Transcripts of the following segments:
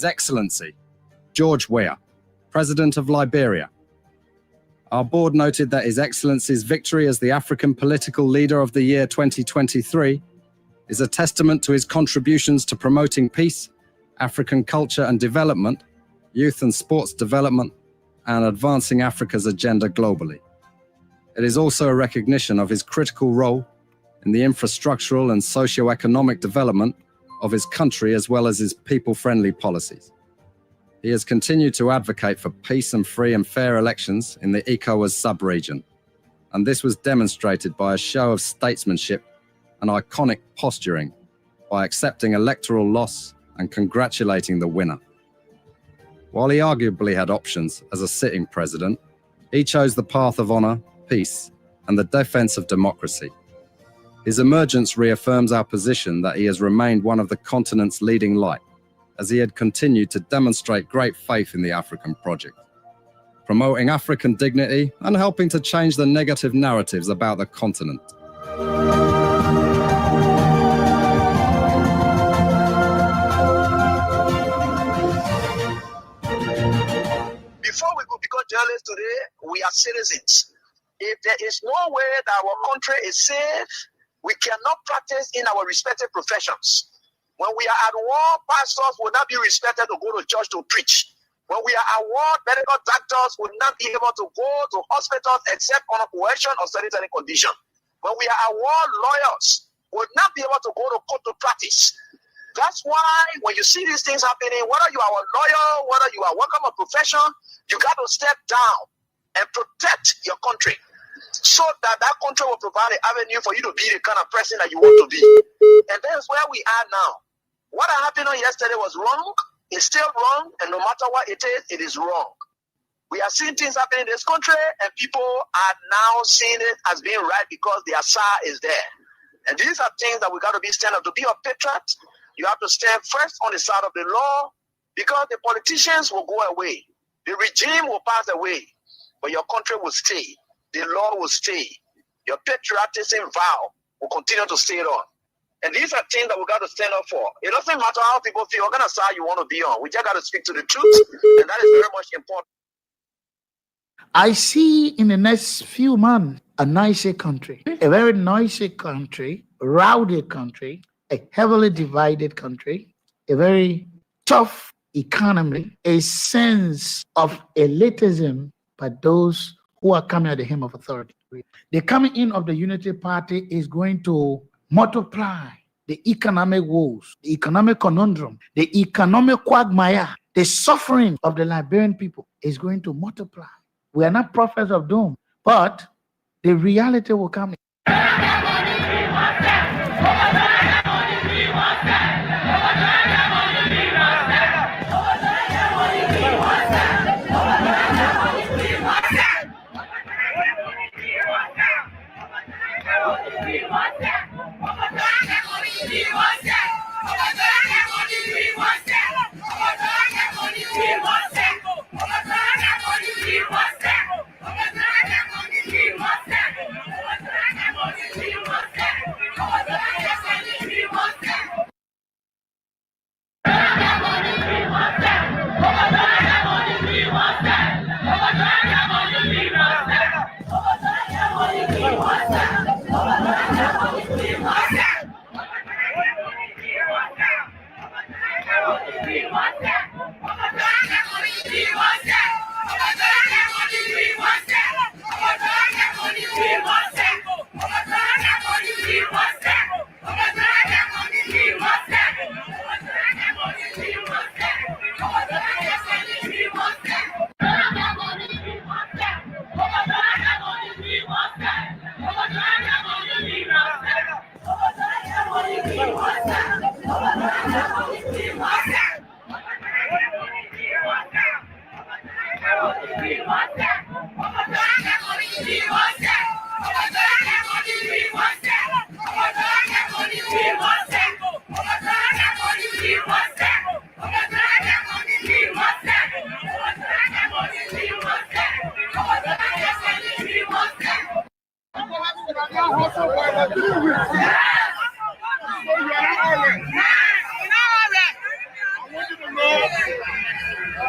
His Excellency, George Weah, President of Liberia. Our board noted that His Excellency's victory as the African Political Leader of the Year 2023 is a testament to his contributions to promoting peace, African culture and development, youth and sports development, and advancing Africa's agenda globally. It is also a recognition of his critical role in the infrastructural and socio-economic development of his country as well as his people-friendly policies. He has continued to advocate for peace and free and fair elections in the ECOWAS sub-region, and this was demonstrated by a show of statesmanship and iconic posturing by accepting electoral loss and congratulating the winner. While he arguably had options as a sitting president, he chose the path of honor, peace, and the defense of democracy. His emergence reaffirms our position that he has remained one of the continent's leading light, as he had continued to demonstrate great faith in the African project, promoting African dignity and helping to change the negative narratives about the continent. Before we could become journalists today, we are citizens. If there is no way that our country is safe, we cannot practice in our respective professions. When we are at war, pastors will not be respected to go to church to preach. When we are at war, medical doctors will not be able to go to hospitals except on a coercion or sanitary condition. When we are at war, lawyers will not be able to go to court to practice. That's why when you see these things happening, whether you are a lawyer, whether you are working a profession, you got to step down and protect your country, so that that country will provide an avenue for you to be the kind of person that you want to be. And that's where we are now. What happened on yesterday was wrong. It's still wrong. And no matter what it is wrong. We are seeing things happening in this country, and people are now seeing it as being right because the Asa is there. And these are things that we got to be stand up. To be a patriot, you have to stand first on the side of the law, because the politicians will go away. The regime will pass away, but your country will stay. The law will stay. Your patriotism vow will continue to stay on. And these are things that we got to stand up for. It doesn't matter how people feel, what kind of side you want to be on. We just got to speak to the truth, and that is very much important. I see in the next few months a nicer country, a very noisy country, rowdy country, a heavily divided country, a very tough economy, a sense of elitism by those who are coming at the hem of authority. The coming in of the Unity Party is going to multiply the economic woes, the economic conundrum, the economic quagmire, the suffering of the Liberian people is going to multiply. We are not prophets of doom, but the reality will come.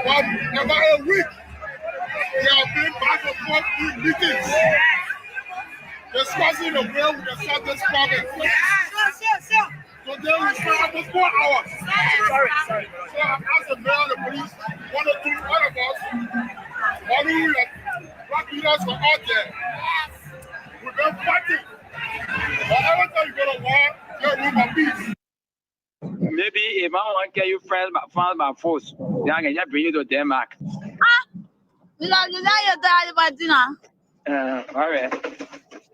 But about a week, we have been back and forth in meetings, discussing the way we can solve this problem. Today we spent almost 4 hours. Sorry. So I've asked the mayor and the police, one or two, all of us, all who like black leaders were out there. We've been fighting. But every time you go to war, you're room of peace. Maybe if I want to get you friends by force, then I can just bring you to Denmark. You know, you're tired about dinner. All right.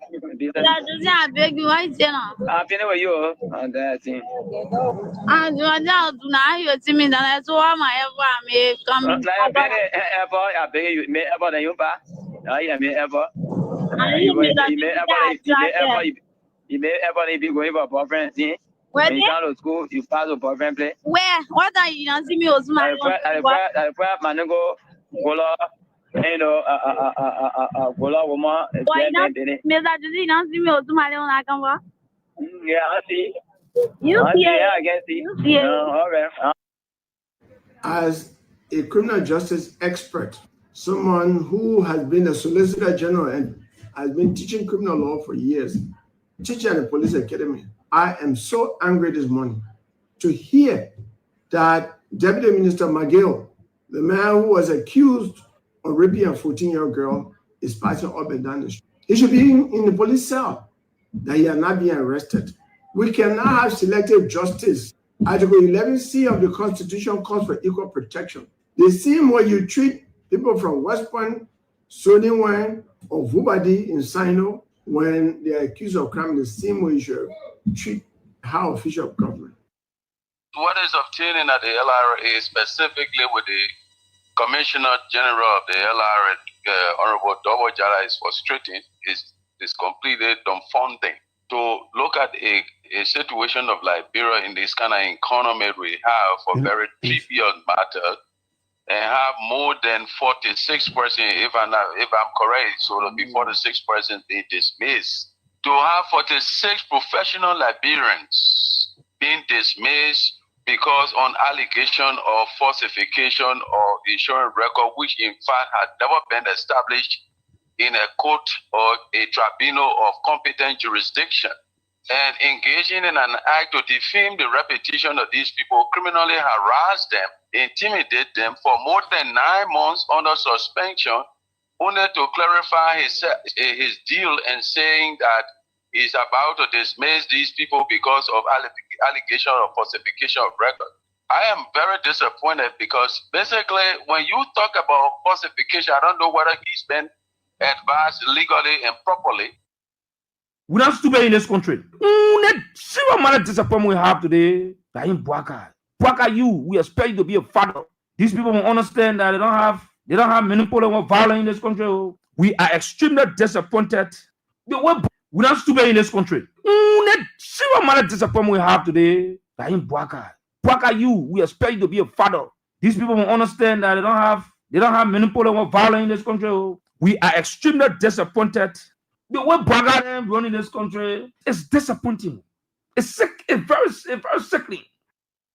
I beg you, I dinner. I've been with you on that thing. And you are now to now, you're timid, and that's why my ever may come. I beg you, may ever than you back. I may ever. You may ever be going for a boyfriend. When you go to school, you pass a boyfriend play. Where? What are you not see me was my Manango, Gola, you know, Gola woman. Why not? Mr. Dizzy, not see me was my own. I come back. Yeah, I see. You see, I can see. All right. As a criminal justice expert, someone who has been a solicitor general and has been teaching criminal law for years, teaching at the police academy, I am so angry this morning to hear that Deputy Minister McGill, the man who was accused of raping a 14-year-old girl, is passing up and down the street. He should be in the police cell, that he are not being arrested. We cannot have selective justice. Article 11C of the Constitution calls for equal protection. The same way you treat people from West Point, Soniwan, or Vubadi in Sino when they are accused of crime, the same way you should treat high official of government. What is obtaining at the LRA, specifically with the Commissioner General of the LRA, Honorable Dobo Jara, is frustrating, is completely dumbfounding. To look at a situation of Liberia in this kind of economy we have for very trivial matters, and have more than 46%, if I'm correct, so it'll be 46% they dismissed. To have 46 professional Liberians being dismissed because on allegation of falsification of insurance record, which in fact had never been established in a court or a tribunal of competent jurisdiction, and engaging in an act to defame the reputation of these people, criminally harass them, intimidate them for more than 9 months under suspension, only to clarify his deal and saying that he's about to dismiss these people because of allegation of falsification of record. I am very disappointed because basically when you talk about falsification, I don't know whether he's been advised legally and properly. We're not stupid in this country. See what manner of disappointment we have today. Buaka, we expect you to be a father. These people will understand that they don't have manipulative or violence in this country. We are extremely disappointed. We're not stupid in this country. See what manner of disappointment we have today. Buaka, we expect you to be a father. These people will understand that they don't have manipulative or violence in this country. We are extremely disappointed. The way Buaka running this country is disappointing. It's sick. It's very sickening.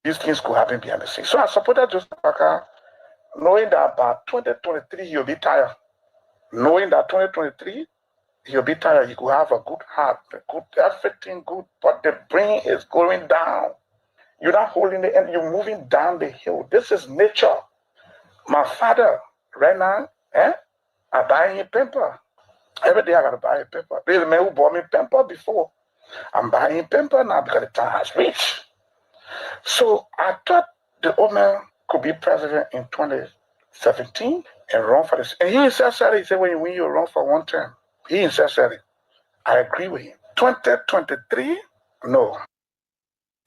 These things could happen behind the scenes. So I supported Joseph Buaka, knowing that by 2023 he'll be tired. Knowing that 2023 he'll be tired, he could have a good heart, everything good, but the brain is going down. You're not holding the end, you're moving down the hill. This is nature. My father, right now, I buy him paper. Every day I gotta buy a paper. There's a man who bought me paper before. I'm buying paper now because the time has reached. So I thought the old man could be president in 2017 and run for this. And he said, he said, when you run for one term, he said, I agree with him. 2023, no.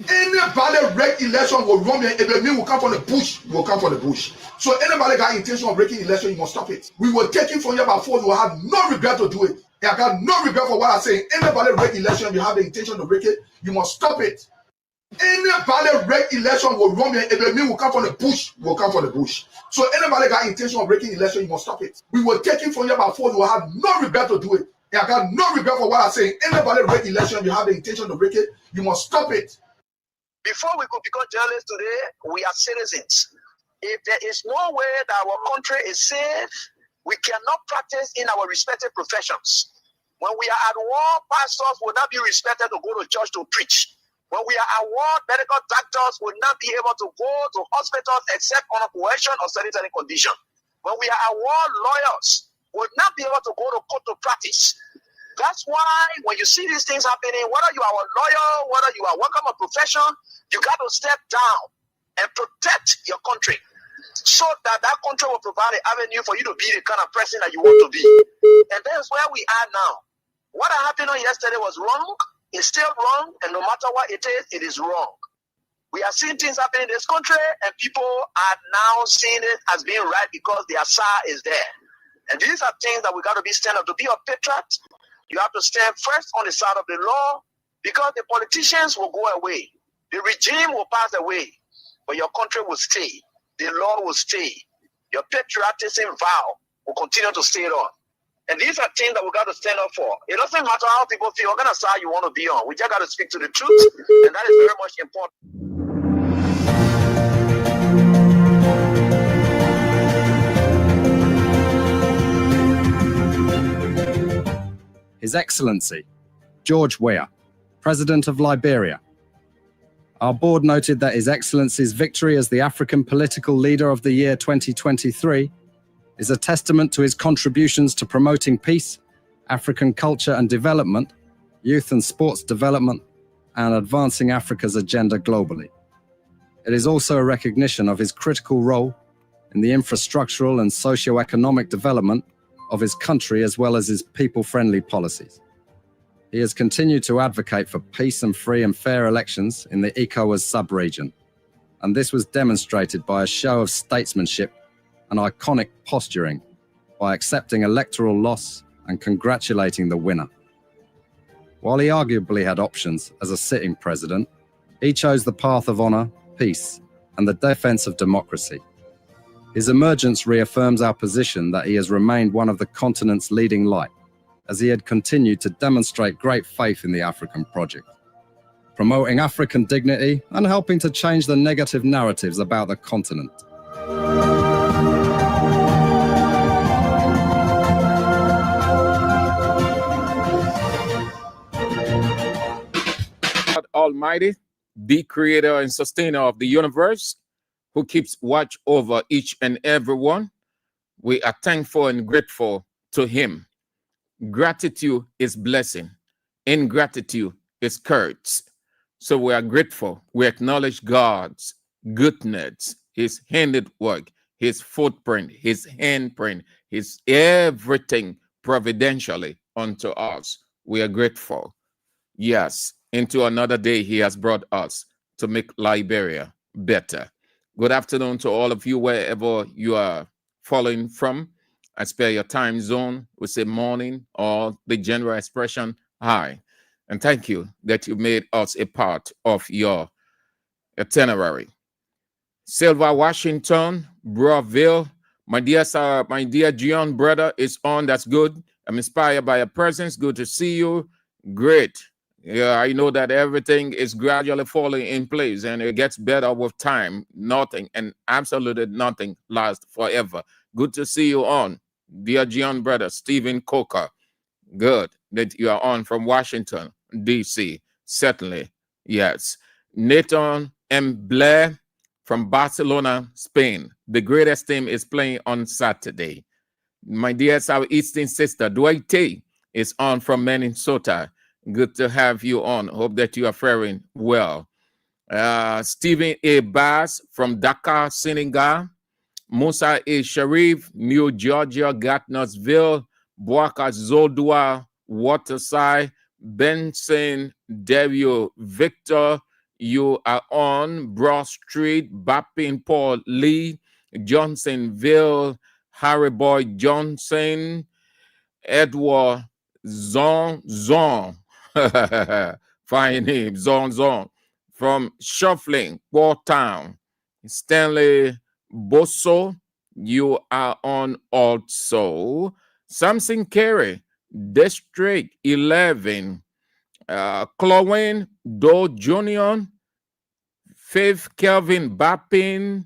Anybody break election will run if the men will come from the bush, will come from the bush. So anybody got intention of breaking election, you must stop it. We will take it from you by force. You will have no regret to do it. I got no regret for what I'm saying. Anybody break election, you have the intention to break it, you must stop it. Anybody break election will run if the men will come from the bush, will come from the bush. So anybody got intention of breaking election, you must stop it. We will take it from you by force. You will have no regret to do it. I got no regret for what I'm saying. Anybody break election, you have the intention to break it, you must stop it. Before we could become journalists today, we are citizens. If there is no way that our country is safe, we cannot practice in our respective professions. When we are at war, pastors will not be respected to go to church to preach. When we are at war, medical doctors will not be able to go to hospitals except on a coercion or sanitary condition. When we are at war, lawyers will not be able to go to court to practice. That's why when you see these things happening, whether you are a lawyer, whether you are working a profession, you got to step down and protect your country so that that country will provide an avenue for you to be the kind of person that you want to be. And that's where we are now. What happened on yesterday was wrong. It's still wrong. And no matter what it is wrong. We are seeing things happening in this country, and people are now seeing it as being right because the Asa is there. And these are things that we got to be stand up. To be a patriot, you have to stand first on the side of the law, because the politicians will go away. The regime will pass away, but your country will stay. The law will stay. Your patriotism vow will continue to stay on. And these are things that we got to stand up for. It doesn't matter how people feel, what kind of side you want to be on. We just got to speak to the truth, and that is very much important. His Excellency, George Weah, President of Liberia. Our board noted that His Excellency's victory as the African Political Leader of the Year 2023 is a testament to his contributions to promoting peace, African culture and development, youth and sports development, and advancing Africa's agenda globally. It is also a recognition of his critical role in the infrastructural and socio-economic development of his country, as well as his people-friendly policies. He has continued to advocate for peace and free and fair elections in the ECOWAS sub-region, and this was demonstrated by a show of statesmanship and iconic posturing by accepting electoral loss and congratulating the winner. While he arguably had options as a sitting president, he chose the path of honor, peace, and the defense of democracy. His emergence reaffirms our position that he has remained one of the continent's leading light, as he had continued to demonstrate great faith in the African project, promoting African dignity and helping to change the negative narratives about the continent. God Almighty, the creator and sustainer of the universe, who keeps watch over each and every one, we are thankful and grateful to him. Gratitude is blessing. Ingratitude is curse. So we are grateful. We acknowledge God's goodness, his handiwork, his footprint, his handprint, his everything providentially unto us. We are grateful. Yes, into another day he has brought us to make Liberia better. Good afternoon to all of you, wherever you are following from. I spare your time zone. We say morning, or the general expression, hi. And thank you that you made us a part of your itinerary. Silva, Washington, Broville, my dear Gion brother is on. That's good. I'm inspired by your presence. Good to see you. Great. Yeah, I know that everything is gradually falling in place and it gets better with time. Nothing and absolutely nothing lasts forever. Good to see you on, dear Gion brother, Stephen Coker. Good that you are on from Washington, D.C. Certainly, yes. Nathan M. Blair from Barcelona, Spain. The greatest team is playing on Saturday. My dear Southeastern sister, Dwight T. is on from Minnesota. Good to have you on. Hope that you are faring well. Stephen A. Bass from Dakar, Senegal. Musa A. Sharif, New Georgia, Gatnersville. Boaka Zodua, Waterside. Benson Devio Victor, you are on Broad Street. Bappin Paul Lee, Johnsonville, Harry Boy Johnson, Edward Zon. Fine name, Zon. From Shuffling, Port Town. Stanley Bosso, you are on also. Samson Carey, District 11. Chloe Doe Jr., Faith Kelvin Bappin,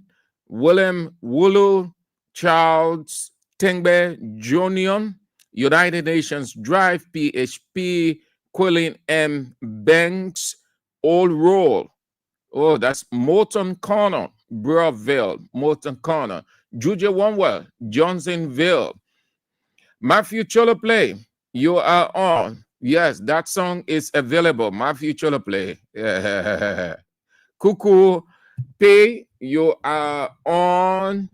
William Wulu, Charles Tengbe Jr., United Nations Drive, PHP, Quillen M. Banks, Old Roll. Oh, that's Morton Corner, Burville, Morton Corner, Juja Wanwell, Johnsonville. Matthew Choloplay, you are on. Yes, that song is available. Matthew Choloplay. Yeah. Cuckoo Pay, you are on.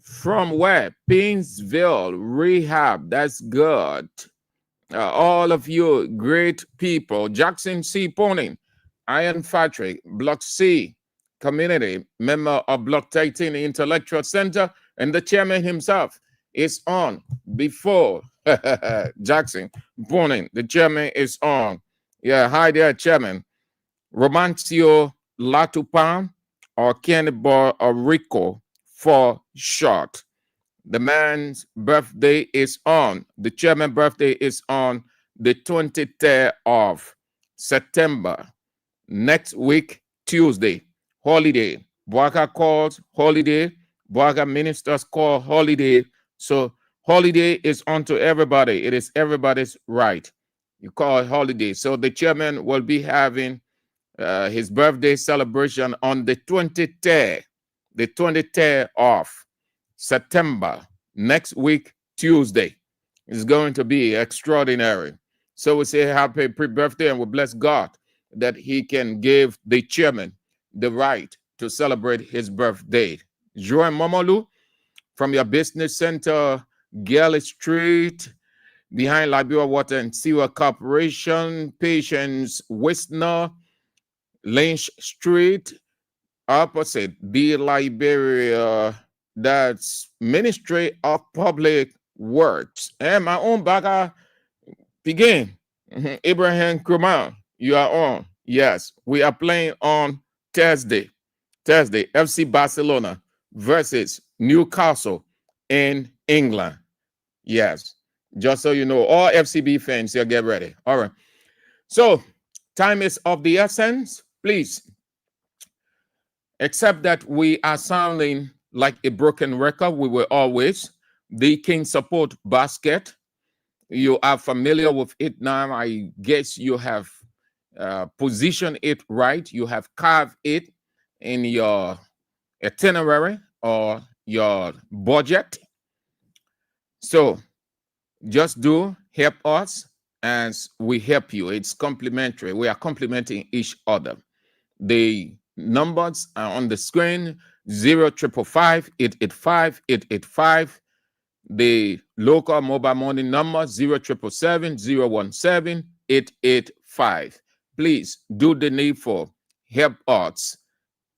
From where? Painesville Rehab. That's good. All of you great people. Jackson C. Poning, Iron Factory, Block C Community, member of Block 13 Intellectual Center, and the chairman himself is on before Jackson Poning. The chairman is on. Yeah, hi there, chairman. Romancio Latupan or Cannibal or Rico for short. The man's birthday is on. The chairman's birthday is on the 23rd of September. Next week, Tuesday, holiday. Boaga calls holiday. Boaga ministers call holiday. So holiday is on to everybody. It is everybody's right. You call it holiday. So the chairman will be having his birthday celebration on the 23rd of September, next week, Tuesday. Is going to be extraordinary. So we say happy pre-birthday and we bless God that he can give the chairman the right to celebrate his birthday. Joan Momolu from your business center, Gale Street, behind Liberia Water and Sewer Corporation, Patience Wisner, Lynch Street, opposite the Liberia, that's Ministry of Public Works. And my own baga begin. Abraham Krumah, you are on. Yes, we are playing on Thursday. FC Barcelona versus Newcastle in England. Yes, just so you know, all FCB fans, you get ready. All right. So, time is of the essence. Please, except that we are sounding like a broken record, we will always. The King Support Basket. You are familiar with it now. I guess you have positioned it right. You have carved it in your itinerary or your budget. So just do help us as we help you. It's complementary. We are complementing each other. The numbers are on the screen: 0555 885 885. The local mobile money number 0777 017 885. Please do the needful. Help us.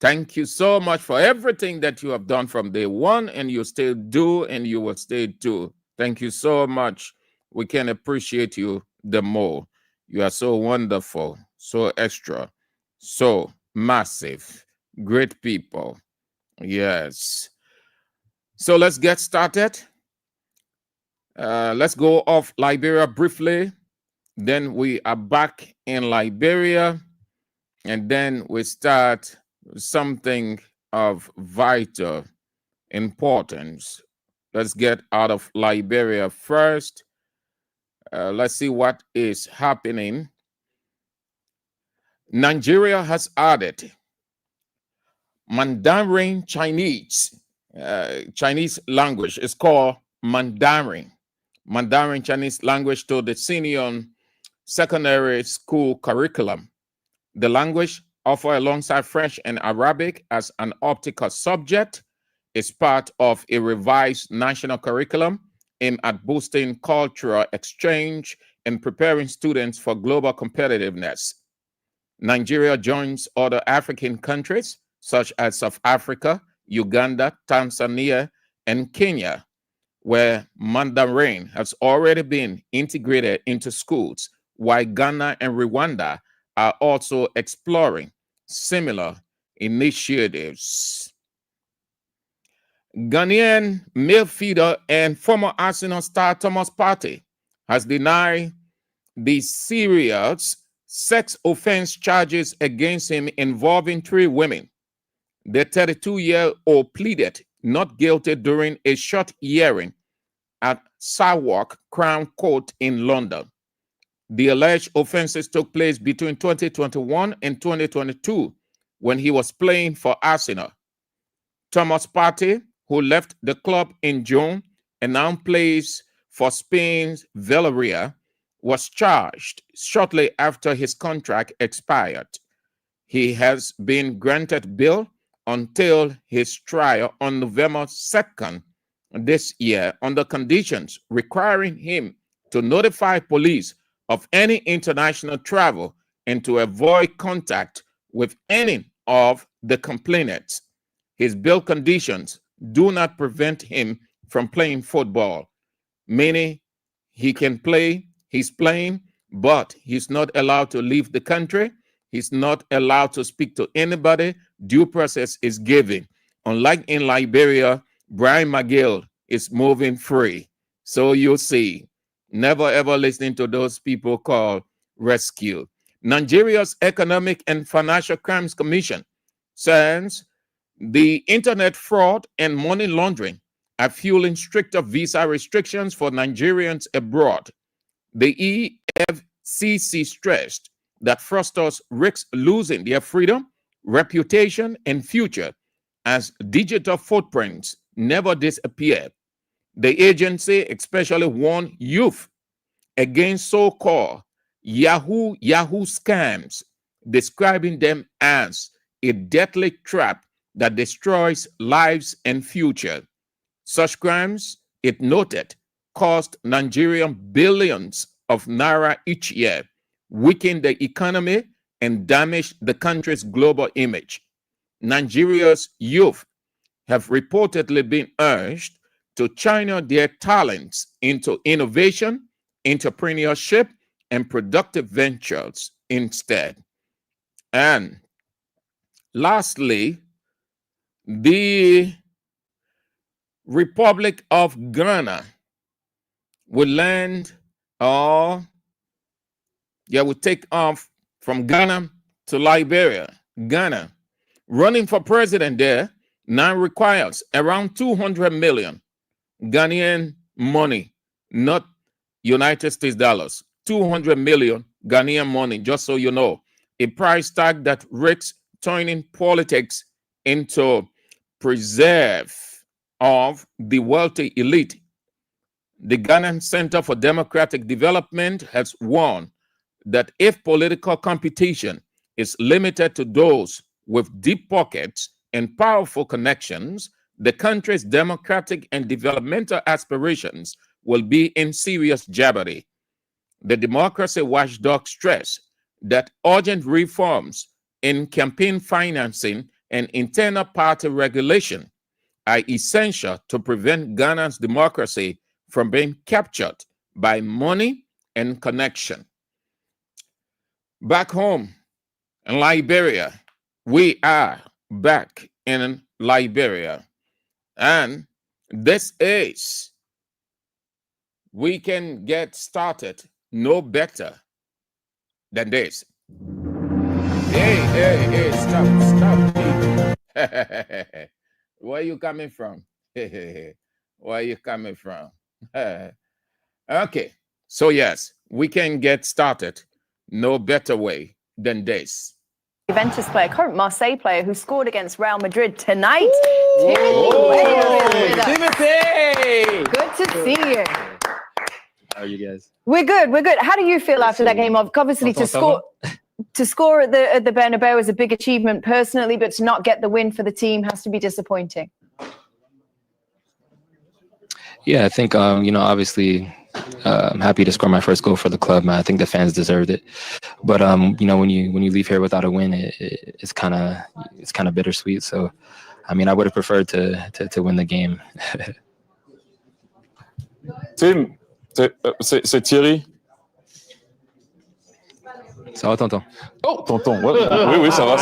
Thank you so much for everything that you have done from day one, and you still do, and you will still do. Thank you so much. We can appreciate you the more. You are so wonderful, so extra, so massive, great people. Yes. So let's get started. Let's go off Liberia briefly. Then we are back in Liberia. And then we start something of vital importance. Let's get out of Liberia first. Let's see what is happening. Nigeria has added Mandarin Chinese. Chinese language is called Mandarin Chinese language to the senior secondary school curriculum. The language, offered alongside French and Arabic as an optional subject, is part of a revised national curriculum aimed at boosting cultural exchange and preparing students for global competitiveness. Nigeria joins other African countries such as South Africa, Uganda, Tanzania, and Kenya, where Mandarin has already been integrated into schools, while Ghana and Rwanda are also exploring similar initiatives. Ghanaian midfielder and former Arsenal star Thomas Partey has denied the serious sex offense charges against him involving 3 women. The 32-year-old pleaded not guilty during a short hearing at Southwark Crown Court in London. The alleged offenses took place between 2021 and 2022 when he was playing for Arsenal. Thomas Partey, who left the club in June and now plays for Spain's Villarreal, was charged shortly after his contract expired. He has been granted bail until his trial on November 2nd this year under conditions requiring him to notify police of any international travel and to avoid contact with any of the complainants. His bail conditions do not prevent him from playing football, meaning he can play, he's playing, but he's not allowed to leave the country. He's not allowed to speak to anybody. Due process is given. Unlike in Liberia, Brian McGill is moving free. So you'll see. Never ever listening to those people called rescue. Nigeria's Economic and Financial Crimes Commission says the internet fraud and money laundering are fueling stricter visa restrictions for Nigerians abroad. The EFCC stressed that fraudsters risk losing their freedom, reputation, and future as digital footprints never disappear. The agency especially warned youth against so-called Yahoo scams, describing them as a deadly trap that destroys lives and future. Such crimes, it noted, cost Nigerian billions of naira each year, weaken the economy, and damage the country's global image. Nigeria's youth have reportedly been urged to channel their talents into innovation, entrepreneurship, and productive ventures instead. And lastly, the Republic of Ghana will land, will take off from Ghana to Liberia. Ghana, running for president there, now requires around 200 million Ghanaian money, not United States dollars. 200 million Ghanaian money, just so you know. A price tag that risks turning politics into preserve of the wealthy elite. The Ghanaian Center for Democratic Development has warned that if political competition is limited to those with deep pockets and powerful connections, the country's democratic and developmental aspirations will be in serious jeopardy. The democracy watchdog stressed that urgent reforms in campaign financing and internal party regulation are essential to prevent Ghana's democracy from being captured by money and connection. Back home in Liberia, we are back in Liberia. And this is, we can get started no better than this. Hey, stop. Where are you coming from? Where are you coming from? Okay, so yes, we can get started no better way than this. Juventus player, current Marseille player who scored against Real Madrid tonight. Timothy! Good to see you. How are you guys? We're good. How do you feel after that game? Obviously, to score at the Bernabeu is a big achievement personally, but to not get the win for the team has to be disappointing. Yeah, I think obviously I'm happy to score my first goal for the club. I think the fans deserved it, but when you leave here without a win, it's kind of bittersweet. So, I mean, I would have preferred to win the game. Tim, c'est Thierry. Ça va, tonton? Oh, tonton. Oui, ça va.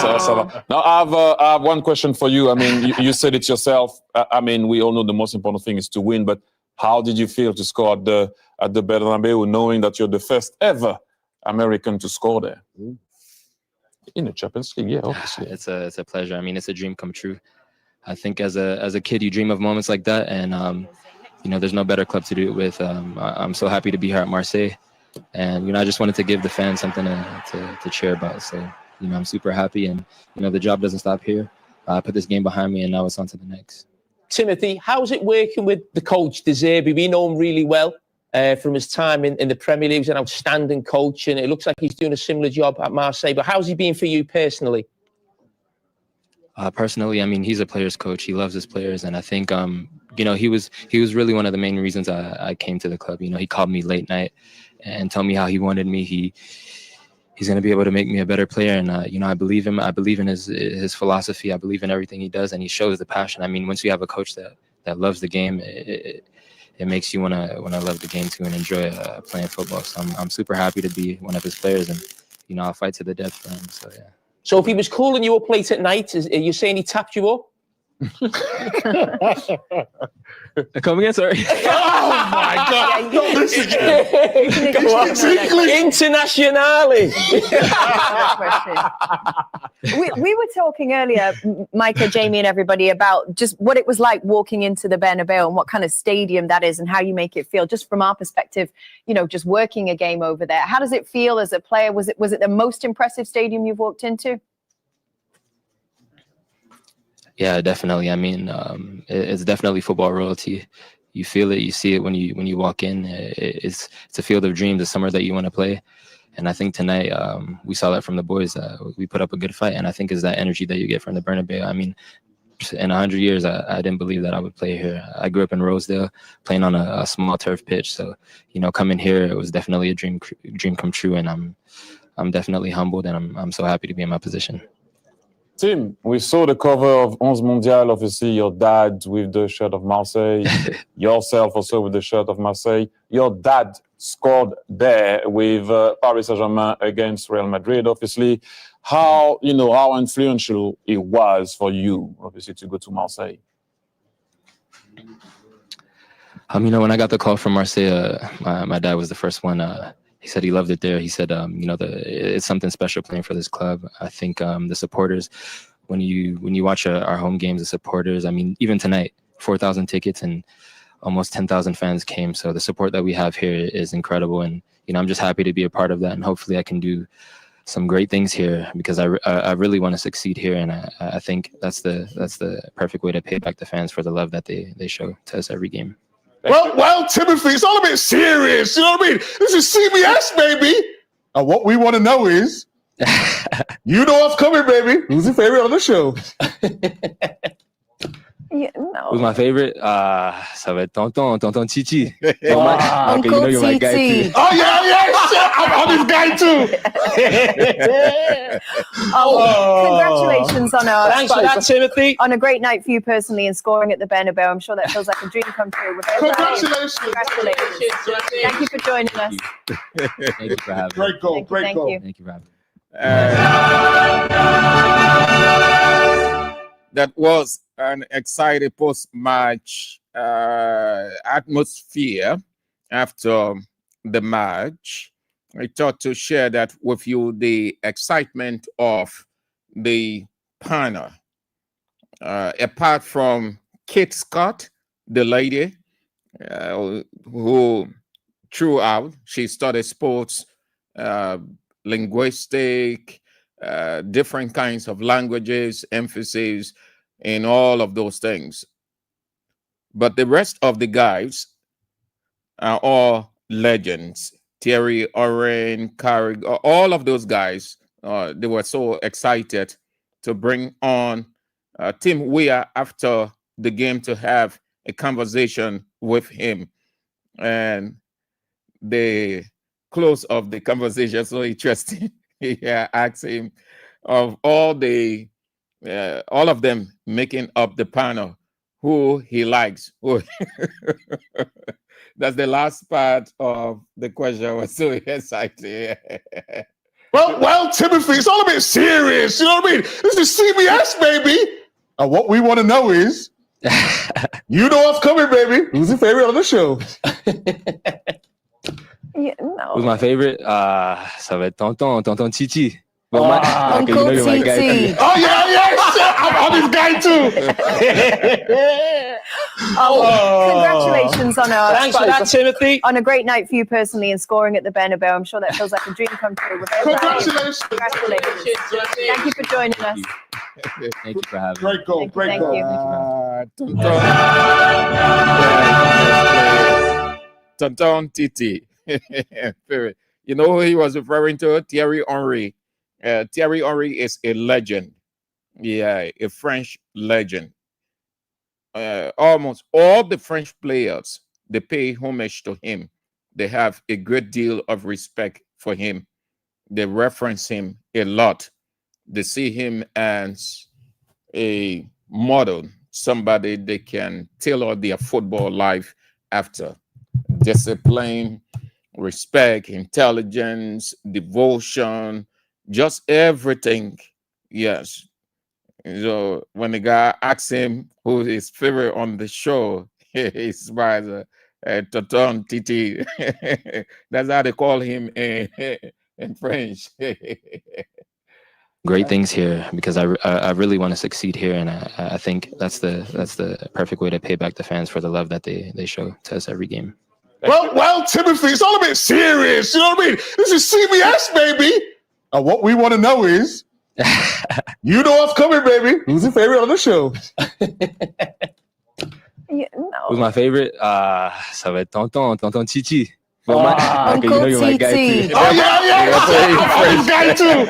Now, I have one question for you. I mean, you said it yourself. I mean, we all know the most important thing is to win, but how did you feel to score at the Bernabeu, knowing that you're the first ever American to score there? In the Champions League, yeah, obviously. It's a pleasure. I mean, it's a dream come true. I think as a kid, you dream of moments like that, and you know, there's no better club to do it with. I'm so happy to be here at Marseille, and you know, I just wanted to give the fans something to cheer about. So you know, I'm super happy, and you know, the job doesn't stop here. I put this game behind me, and now it's on to the next. Timothy, how's it working with the coach, De Zerbi? We know him really well from his time in the Premier League. He's an outstanding coach, and it looks like he's doing a similar job at Marseille. But how's he been for you personally? Personally, I mean, he's a player's coach. He loves his players, and I think you know, he was really one of the main reasons I came to the club. You know, he called me late night and told me how he wanted me. He's going to be able to make me a better player, and you know, I believe him. I believe in his philosophy. I believe in everything he does, and he shows the passion. I mean, once you have a coach that loves the game, it makes you want to love the game too and enjoy playing football. So I'm super happy to be one of his players, and you know, I'll fight to the death for him. So yeah. So if he was calling you up late at night, are you saying he tapped you up? Come again, sorry. Oh my God! Yeah, This again. Internationale. we were talking earlier, Micah, Jamie, and everybody, about just what it was like walking into the Bernabeu and what kind of stadium that is and how you make it feel. Just from our perspective, you know, just working a game over there. How does it feel as a player? Was it the most impressive stadium you've walked into? Yeah, definitely. I mean, it's definitely football royalty. You feel it, you see it when you walk in. It's a field of dreams, a summer that you want to play. And I think tonight we saw that from the boys. We put up a good fight, and I think it's that energy that you get from the Bernabeu. I mean, in 100 years, I didn't believe that I would play here. I grew up in Rosedale, playing on a small turf pitch. So, you know, coming here, it was definitely a dream come true, and I'm definitely humbled, and I'm so happy to be in my position. Tim, we saw the cover of 11 Mondial, obviously your dad with the shirt of Marseille, yourself also with the shirt of Marseille. Your dad scored there with Paris Saint-Germain against Real Madrid, obviously. How influential it was for you, obviously, to go to Marseille? You know, when I got the call from Marseille, my dad was the first one. He said he loved it there. He said, you know, it's something special playing for this club. I think the supporters, when you watch our home games, the supporters, I mean, even tonight, 4,000 tickets and almost 10,000 fans came. So the support that we have here is incredible. And, you know, I'm just happy to be a part of that. And hopefully I can do some great things here, because I really want to succeed here. And I think that's the perfect way to pay back the fans for the love that they show to us every game. Well, Timothy, it's all a bit serious. You know what I mean? This is CBS, baby. And what we want to know is, you know what's coming, baby. Who's your favorite on the show? Yeah, no. Who's my favorite? Ça va être Tonton Chichi. Uncle you know you're my guy too. Oh, yeah. I'm this guy too. Congratulations on Thanks for that, Timothy. on a great night for you personally and scoring at the Bernabeu. I'm sure that feels like a dream come true. Congratulations. Thank you for joining us. Thank you for having me. Great goal. Thank you. Thank you for having me. That was an exciting post-match atmosphere after the match. I thought to share that with you, the excitement of the panel. Apart from Kate Scott, the lady who throughout, she studied sports, linguistic, different kinds of languages, emphasis in all of those things. But the rest of the guys are all legends. Thierry Oren, Carrick, all of those guys, they were so excited to bring on Tim Weah after the game to have a conversation with him. And the close of the conversation, so interesting. Asked him of all of them making up the panel, who he likes. That's the last part of the question. Was so exciting. Well, Timothy, it's all a bit serious. You know what I mean? This is CBS, baby. And what we want to know is, you know what's coming, baby. Who's your favorite on the show? Yeah, no. Who's my favorite? Ça va être Tonton Chichi. But Michael, you know you're my guy too. Oh yeah, shit. I'm on this guy too. Congratulations on Thanks for that, Timothy. On a great night for you personally and scoring at the Bernabeu. I'm sure that feels like a dream come true. Congratulations. Congratulations. Thank you for joining us. Thank you for having me. Great goal. Great goal. Tonton Titi. You know who he was referring to? Thierry Henry. Thierry Henry is a legend. Yeah, a French legend. Almost all the French players, they pay homage to him. They have a great deal of respect for him. They reference him a lot. They see him as a model, somebody they can tailor their football life after. Discipline, respect, intelligence, devotion, just everything. Yes. So when the guy asks him who is favorite on the show, he smiles. Tonton Titi. That's how they call him in French. Great things here because I really want to succeed here, and I think that's the perfect way to pay back the fans for the love that they show to us every game. Well, Timothy, it's all a bit serious. You know what I mean? This is CBS, baby. And what we want to know is, you know what's coming, baby. Who's your favorite on the show? Who's my favorite? Ça va être Tonton Chichi. But you know you're my guy too. Oh yeah. I'm this guy too.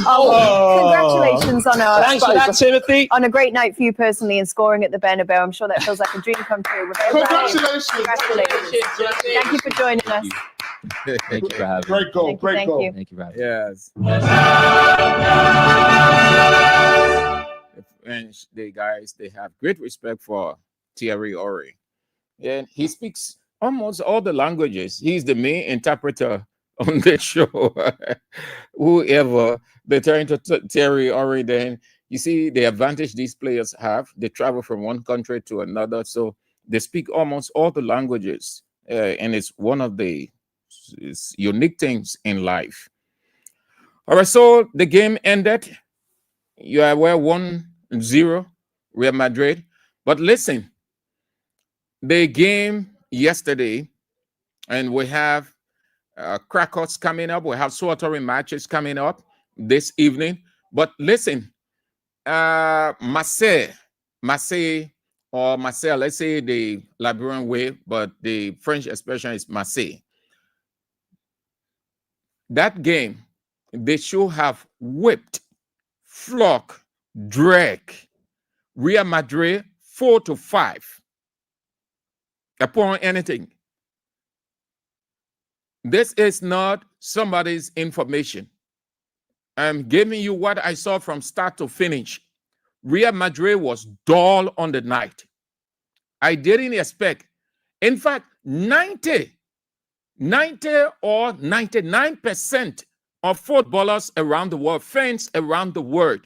Congratulations Thanks for that, Timothy. on a great night for you personally and scoring at the Bernabeu. I'm sure that feels like a dream come true. Congratulations. Thank you for joining us. Thank you for having me. Great goal. Great goal. you. Thank you for having me. Yes. The French, they have great respect for Thierry Henry. And he speaks almost all the languages. He's the main interpreter on the show. Whoever they turn to Thierry Henry, then you see the advantage these players have. They travel from one country to another, so they speak almost all the languages. And it's one of the unique things in life. All right, so the game ended. You are aware 1-0 Real Madrid. But listen, the game yesterday, and we have crackouts coming up. We have slaughtering matches coming up this evening. But listen, Marseille, or Marseille, let's say the Liberian way, but the French expression is Marseille. That game, they should have whipped, flogged, dragged Real Madrid 4-5 upon anything. This is not somebody's information. I'm giving you what I saw from start to finish. Real Madrid was dull on the night. I didn't expect. In fact, 90 or 99% of footballers around the world, fans around the world,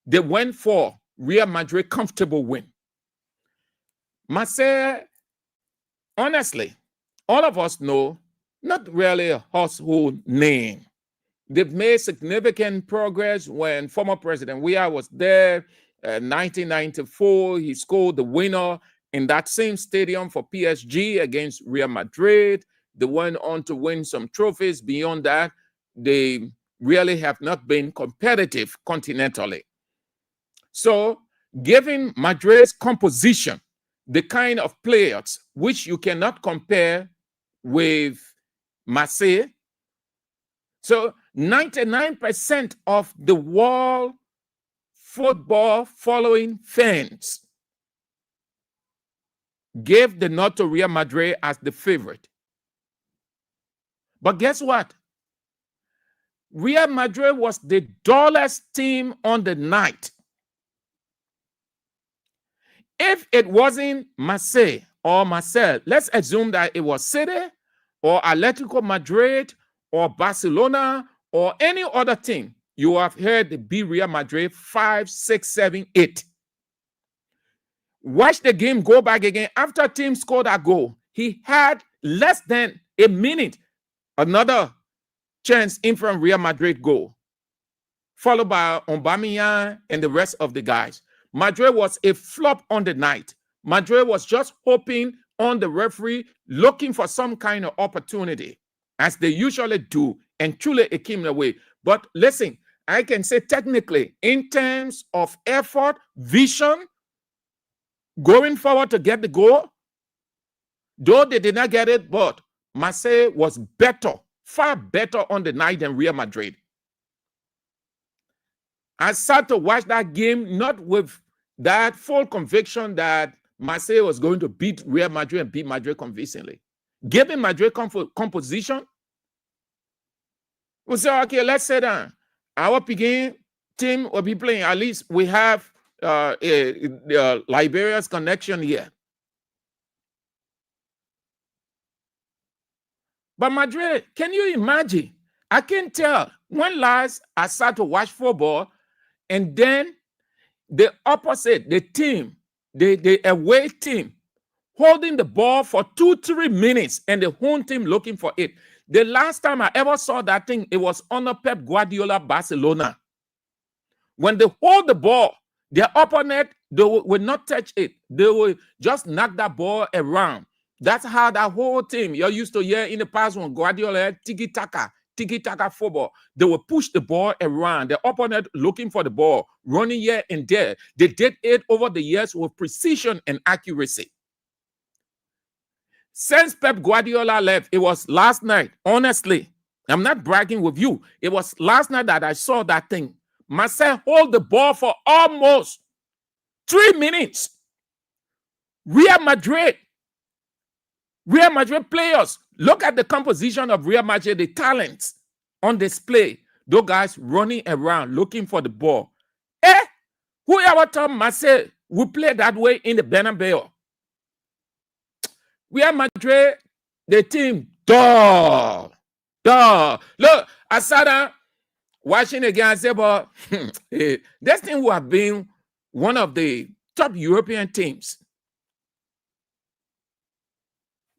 they went for Real Madrid comfortable win. Marseille, honestly, all of us know, not really a household name. They've made significant progress when former President Weah was there. 1994, he scored the winner in that same stadium for PSG against Real Madrid. They went on to win some trophies. Beyond that, they really have not been competitive continentally. So, given Madrid's composition, the kind of players which you cannot compare with Marseille, so 99% of the world football following fans gave the nod to Real Madrid as the favorite. But guess what? Real Madrid was the dullest team on the night. If it wasn't Marseille or Marseille, let's assume that it was City or Atletico Madrid or Barcelona or any other team, you have heard the beat Real Madrid 5, 6, 7, 8. Watch the game go back again. After team scored a goal, he had less than a minute. Another chance in from Real Madrid goal, followed by Aubameyang and the rest of the guys. Madrid was a flop on the night. Madrid was just hoping on the referee, looking for some kind of opportunity, as they usually do, and truly it came their way. But listen, I can say technically, in terms of effort, vision, going forward to get the goal, though they did not get it, but Marseille was better, far better on the night than Real Madrid. I sat to watch that game, not with that full conviction that Marseille was going to beat Real Madrid and beat Madrid convincingly. Giving Madrid composition, we say, okay, let's sit down. Our beginning team will be playing. At least we have Liberia's connection here. But Madrid, can you imagine? I can tell when last I started to watch football, and then the opposite, the team, the away team, holding the ball for 2-3 minutes, and the home team looking for it. The last time I ever saw that thing, it was under Pep Guardiola Barcelona. When they hold the ball, their opponent, they will not touch it. They will just knock that ball around. That's how that whole team, you're used to hear in the past when Guardiola had tiki-taka football. They will push the ball around, the opponent looking for the ball, running here and there. They did it over the years with precision and accuracy. Since Pep Guardiola left, it was last night, honestly, I'm not bragging with you. It was last night that I saw that thing. Marseille hold the ball for almost 3 minutes. Real Madrid players, look at the composition of Real Madrid, the talents on display. Those guys running around looking for the ball. Who ever thought Marseille would play that way in the Bernabeu? Real Madrid, the team, duh. Look, I sat down watching again. I said, but this team would have been one of the top European teams.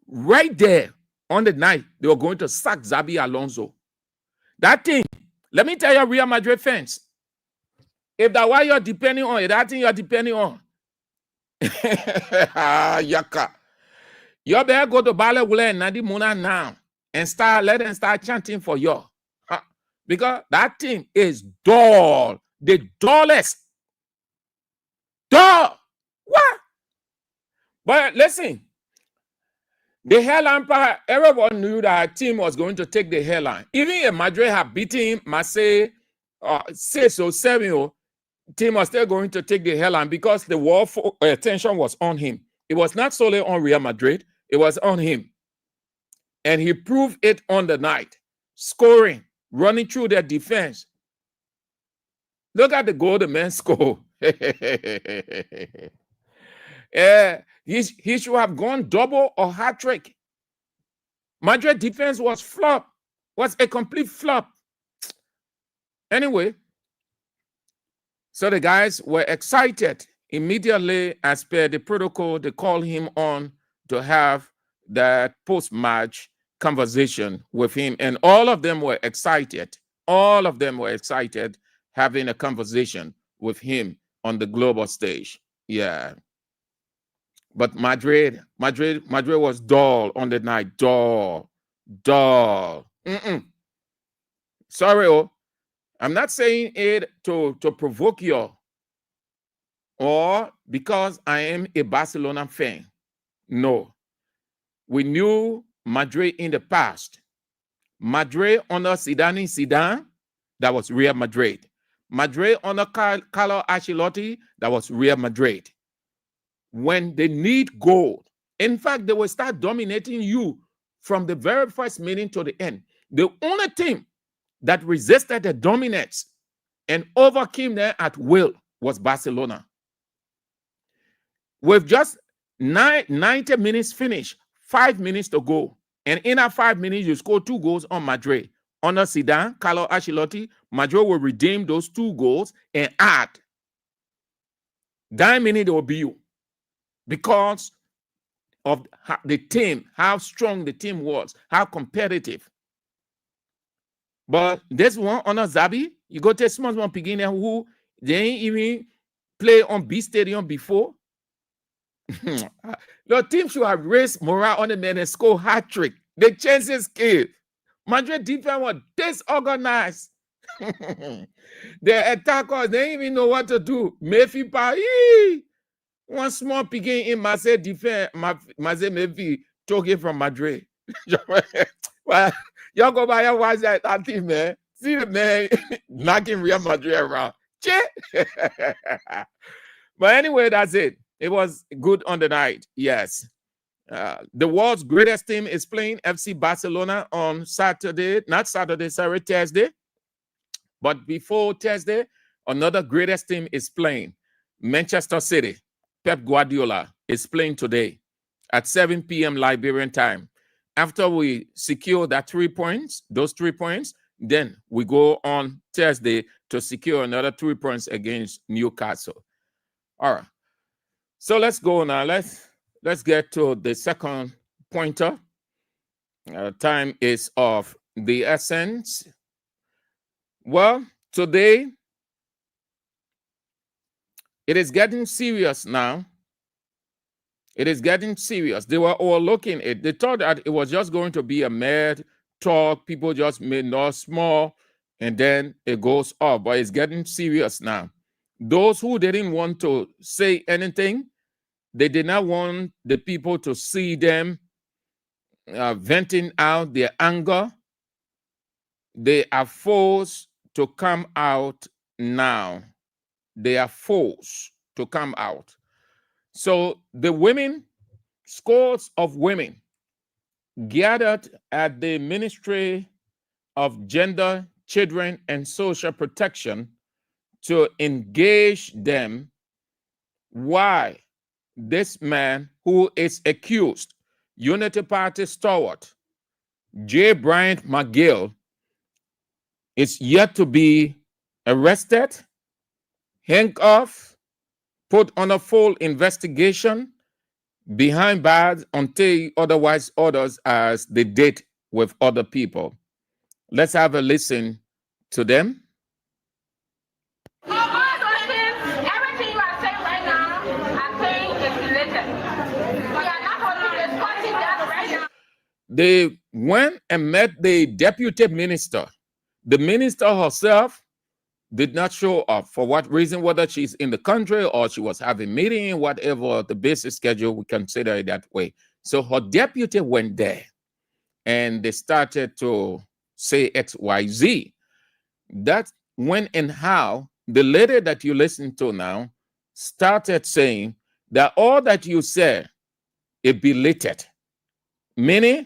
Right there on the night, they were going to sack Xabi Alonso. That thing, let me tell you, Real Madrid fans, if that's what you're depending on, that thing you're depending on, Yaka. You better go to Balewule and Nadi Muna now and let them start chanting for you. Because that team is dull. The dullest. Dull. What? But listen, the hairline part, everyone knew that our team was going to take the hairline. Even if Madrid had beaten Marseille 6 or 7, team was still going to take the hairline because the war attention was on him. It was not solely on Real Madrid. It was on him. And he proved it on the night. Scoring, running through their defense. Look at the goal the man scored. He should have gone double or hat-trick. Madrid defense was flop. Was a complete flop. Anyway, so the guys were excited. Immediately, as per the protocol, they called him on to have that post-match conversation with him. And all of them were excited. All of them were excited having a conversation with him on the global stage. Yeah. But Madrid was dull on the night. Dull. Sorry, I'm not saying it to provoke you or because I am a Barcelona fan. No. We knew Madrid in the past. Madrid under Zidane, that was Real Madrid. Madrid under Carlo Ancelotti, that was Real Madrid. When they need goal, in fact, they will start dominating you from the very first minute to the end. The only team that resisted the dominance and overcame them at will was Barcelona. With just 90 minutes finished, 5 minutes to go, and in that 5 minutes, you score 2 goals on Madrid. Under Zidane, Carlo Ancelotti, Madrid will redeem those 2 goals and add. That minute, they will be you. Because of the team, how strong the team was, how competitive. But this one on a Zabi, you go to small one beginner who they ain't even play on B Stadium before. The team should have raised morale on the man and score hat trick. The chances came. Madrid defense was disorganized. The attackers, they didn't even know what to do. Mayfi one small picking in Marseille defense, Marseille Mayfi took it from Madrid. Well, y'all go by your watch that team, man. See the man knocking Real Madrid around. But anyway, that's it. It was good on the night. Yes. The world's greatest team is playing FC Barcelona on Saturday. Not Saturday, sorry, Thursday. But before Thursday, another greatest team is playing. Manchester City. Pep Guardiola is playing today at 7 p.m. Liberian time. After we secure that 3 points, those 3 points, then we go on Thursday to secure another 3 points against Newcastle. All right. So let's go now. Let's get to the second pointer. Time is of the essence. Well, today, it is getting serious now. It is getting serious. They were all looking at it. They thought that it was just going to be a mad talk. People just made no small, and then it goes up. But it's getting serious now. Those who didn't want to say anything, they did not want the people to see them venting out their anger. They are forced to come out now. They are forced to come out. So the women, scores of women, gathered at the Ministry of Gender, Children, and Social Protection to engage them why this man who is accused, Unity Party stalwart, J. Bryant McGill, is yet to be arrested, handcuffed, put on a full investigation, behind bars until otherwise orders as they did with other people. Let's have a listen to them. Everything you are saying right now, I think is related. We are not only discussing that right now. They went and met the deputy minister. The minister herself did not show up. For what reason? Whether she's in the country or she was having a meeting, whatever the basic schedule, we consider it that way. So her deputy went there and they started to say XYZ. That's when and how the lady that you listen to now started saying that all that you said, it belated. Meaning,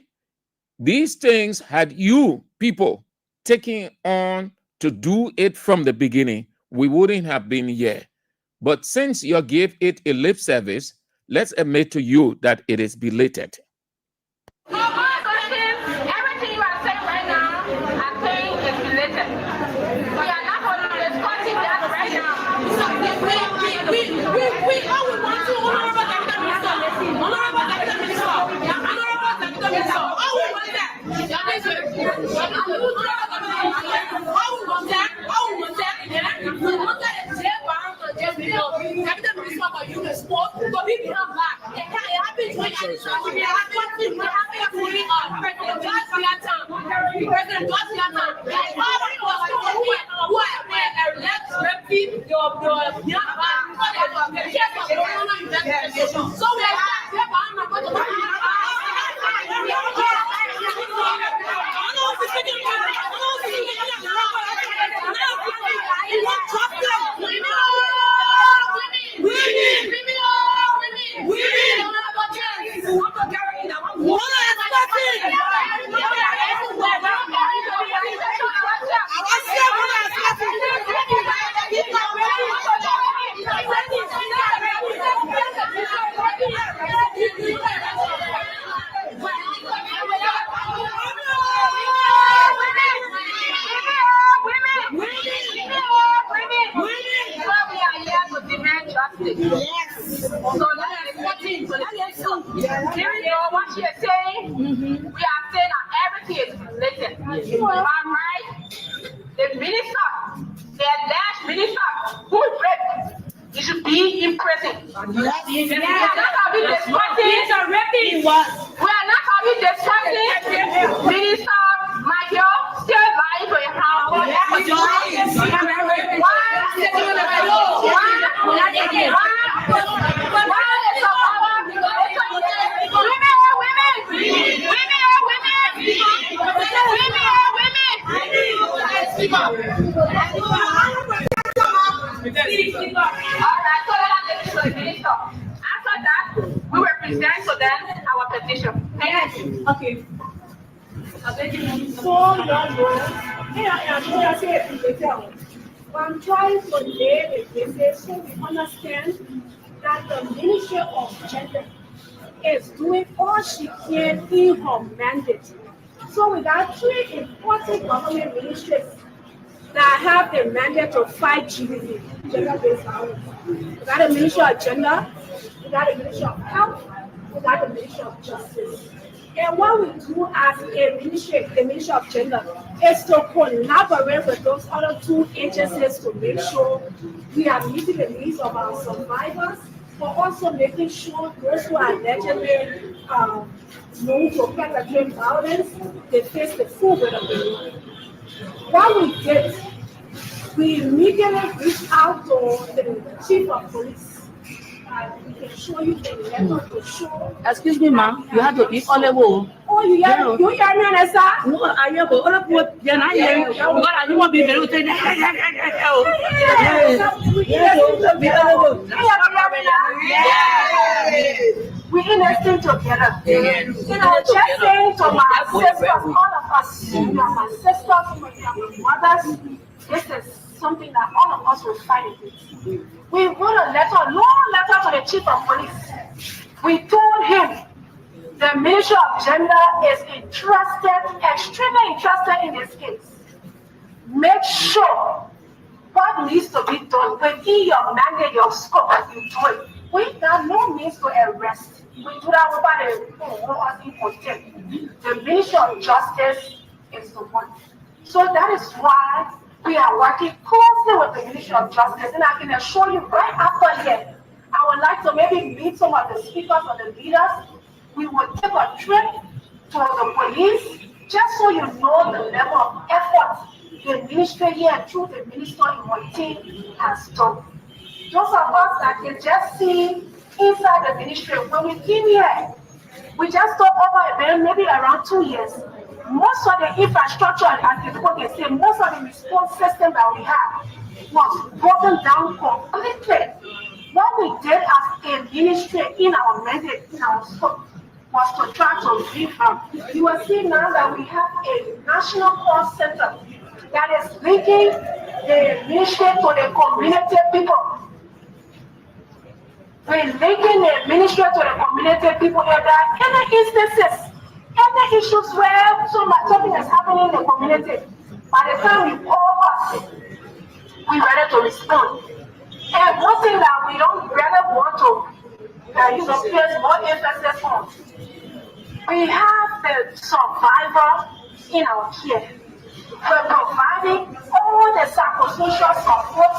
these things had you people taking on to do it from the beginning, we wouldn't have been here. But since you gave it a lip service, let's admit to you that it is belated. Everything you are saying right now, I think is related. We are not only discussing that right now. We always want to honorable Deputy Minister. Honorable Deputy Minister. Honorable Deputy Minister. All we want that. Yes. So that is what she is saying. We are saying that everything is related. Am I right? minister, the alleged minister who raped, he should be in prison. We are not having discussing. We are not having discussing. Minister Michael still lying to your house. After that, we will present to them our petition. Thank you. Okay. So I'm trying to lay the basis so we understand that the Ministry of Gender is doing all she can in her mandate. So we got three important government ministries that have the mandate to fight GBV, gender-based violence. We got the Ministry of Gender, we got the Ministry of Health, we got the Ministry of Justice. And what we do as a ministry, the Ministry of Gender, is to collaborate with those other two agencies to make sure we are meeting the needs of our survivors, but also making sure those who are allegedly known to perpetrate violence, they face the full weight of the law. What we did, we immediately reached out to the chief of police. We can show you the letter to show. Excuse me, ma'am. You have to be on the wall. Oh, you hear me, Anessa? No, I hear all of what you're not hearing. Because I don't want to be very good. We innocent together. You know, just saying to my sisters, all of us, you are my sisters, you are my mothers, this is something that all of us will fight against. We wrote a letter, a long letter to the chief of police. We told him the Ministry of Gender is interested, extremely interested in this case. Make sure what needs to be done within your mandate, your scope, as you do it. We got no means to arrest. We do that over the The Ministry of Justice is the one. So that is why we are working closely with the Ministry of Justice, and I can assure you right after here, I would like to maybe meet some of the speakers or the leaders. We will take a trip to the police, just so you know the level of effort the ministry here through the minister in my team has done. Those of us that can just see inside the ministry, when we came here, we just took over a bit, maybe around 2 years. Most of the infrastructure, as people can say, most of the response system that we have was broken down completely. What we did as a ministry in our mandate, in our scope, was to try to revamp. You will see now that we have a national call center that is linking the ministry to the community people. We're linking the ministry to the community people here. There are any instances, any issues where something is happening in the community. By the time we call us, we're ready to respond. And one thing that we don't really want to place more emphasis on, we have the survivor in our care. We're providing all the psychosocial support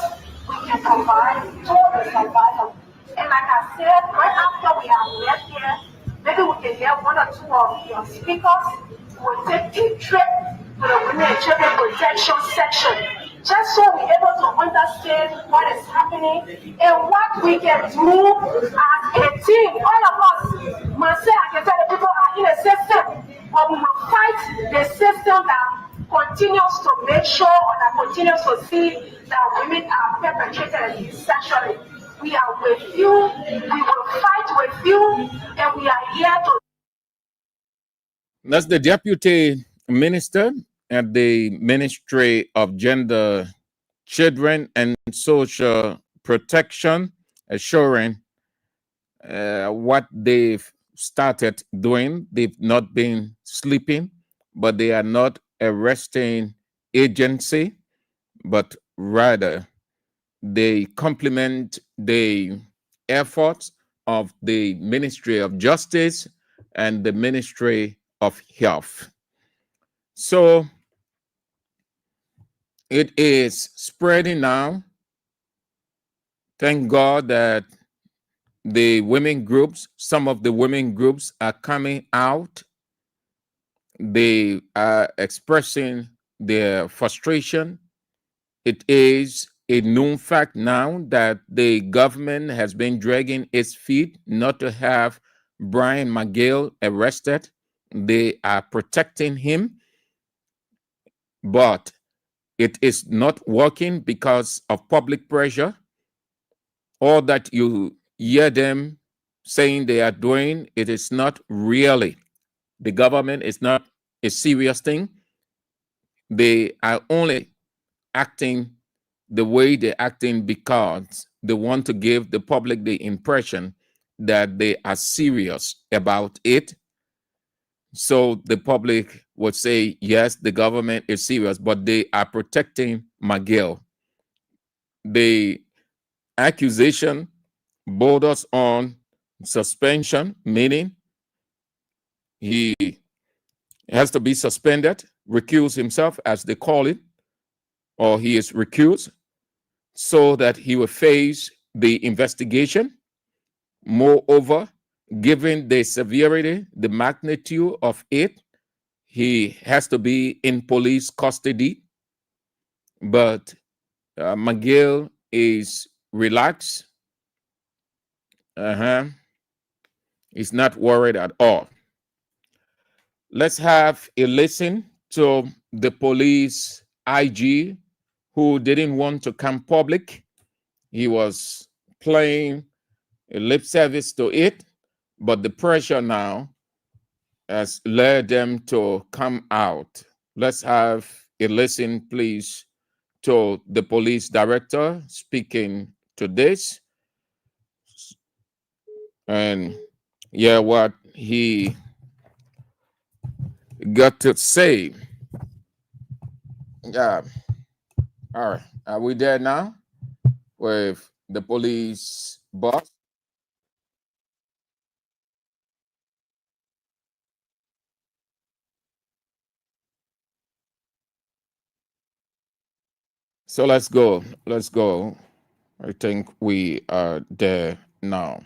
we can provide to the survivor. And like I said, right after we have left here, maybe we can get one or two of your speakers. We'll take a trip to the Women and Children Protection section, just so we're able to understand what is happening and what we can do as a team. All of us, myself, I can tell the people are in a system, but we will fight the system that continues to make sure or that continues to see that women are perpetrated sexually. We are with you, we will fight with you, and we are here to. That's the Deputy Minister at the Ministry of Gender, Children and Social Protection, assuring what they've started doing. They've not been sleeping, but they are not arresting agency, but rather they complement the efforts of the Ministry of Justice and the Ministry of Health. So It is spreading now. Thank God that the women groups, some of the women groups are coming out. They are expressing their frustration. It is a known fact now that the government has been dragging its feet not to have Brian McGill arrested. They are protecting him, but it is not working because of public pressure. All that you hear them saying they are doing, it is not really. The government is not a serious thing. They are only acting the way they're acting because they want to give the public the impression that they are serious about it. So the public would say, yes, the government is serious, but they are protecting McGill. The accusation borders on suspension, meaning he has to be suspended, recuse himself, as they call it, or he is recused, so that he will face the investigation. Moreover, given the severity, the magnitude of it, he has to be in police custody. But McGill is relaxed. He's not worried at all. Let's have a listen to the police IG who didn't want to come public. He was playing a lip service to it, but the pressure now has led them to come out. Let's have a listen, please, to the police director speaking to this. And yeah, what he got to say. Yeah. All right. Are we there now with the police boss? So let's go. Let's go. I think we are there now.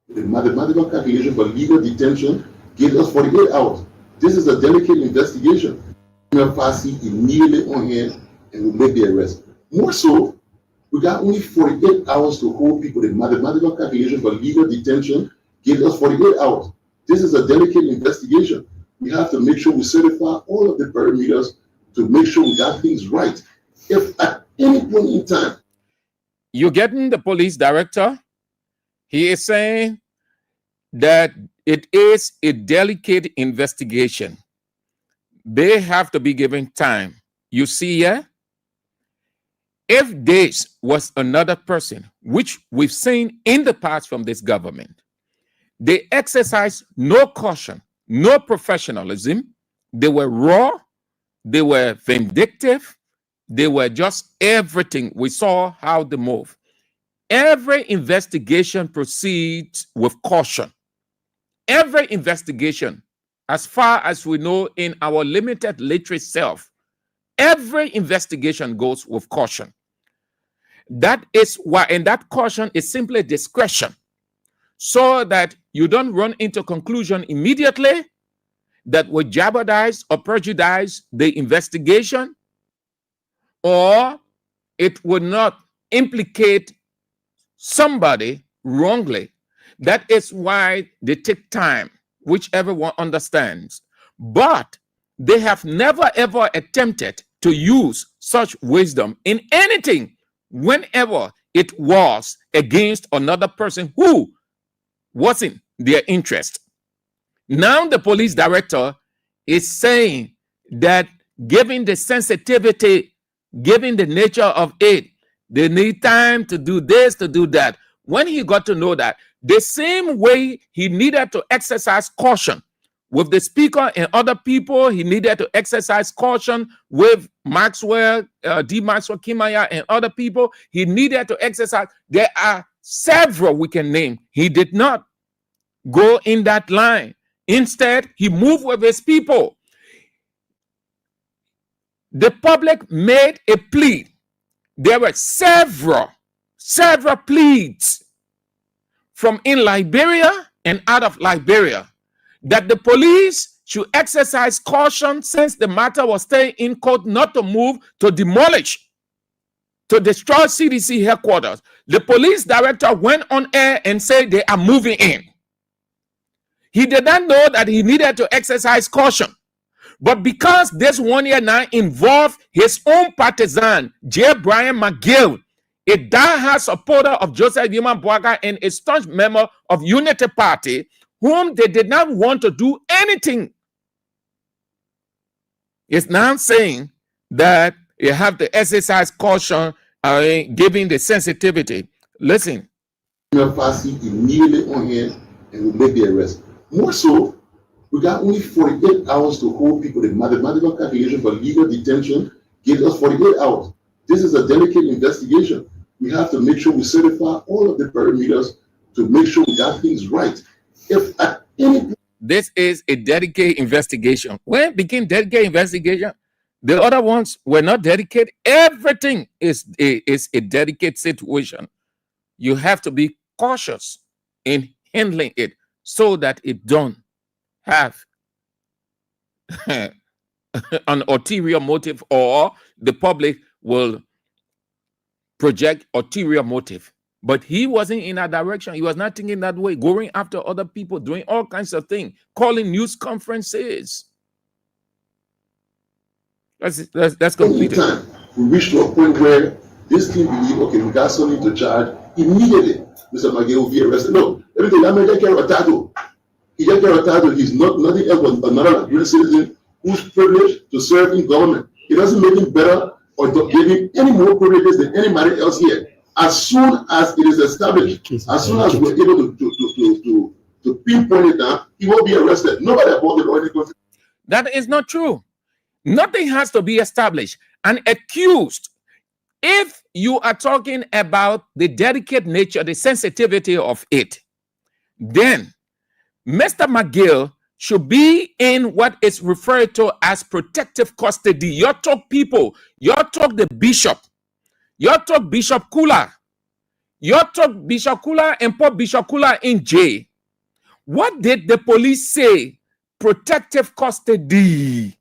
The mathematical calculation for legal detention gives us 48 hours. This is a delicate investigation. Farsi immediately on hand and will make the arrest. More so, we got only 48 hours to hold people. The mathematical calculation for legal detention gives us 48 hours. This is a delicate investigation. We have to make sure we certify all of the parameters to make sure we got things right. If at any point in time, you're getting the police director, he is saying that it is a delicate investigation. They have to be given time. You see here, if this was another person, which we've seen in the past from this government, they exercised no caution, no professionalism. They were raw, they were vindictive, they were just everything. We saw how they move. Every investigation proceeds with caution. Every investigation, as far as we know in our limited literary self, every investigation goes with caution. That is why, and that caution is simply discretion, so that you don't run into conclusion immediately that would jeopardize or prejudice the investigation, or it would not implicate somebody wrongly. That is why they take time, which everyone understands. But they have never ever attempted to use such wisdom in anything whenever it was against another person who wasn't their interest. Now the police director is saying that given the sensitivity, given the nature of it, they need time to do this, to do that. When he got to know that, the same way he needed to exercise caution with the speaker and other people, he needed to exercise caution with Maxwell, D. Maxwell Kimaya and other people, he needed to exercise. There are several we can name. He did not go in that line. Instead, he moved with his people. The public made a plea. There were several pleas from in Liberia and out of Liberia that the police should exercise caution since the matter was staying in court, not to move, to demolish, to destroy CDC headquarters. The police director went on air and said they are moving in. He did not know that he needed to exercise caution. But because this 1 year now involved his own partisan, J. Brian McGill, a diehard supporter of Joseph Newman Boakai and a staunch member of Unity Party, whom they did not want to do anything, is now saying that you have to exercise caution, giving the sensitivity. Listen. Immediately on here and we make the arrest. More so, we got only 48 hours to hold people. The mathematical calculation for legal detention gives us 48 hours. This is a delicate investigation. We have to make sure we certify all of the parameters to make sure we got things right. If at any This is a dedicated investigation. When it became dedicated investigation, the other ones were not dedicated. Everything is a dedicated situation. You have to be cautious in handling it so that it don't have an ulterior motive, or the public will project ulterior motive. But he wasn't in that direction. He was not thinking that way, going after other people, doing all kinds of things, calling news conferences. That's complete. We reach to a point where this team believe, okay, we got something to charge immediately. Mr. McGill will be arrested. No, everything. I'm going to get a tattoo. He just got a title. He's not nothing else but another Liberian citizen who's privileged to serve in government. It doesn't make him better or give him any more privileges than anybody else here. As soon as it is established, as soon as we're able to pinpoint it down, he will be arrested. Nobody above the law. That is not true. Nothing has to be established. An accused, if you are talking about the delicate nature, the sensitivity of it, then Mr. McGill should be in what is referred to as protective custody. You talk people, you talk the bishop, you talk Bishop Kula, you talk Bishop Kula and put Bishop Kula in jail. What did the police say? Protective custody.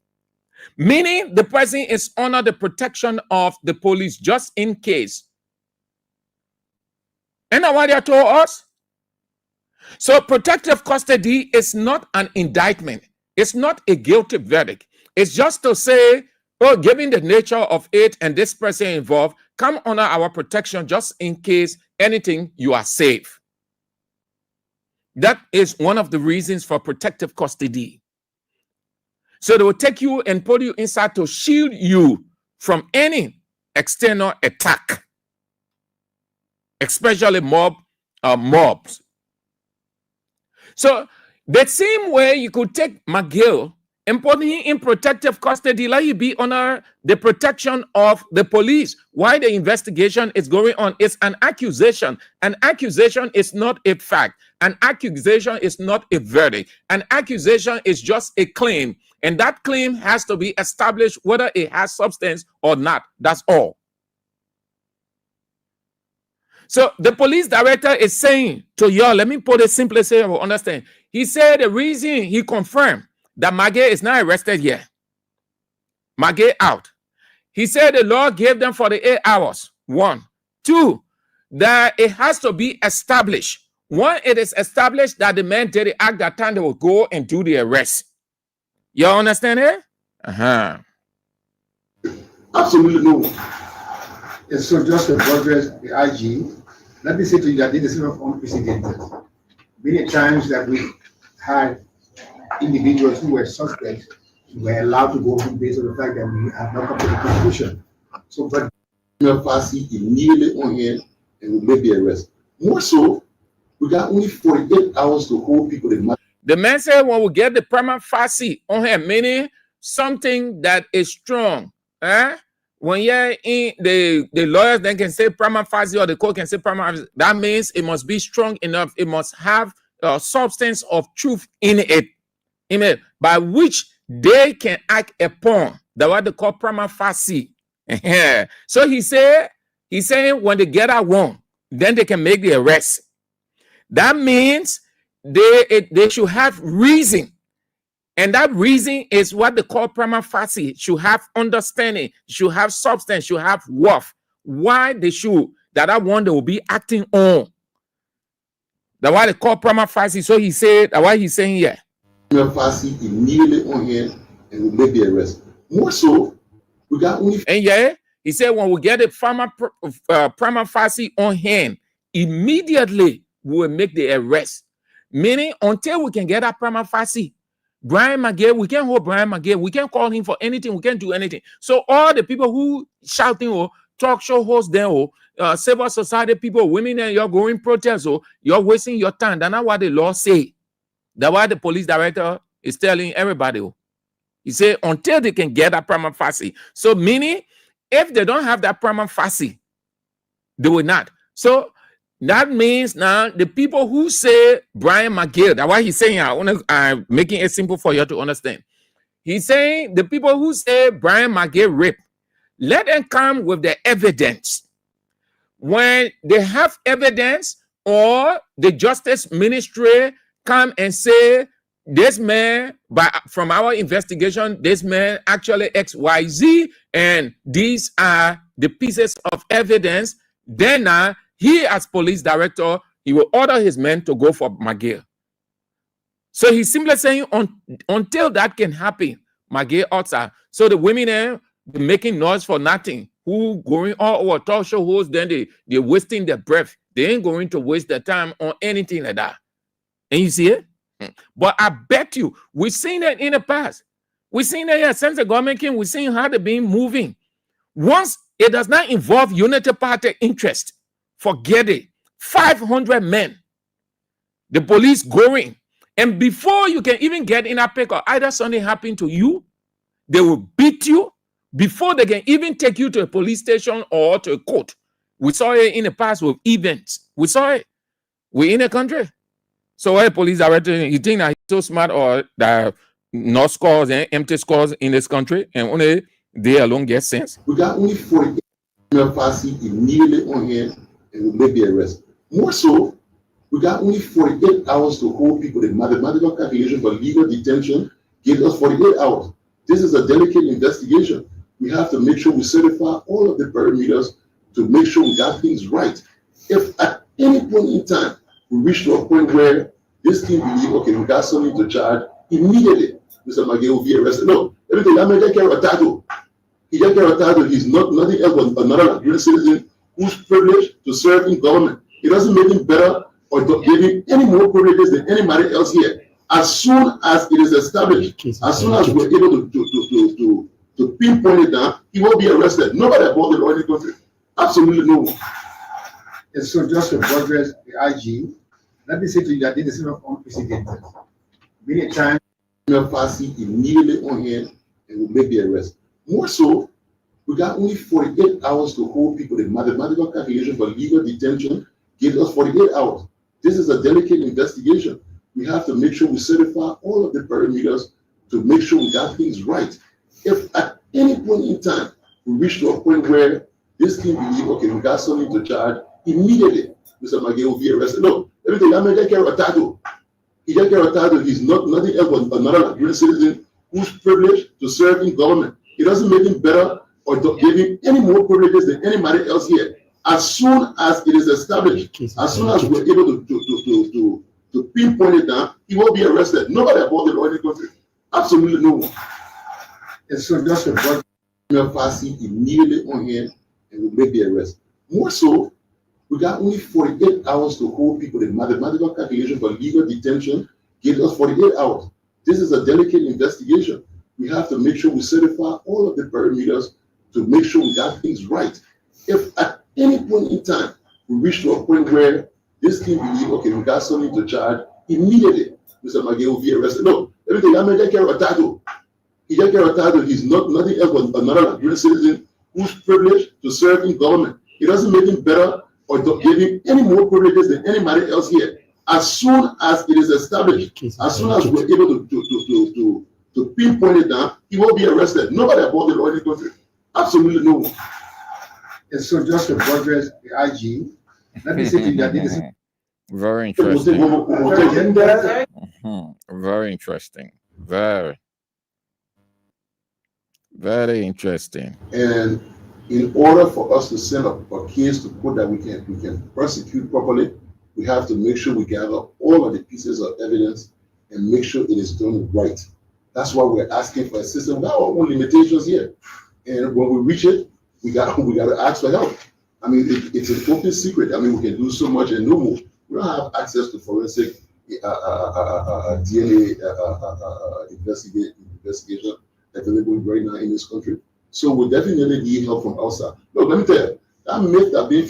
Meaning the person is under the protection of the police just in case. And now what they told us? So protective custody is not an indictment. It's not a guilty verdict. It's just to say, oh, given the nature of it and this person involved, come under our protection just in case anything, you are safe. That is one of the reasons for protective custody. So they will take you and put you inside to shield you from any external attack, especially mobs. So the same way you could take McGill and put him in protective custody, like he be under the protection of the police while the investigation is going on. It's an accusation. An accusation is not a fact. An accusation is not a verdict. An accusation is just a claim. And that claim has to be established whether it has substance or not. That's all. So the police director is saying to y'all, let me put it simply so you will understand. He said the reason he confirmed that Maggie is not arrested yet. Maggie out. He said the law gave them 48 hours. 1. 2, that it has to be established. 1, it is established that the man did the act that time they will go and do the arrest. Y'all understand it? Absolutely no. And so just to address the IG, let me say to you that this is sort of unprecedented. Many times that we had individuals who were suspects were allowed to go home based on the fact that we have not come to the conclusion. So, but immediately on here and we make the arrest. More so, we got only 48 hours to hold people in. The man said, when we get the prima facie on him, meaning something that is strong. When you're in the lawyers then can say prima facie or the court can say prima facie, that means it must be strong enough. It must have a substance of truth in it. Amen. By which they can act upon. That's what they call prima facie. So he's saying when they get that one, then they can make the arrest. That means they should have reason. And that reason is what they call prima facie. Should have understanding, should have substance, should have worth. Why they should, that one they will be acting on. That's why they call prima facie. So he said, that's why he's saying here. Prima facie immediately on hand and will make the arrest. More so, we got only. And yeah, he said when we get a prima facie on hand, immediately we will make the arrest. Meaning, until we can get a prima facie, Brian McGill, we can't hold Brian McGill. We can't call him for anything. We can't do anything. So all the people who shouting or talk show hosts there or civil society people, women, and you're going protest or you're wasting your time. That's not what the law say. That's why the police director is telling everybody. He said until they can get a prima facie. So meaning, if they don't have that prima facie, they will not. So that means now the people who say Brian McGill, that's why he's saying, I'm making it simple for you to understand. He's saying the people who say Brian McGill rape, let them come with the evidence. When they have evidence or the justice ministry come and say, this man, from our investigation, this man actually XYZ, and these are the pieces of evidence, then he, as police director, he will order his men to go for McGill. So he's simply saying until that can happen, McGill outside. So the women are making noise for nothing. Who going all over talk show hosts, then they're wasting their breath. They ain't going to waste their time on anything like that. And you see it? But I bet you, we've seen that in the past. We've seen that here since the government came, we've seen how they've been moving. Once it does not involve unity party interest, forget it. 500 men, the police going, and before you can even get in a pick or either something happen to you, they will beat you before they can even take you to a police station or to a court. We saw it in the past with events. We saw it. We're in a country. So why police director, you think that he's so smart or that no scores and empty scores in this country and only they alone get sense? We got only 48 prima facie immediately on hand and will make the arrest. More so, we got only 48 hours to hold people. The mathematical calculation for legal detention gives us 48 hours. This is a delicate investigation. We have to make sure we certify all of the parameters to make sure we got things right. If at any point in time we reach to a point where this team believe, okay, we got something to charge, immediately Mr. McGill will be arrested. No, everything that man take care of a title. He take care of a title. He's not nothing else but another Nigerian citizen who's privileged to serve in government. It doesn't make him better or give him any more privileges than anybody else here. As soon as it is established, as soon as we're able to pinpoint it down, he will be arrested. Nobody above the law in the country. Absolutely no one. And so just to progress the IG, let me say to you that this is not unprecedented. Many times, facie immediately on hand and will make the arrest. More so, we got only 48 hours to hold people. The mathematical calculation for legal detention gives us 48 hours. This is a delicate investigation. We have to make sure we certify all of the parameters to make sure we got things right. If at any point in time we reach to a point where this team believe, okay, we got something to charge, immediately Mr. McGill will be arrested. No, everything that man take care of a title. He take care of a title. He's not nothing else but another Nigerian citizen who's privileged to serve in government. It doesn't make him better or give him any more privileges than anybody else here. As soon as it is established, as soon as we're able to pinpoint it down, he will be arrested. Nobody above the law in the country. Absolutely no one. And so just to progress facie immediately on hand and will make the arrest. More so, we got only 48 hours to hold people. The mathematical calculation for legal detention gives us 48 hours. This is a delicate investigation. We have to make sure we certify all of the parameters to make sure we got things right. If at any point in time we reach to a point where this team believe, okay, we got something to charge, immediately Mr. McGill will be arrested. No, everything that man take care of a title. He take care of a title. He's not nothing else but another Nigerian citizen who's privileged to serve in government. It doesn't make him better or give him any more privileges than anybody else here. as soon as it is established, as soon as we're able to pinpoint it down, he will be arrested. Nobody above the law in the country. Absolutely no one. And so just to buttress the IG, let me say to you that this is very interesting. Very interesting. Very interesting. And in order for us to send a case to court that we can prosecute properly, we have to make sure we gather all of the pieces of evidence and make sure it is done right. That's why we're asking for assistance. We have our own limitations here, and when we reach it, we got to ask for help. I mean, it's an open secret. I mean, we can do so much and no more. We don't have access to forensic DNA investigation available right now in this country. So we definitely need help from outside. Look, let me tell you, that myth that been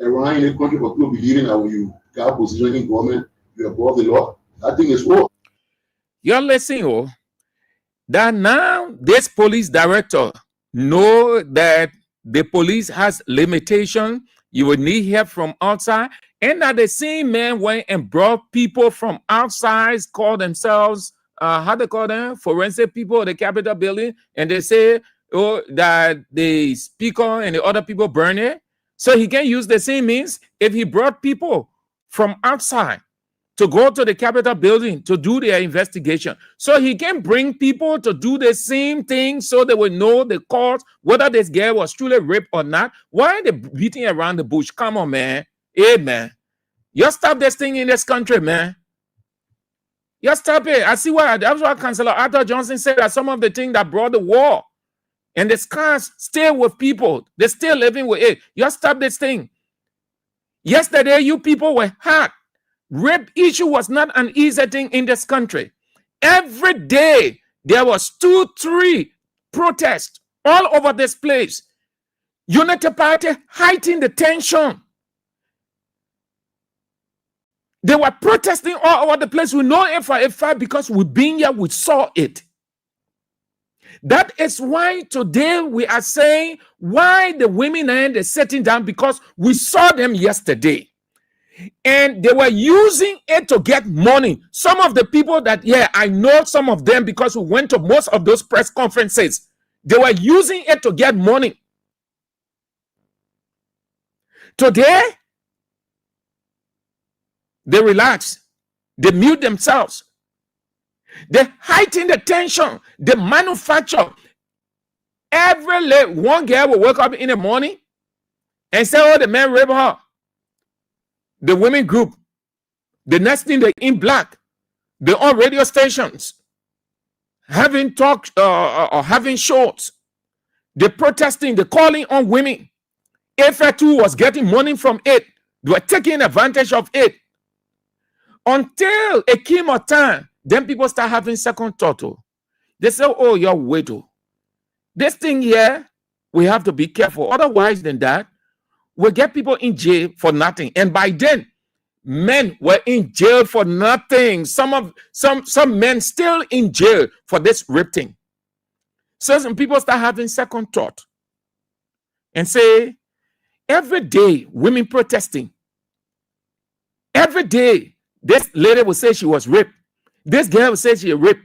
around in the country for people believing that when you got a position in government, you're above the law. I think it's wrong. You're listening, that now this police director know that the police has limitation. You will need help from outside, and that the same man went and brought people from outside, call themselves how they call them, forensic people of the Capitol building, and they say, oh, that the speaker and the other people burn it. So he can use the same means if he brought people from outside to go to the Capitol building to do their investigation. So he can bring people to do the same thing so they will know the cause, whether this girl was truly raped or not. Why are they beating around the bush? Come on, man. Hey, man. You stop this thing in this country, man. You stop it. I see why. That's why Councillor Arthur Johnson said that some of the things that brought the war and the scars stay with people. They're still living with it. You stop this thing. Yesterday, you people were hurt. Rape issue was not an easy thing in this country. Every day, there was 2-3 protests all over this place. Unity Party heightening the tension. They were protesting all over the place. We know it for a fact because we've been here, we saw it. That is why today we are saying why the women are sitting down, because we saw them yesterday. And they were using it to get money. Some of the people that, I know some of them because we went to most of those press conferences. They were using it to get money. Today, they relax. They mute themselves. They heighten the tension. They manufacture. One girl will wake up in the morning and say, oh, the man raped her. The women group. The next thing, they're in black. They're on radio stations. Having talk or having shows. They're protesting. They're calling on women. AFA2 was getting money from it. They were taking advantage of it. Until it came a time, then people start having second thought. They say, oh, you're widow. This thing here, we have to be careful. Otherwise than that, we'll get people in jail for nothing. And by then, men were in jail for nothing. Some men still in jail for this rape thing. So some people start having second thought and say, every day, women protesting. Every day, this lady will say she was raped. This girl will say she was raped.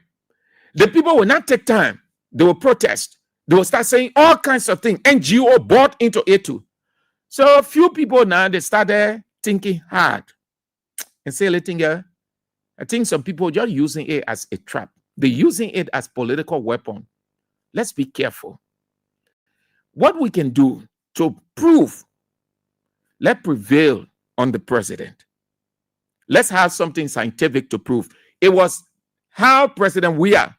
The people will not take time. They will protest. They will start saying all kinds of things. NGO bought into it too. So a few people now, they started thinking hard and say, I think some people are just using it as a trap. They're using it as political weapon. Let's be careful. What we can do to prove, let's prevail on the president. Let's have something scientific to prove. It was how President Weah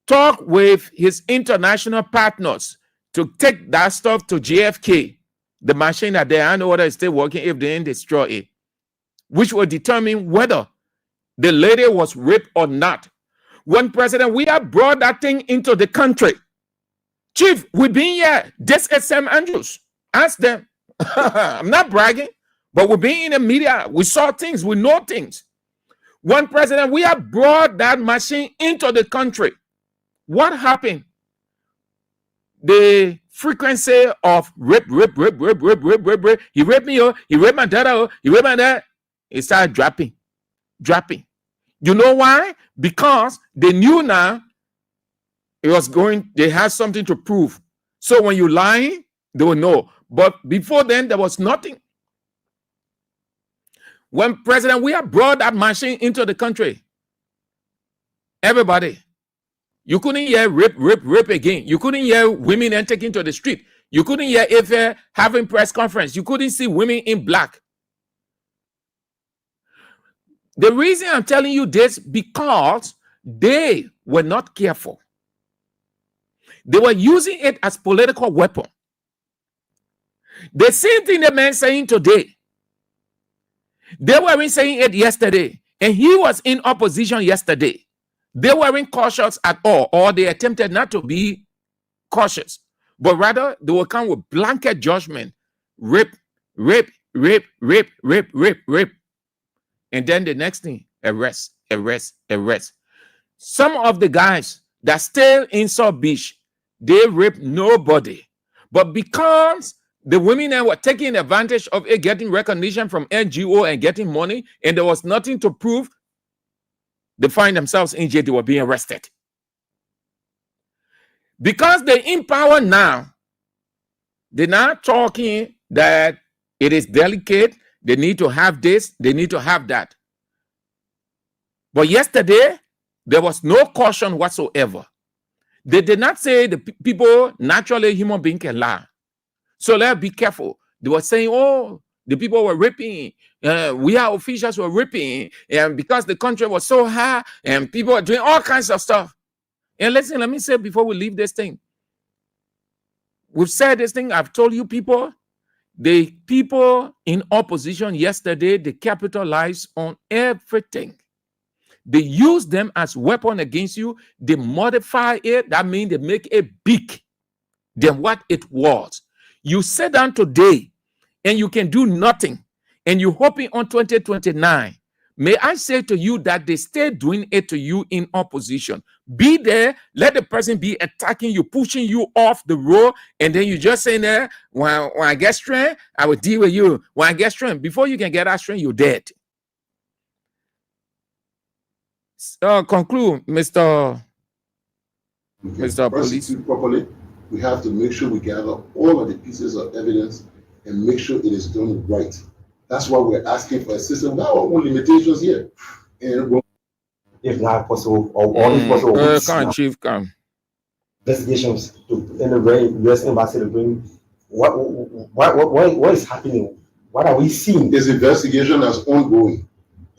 talked with his international partners to take that stuff to JFK, the machine that they don't know whether it's still working if they didn't destroy it, which will determine whether the lady was raped or not. When President Weah brought that thing into the country, Chief, we've been here. This is St. Andrews. Ask them. I'm not bragging. But we've been in the media. We saw things. We know things. When President Weah brought that machine into the country, what happened? The frequency of rape. He raped me, he raped my dad, he raped my dad. It started dropping. You know why? Because they knew now they had something to prove. So when you lie, they will know. But before then, there was nothing. When President Weah brought that machine into the country, everybody, you couldn't hear rape again. You couldn't hear women and taken to the street. You couldn't hear Ife having press conference. You couldn't see women in black. The reason I'm telling you this, because they were not careful. They were using it as political weapon. The same thing the man saying today. They weren't saying it yesterday, and he was in opposition yesterday. They weren't cautious at all, or they attempted not to be cautious, but rather they will come with blanket judgment, rape. And then the next thing, arrest. Some of the guys that stay in South Beach, they rape nobody. But because the women were taking advantage of it, getting recognition from NGO and getting money, and there was nothing to prove, they find themselves in jail, they were being arrested. Because they're in power now, they're not talking that it is delicate, they need to have this, they need to have that. But yesterday, there was no caution whatsoever. They did not say the people, naturally human being can lie. So let's be careful. They were saying, oh, the people were raping. We are officials were raping. And because the country was so high and people were doing all kinds of stuff. And listen, let me say before we leave this thing. We've said this thing. I've told you people. The people in opposition yesterday, they capitalized on everything. They use them as weapon against you. They modify it. That means they make it big than what it was. You sit down today and you can do nothing. And you're hoping on 2029. May I say to you that they stay doing it to you in opposition. Be there. Let the person be attacking you, pushing you off the road. And then you just say there, when I get strength, I will deal with you. When I get strength, before you can get that strength, you're dead. Conclude, Mr. Police. Properly, we have to make sure we gather all of the pieces of evidence and make sure it is done right. That's why we're asking for a system. We have our own limitations here. And if not possible, or if possible, Chief, come. Investigations to in the U.S. Embassy to bring what is happening? What are we seeing? This investigation is ongoing,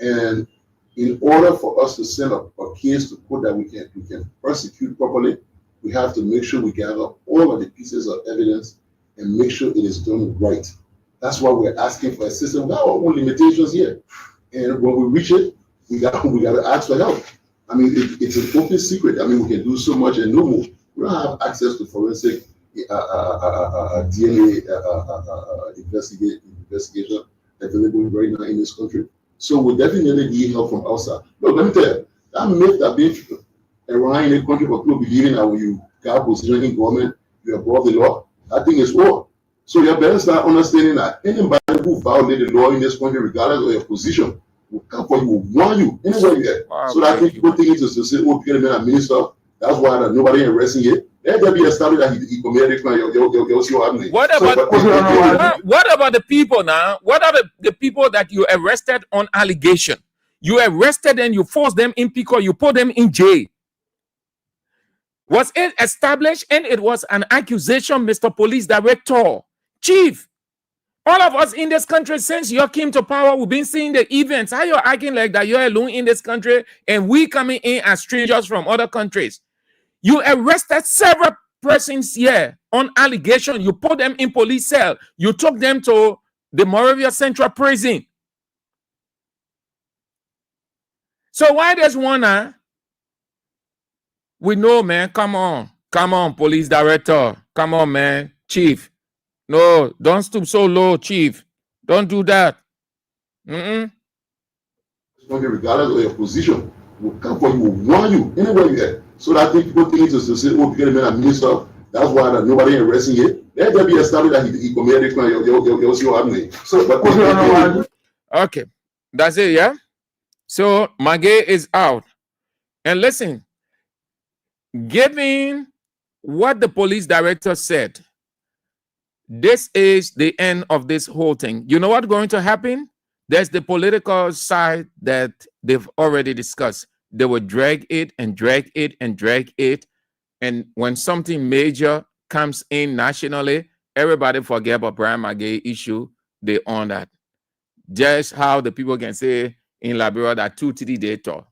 and in order for us to send up a case to court that we can prosecute properly, we have to make sure we gather all of the pieces of evidence and make sure it is done right. That's why we're asking for a system. We have our own limitations here, and when we reach it, we got to ask for help. I mean, it's an open secret. I mean, we can do so much and no more. We don't have access to forensic DNA investigation available right now in this country. So we definitely need help from outside. Look, let me tell you, that myth that being around in the country for people believing that when you got position in government, you're above the law, that thing is wrong. So you better start understanding that anybody who violates the law in this country, regardless of your position, will come for you, will warn you anywhere you are. Wow, so that I think people think it's to say, oh, because a minister, that's why nobody arresting it. Let there be established that he committed a crime. You'll see what happening. What about the people now? What are the people that you arrested on allegation? You arrested and you forced them in Pico, you put them in jail. Was it established and it was an accusation, Mr. Police Director? Chief, all of us in this country, since you came to power, we've been seeing the events. How you're acting like that you're alone in this country and we coming in as strangers from other countries? You arrested several persons here on allegation. You put them in police cell. You took them to the Moravia Central Prison. So why there's one? We know, man. Come on, Police Director. Come on, man. Chief. No, don't stoop so low, Chief. Don't do that. Regardless of your position, will come for you, will warn you anywhere you are. So that people think to say, oh, because a minister, that's why nobody arresting it. Let there be established that he committed a crime. You'll see what happening. So, but okay. That's it, yeah? So Magay is out. And listen, given what the police director said, this is the end of this whole thing. You know what's going to happen? There's the political side that they've already discussed. They will drag it and drag it and drag it. And when something major comes in nationally, everybody forget about Brian Magay issue. They own that. Just how the people can say in Liberia that 2-3 data.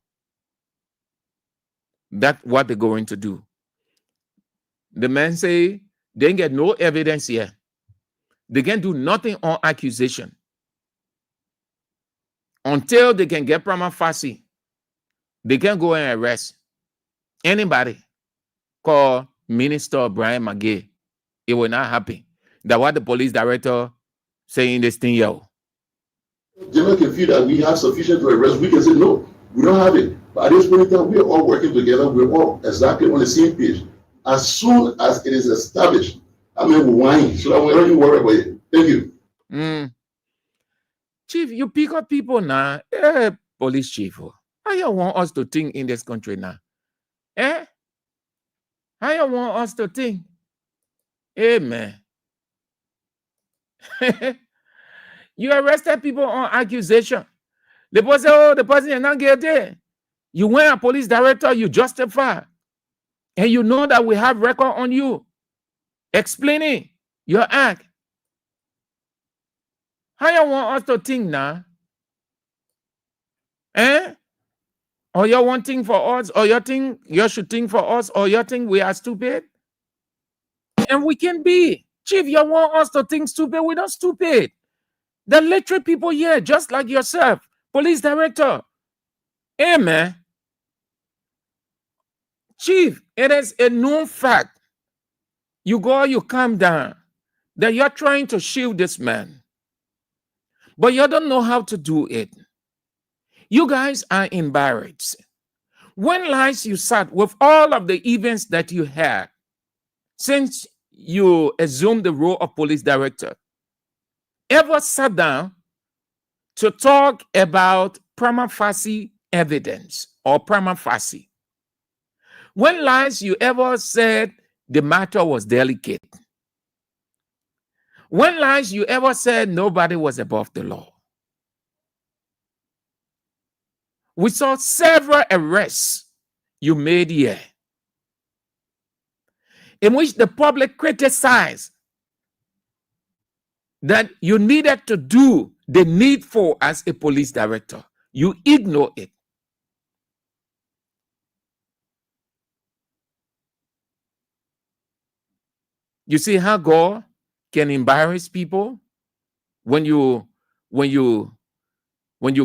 That's what they're going to do. The men say they get no evidence here. They can do nothing on accusation until they can get prima facie. They can go and arrest anybody called Minister Brian Magay. It will not happen. That's what the police director saying this thing, yo. General can feel that we have sufficient to arrest. We can say no, we don't have it. But at this point in time, we are all working together. We're all exactly on the same page. As soon as it is established, I mean, we're whining, so that we don't even worry about it. Thank you. Chief, you pick up people now. Eh, police chief. How you want us to think in this country now? Eh? How you want us to think? Amen. You arrested people on accusation. The person, oh, the person is not guilty. You went a police director, you justify. And you know that we have record on you explaining your act. How you want us to think now? Eh? Or you want think for us, or you think you should think for us, or you think we are stupid? And we can be. Chief, you want us to think stupid? We're not stupid. The literate people here, just like yourself, police director. Hey, man. Chief, it is a known fact. You go, you calm down, that you're trying to shield this man. But you don't know how to do it. You guys are embarrassed. When last you sat with all of the events that you had since you assumed the role of police director, ever sat down to talk about prima facie evidence or prima facie? When last you ever said the matter was delicate? When last you ever said nobody was above the law? We saw several arrests you made here in which the public criticized that you needed to do the needful as a police director. You ignore it. You see how God can embarrass people when you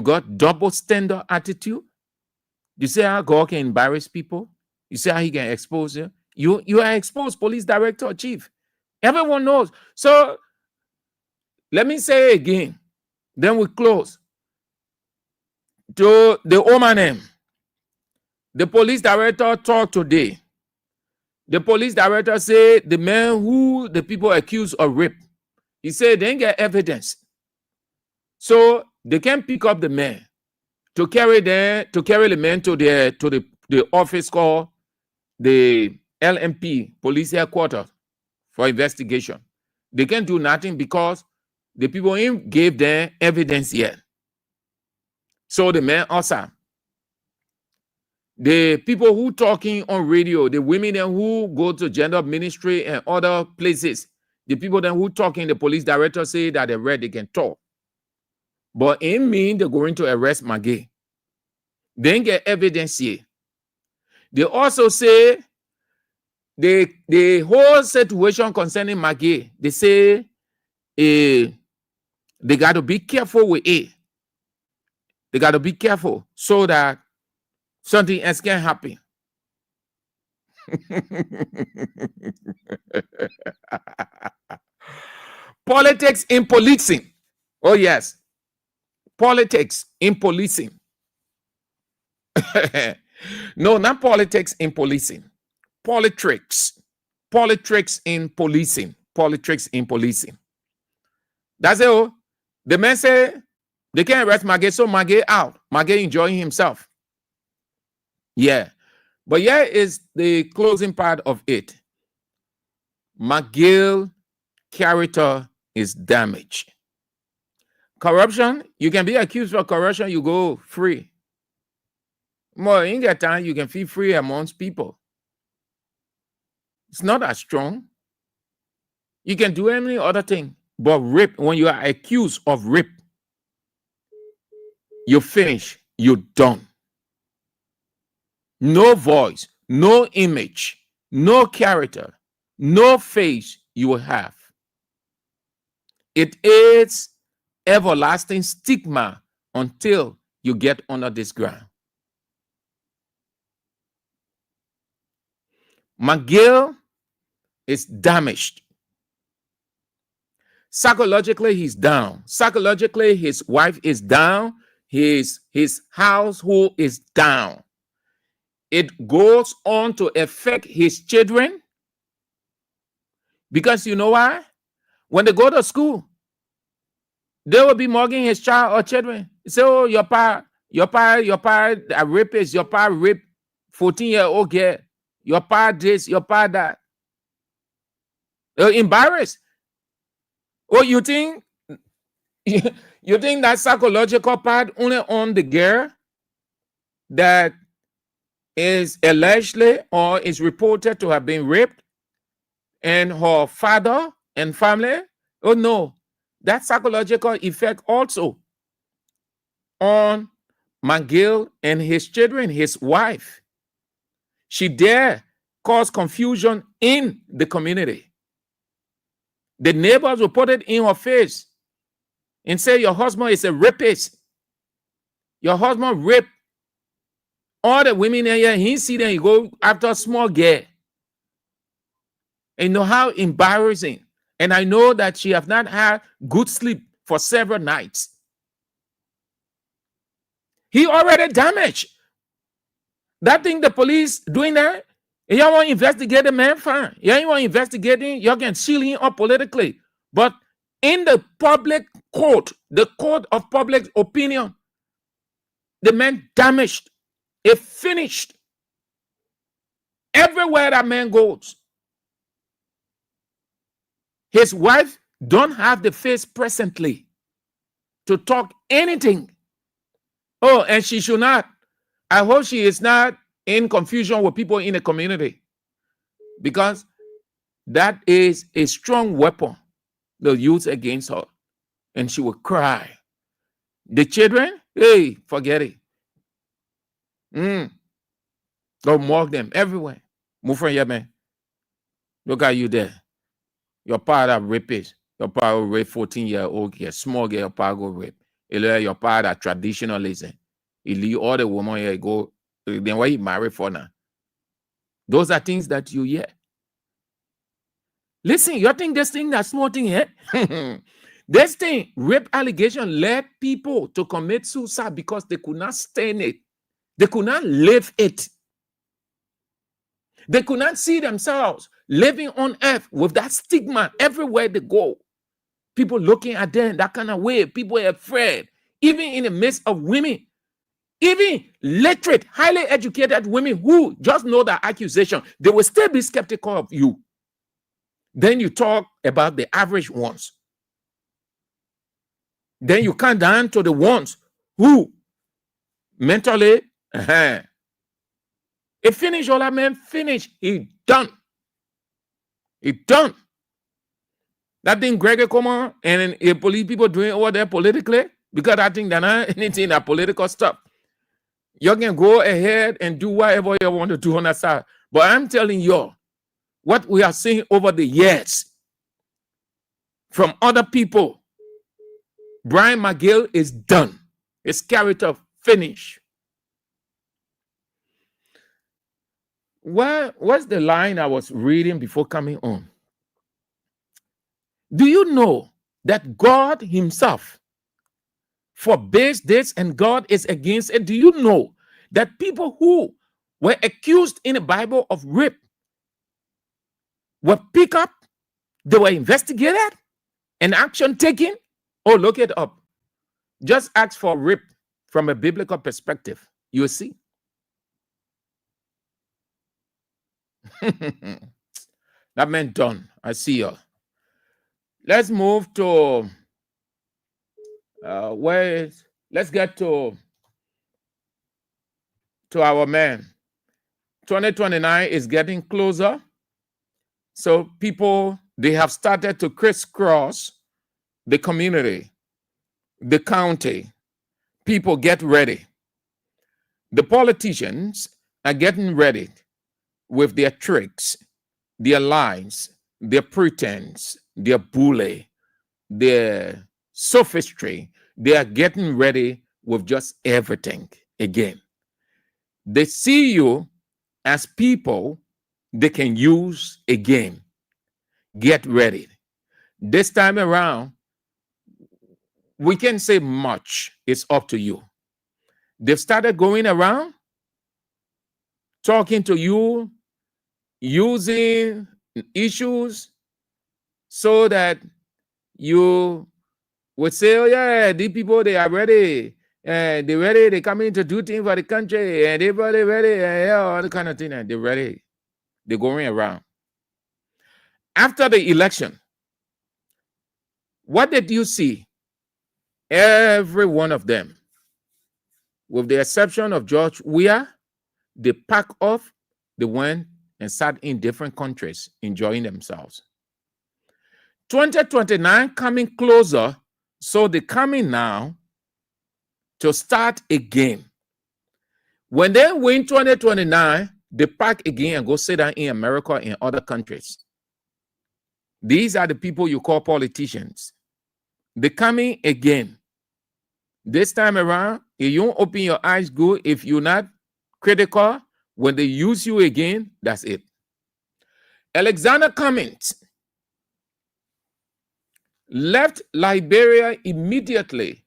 got double standard attitude? You see how God can embarrass people? You see how he can expose you? You are exposed, police director or chief. Everyone knows. So let me say again, then we close. To the Omanem, the police director talked today. The police director said the man who the people accused of rape, he said they didn't get evidence. So they can pick up the man to carry the man to the office called the LMP, police headquarters, for investigation. They can't do nothing because the people ain't gave them evidence yet. So the man also, the people who talking on radio, the women then who go to gender ministry and other places, the people then who talking, the police director say that they read, they can talk. But it mean they're going to arrest Magay. They ain't get evidence here. They also say the whole situation concerning Magay, they say they got to be careful with it. They got to be careful so that something else can happen. Politics in policing. Oh, yes. Politics in policing. No, not politics in policing. Politics. Politics in policing. Politics in policing. That's it. The man say They can't arrest Maggie, so Maggie out. Maggie enjoying himself. Yeah. But here is the closing part of it. McGill character is damaged. Corruption, you can be accused of corruption, you go free. More in that time, you can feel free amongst people. It's not as strong. You can do any other thing. But rape, when you are accused of rape, you finish, you're done. No voice, no image, no character, no face you will have. It is everlasting stigma until you get under this ground. McGill is damaged. Psychologically, he's down. Psychologically, his wife is down. His household is down. It goes on to affect his children. Because you know why? When they go to school, they will be mugging his child or children. Say, oh, your pa, a rapist, your pa raped 14-year-old girl. Your pa this, your pa that. They're embarrassed. Oh, you think that psychological part only on the girl that is allegedly or is reported to have been raped and her father and family? Oh no, that psychological effect also on McGill and his children, his wife. She dare cause confusion in the community. The neighbors will put it in her face and say, your husband is a rapist. Your husband raped all the women in here. He see them, he go after a small girl. And you know how embarrassing. And I know that she have not had good sleep for several nights. He already damaged. That thing the police doing that, you want to investigate the man, fine. You want to investigate him, you can seal him up politically. But in the public court, the court of public opinion, the man damaged. It finished. Everywhere that man goes. His wife don't have the face presently to talk anything. Oh, and she should not. I hope she is not in confusion with people in the community, because that is a strong weapon they'll use against her, and she will cry. The children, hey, forget it. Don't mock them everywhere. Move from here, man. Look at you there. Your part of rapist. Your part will rape 14-year-old girl, small girl, your part go rape. Your part of traditionalism. He leave all the women here go. Then why he married for now? Those are things that you hear. Listen, you think this thing, that small thing here? This thing, rape allegation, led people to commit suicide because they could not stand it. They could not live it. They could not see themselves living on earth with that stigma everywhere they go. People looking at them that kind of way. People are afraid. Even in the midst of women. Even literate, highly educated women who just know that accusation, they will still be skeptical of you. Then you talk about the average ones. Then you come down to the ones who mentally, it finished, all that man finished. He done. He done. That thing Gregor come on and the police people doing over there politically, because I think they're not anything that political stuff. You can go ahead and do whatever you want to do on that side. But I'm telling you, what we are seeing over the years from other people, Brian McGill is done. His character finished. What's the line I was reading before coming on? Do you know that God himself forbids this and God is against it? Do you know that people who were accused in the Bible of rape were picked up, they were investigated, and action taken? Oh, look it up. Just ask for RIP from a biblical perspective. You will see. That meant done. I see you. Let's move to let's get to our man. 2029 is getting closer. So people, they have started to crisscross the community, the county. People get ready. The politicians are getting ready with their tricks, their lies, their pretense, their bully, their sophistry. They are getting ready with just everything again. They see you as people they can use again. Get ready. This time around, we can say much. It's up to you. They've started going around, talking to you, using issues so that you would say, oh yeah, these people, they are ready. And they're ready, they're coming to do things for the country, and they're ready, and yeah, all the kind of thing, and they're ready. They're going around. After the election, what did you see? Every one of them, with the exception of George Weah, they packed off, they went and sat in different countries, enjoying themselves. 2029 coming closer, so they're coming now to start again. When they win 2029, they pack again and go sit down in America and other countries. These are the people you call politicians. They're coming again. This time around, if you don't open your eyes good, if you're not critical, when they use you again, that's it. Alexander Cummings left Liberia immediately.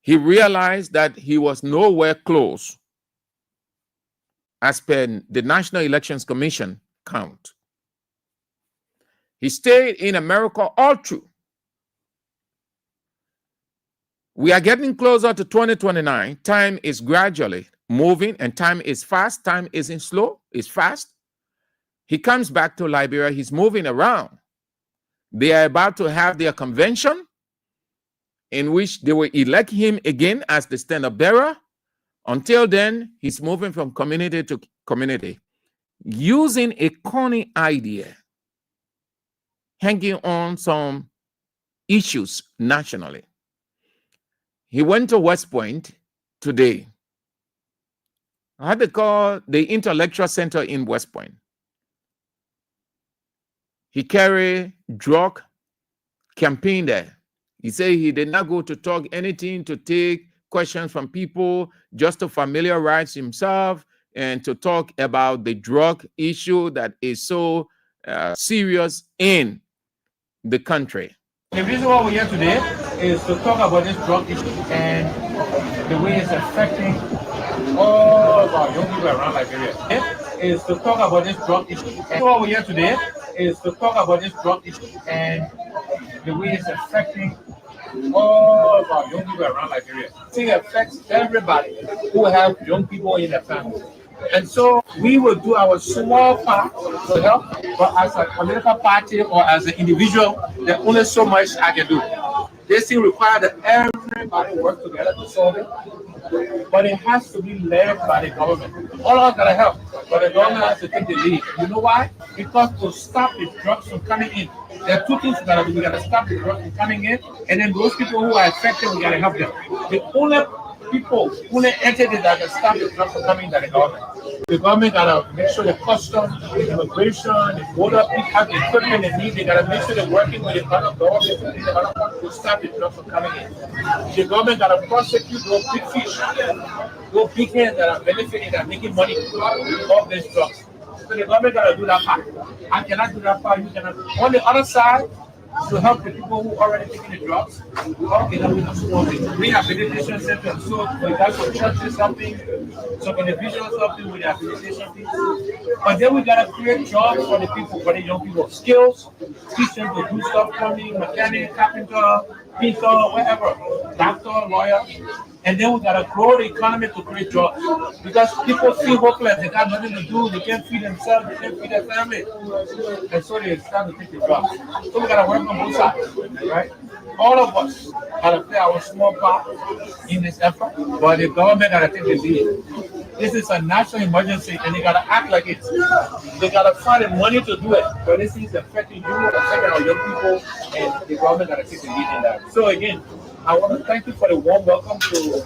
He realized that he was nowhere close as per the National Elections Commission count. He stayed in America all through. We are getting closer to 2029. Time is gradually moving, and time is fast. Time isn't slow, it's fast. He comes back to Liberia. He's moving around. They are about to have their convention in which they will elect him again as the standard bearer. Until then, he's moving from community to community, using a corny idea, hanging on some issues nationally. He went to West Point today. I had to call the intellectual center in West Point. He carried drug campaign there. He said he did not go to talk anything, to take questions from people, just to familiarize himself and to talk about the drug issue that is so serious in the country. The reason why we're here today is to talk about this drug issue and the way it's affecting all of our young people around Liberia. Is to talk about this drug issue. And why we're here today is to talk about this drug issue and the way it's affecting all of our young people around Liberia. It affects everybody who have young people in their family. And so we will do our small part to help, but as a political party or as an individual, there's only so much I can do. This thing requires that everybody work together to solve it, but it has to be led by the government. All of us gotta help, but the government has to take the lead. You know why? Because to stop the drugs from coming in, there are two things we gotta do. We gotta stop the drugs from coming in, and then those people who are affected, we gotta help them. The only entities that can stop the drugs from coming to the government. The government gotta make sure the customs, the immigration, the border people have the equipment they need. They gotta make sure they're working with the other government to stop the drugs from coming in. The government gotta prosecute those big fish, those big hands that are benefiting and making money off these drugs. So the government gotta do that part. I cannot do that part. You cannot. On the other side, to help the people who are already taking the drugs, okay, that we have some rehabilitation centers. So we got some churches helping, some individuals helping with rehabilitation fees. But then we gotta create jobs for the people, for the young people, skills, teach them to do stuff, plumbing, mechanic, carpenter, speaker, whatever, doctor, lawyer, and then we gotta grow the economy to create jobs. Because people feel hopeless, they got nothing to do, they can't feed themselves, they can't feed their family. And so they start to take the jobs. So we gotta work on both sides, right? All of us gotta play our small part in this effort, but the government gotta take the lead. This is a national emergency and they gotta act like it. They gotta find the money to do it. But this is affecting you, affecting our young people, and the government gotta take the lead in that. So again, I want to thank you for the warm welcome to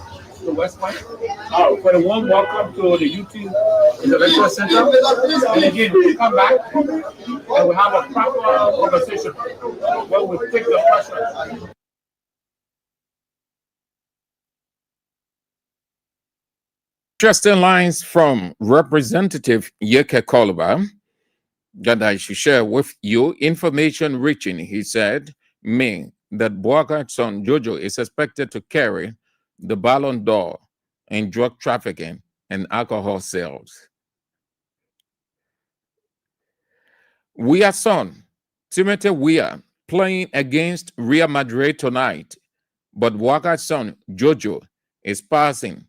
West Point, for the warm welcome to the YouTube Intellectual Center. And again, we come back and we have a proper conversation where we take the questions. Interesting lines from Representative Yeke Koluba that I should share with you. Information reaching, he said, me that Boakar's son Jojo is expected to carry the Ballon d'Or in drug trafficking and alcohol sales. Weah's son, Timothy Weah, playing against Real Madrid tonight, but Boakar's son Jojo is passing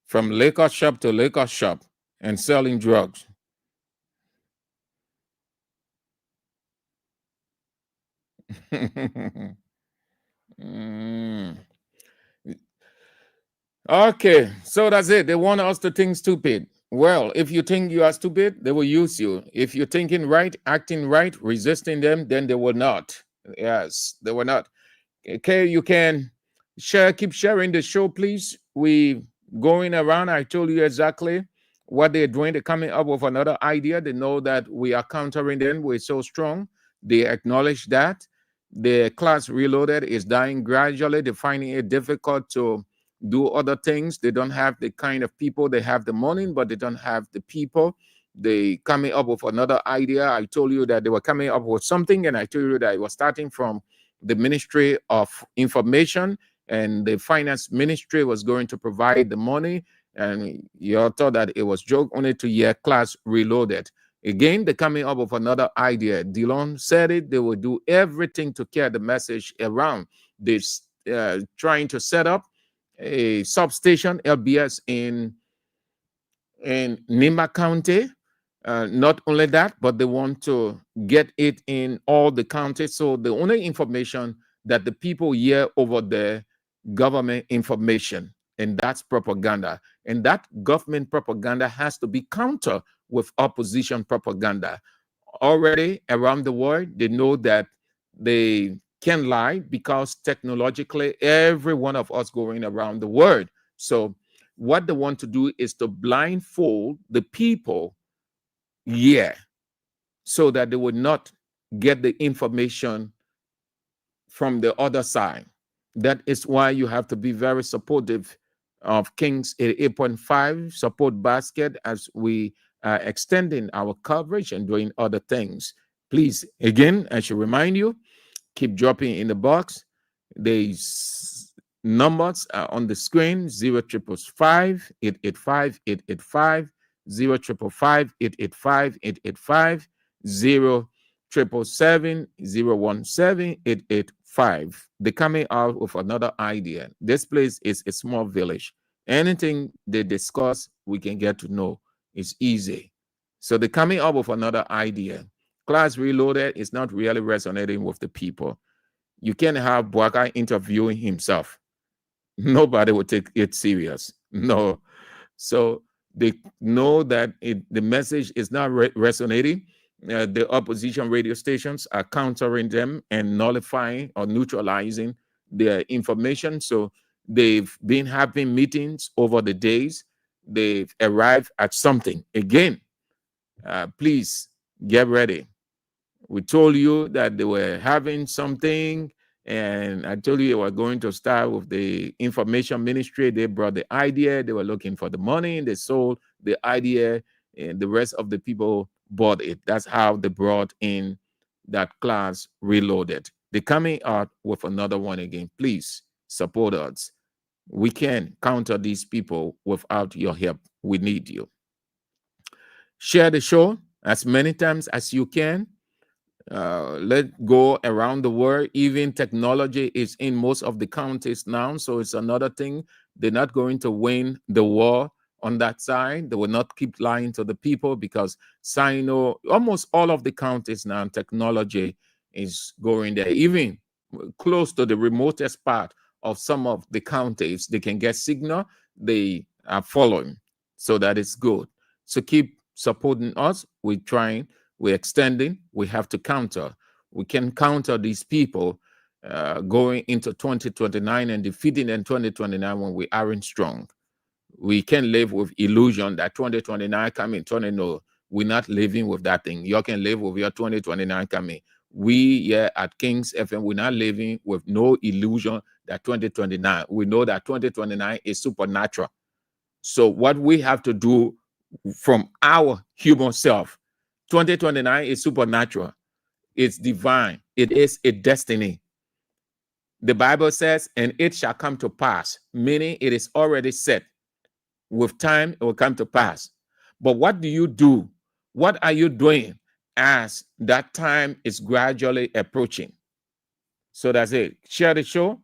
from liquor shop to liquor shop and selling drugs. Okay, so that's it. They want us to think stupid. Well, if you think you are stupid, they will use you. If you're thinking right, acting right, resisting them, then they will not. Yes, they will not. Okay, you can share, keep sharing the show, please. We going around. I told you exactly what they're doing. They're coming up with another idea. They know that we are countering them. We're so strong. They acknowledge that. The class reloaded is dying gradually. They're finding it difficult to do other things. They don't have the kind of people. They have the money, but they don't have the people. They coming up with another idea. I told you that they were coming up with something, and I told you that it was starting from the Ministry of Information, and the Finance Ministry was going to provide the money, and you all thought that it was joke only to hear class reloaded. Again, they're coming up with another idea. Dillon said it. They will do everything to carry the message around. They're trying to set up a substation, LBS, in Nima County. Not only that, but they want to get it in all the counties. So the only information that the people hear over the government information, and that's propaganda. And that government propaganda has to be countered with opposition propaganda. Already around the world, they know that they can lie because technologically, every one of us going around the world. So what they want to do is to blindfold the people, so that they would not get the information from the other side. That is why you have to be very supportive of King's 88.5 support basket as we are extending our coverage and doing other things. Please, again, I should remind you, keep dropping in the box. These numbers are on the screen: 0555 885 885, 0555 885 885, 0777 017 885. They're coming out with another idea. This place is a small village. Anything they discuss, we can get to know. It's easy. So they're coming up with another idea. Class reloaded is not really resonating with the people. You can't have Boakai interviewing himself. Nobody will take it serious. No. So they know that the message is not resonating. The opposition radio stations are countering them and nullifying or neutralizing their information. So they've been having meetings over the days. They've arrived at something. Again, please get ready. We told you that they were having something, and I told you they were going to start with the information ministry. They brought the idea. They were looking for the money. They sold the idea, and the rest of the people bought it. That's how they brought in that class reloaded. They're coming out with another one again. Please support us. We can counter these people without your help. We need you. Share the show as many times as you can. Let's go around the world. Even technology is in most of the counties now, so it's another thing. They're not going to win the war on that side. They will not keep lying to the people because almost all of the counties now, technology is going there. Even close to the remotest part of some of the counties, they can get signal. They are following, so that is good. So keep supporting us. We're trying. We're extending. We have to counter. We can counter these people going into 2029 and defeating them in 2029 when we aren't strong. We can live with illusion that 2029 coming. No, we're not living with that thing. You can live with your 2029 coming. We here at Kings FM, we're not living with no illusion that 2029. We know that 2029 is supernatural. So what we have to do from our human self, 2029 is supernatural. It's divine. It is a destiny. The Bible says, and it shall come to pass, meaning it is already set. With time, it will come to pass. But what do you do? What are you doing as that time is gradually approaching? So that's it. Share the show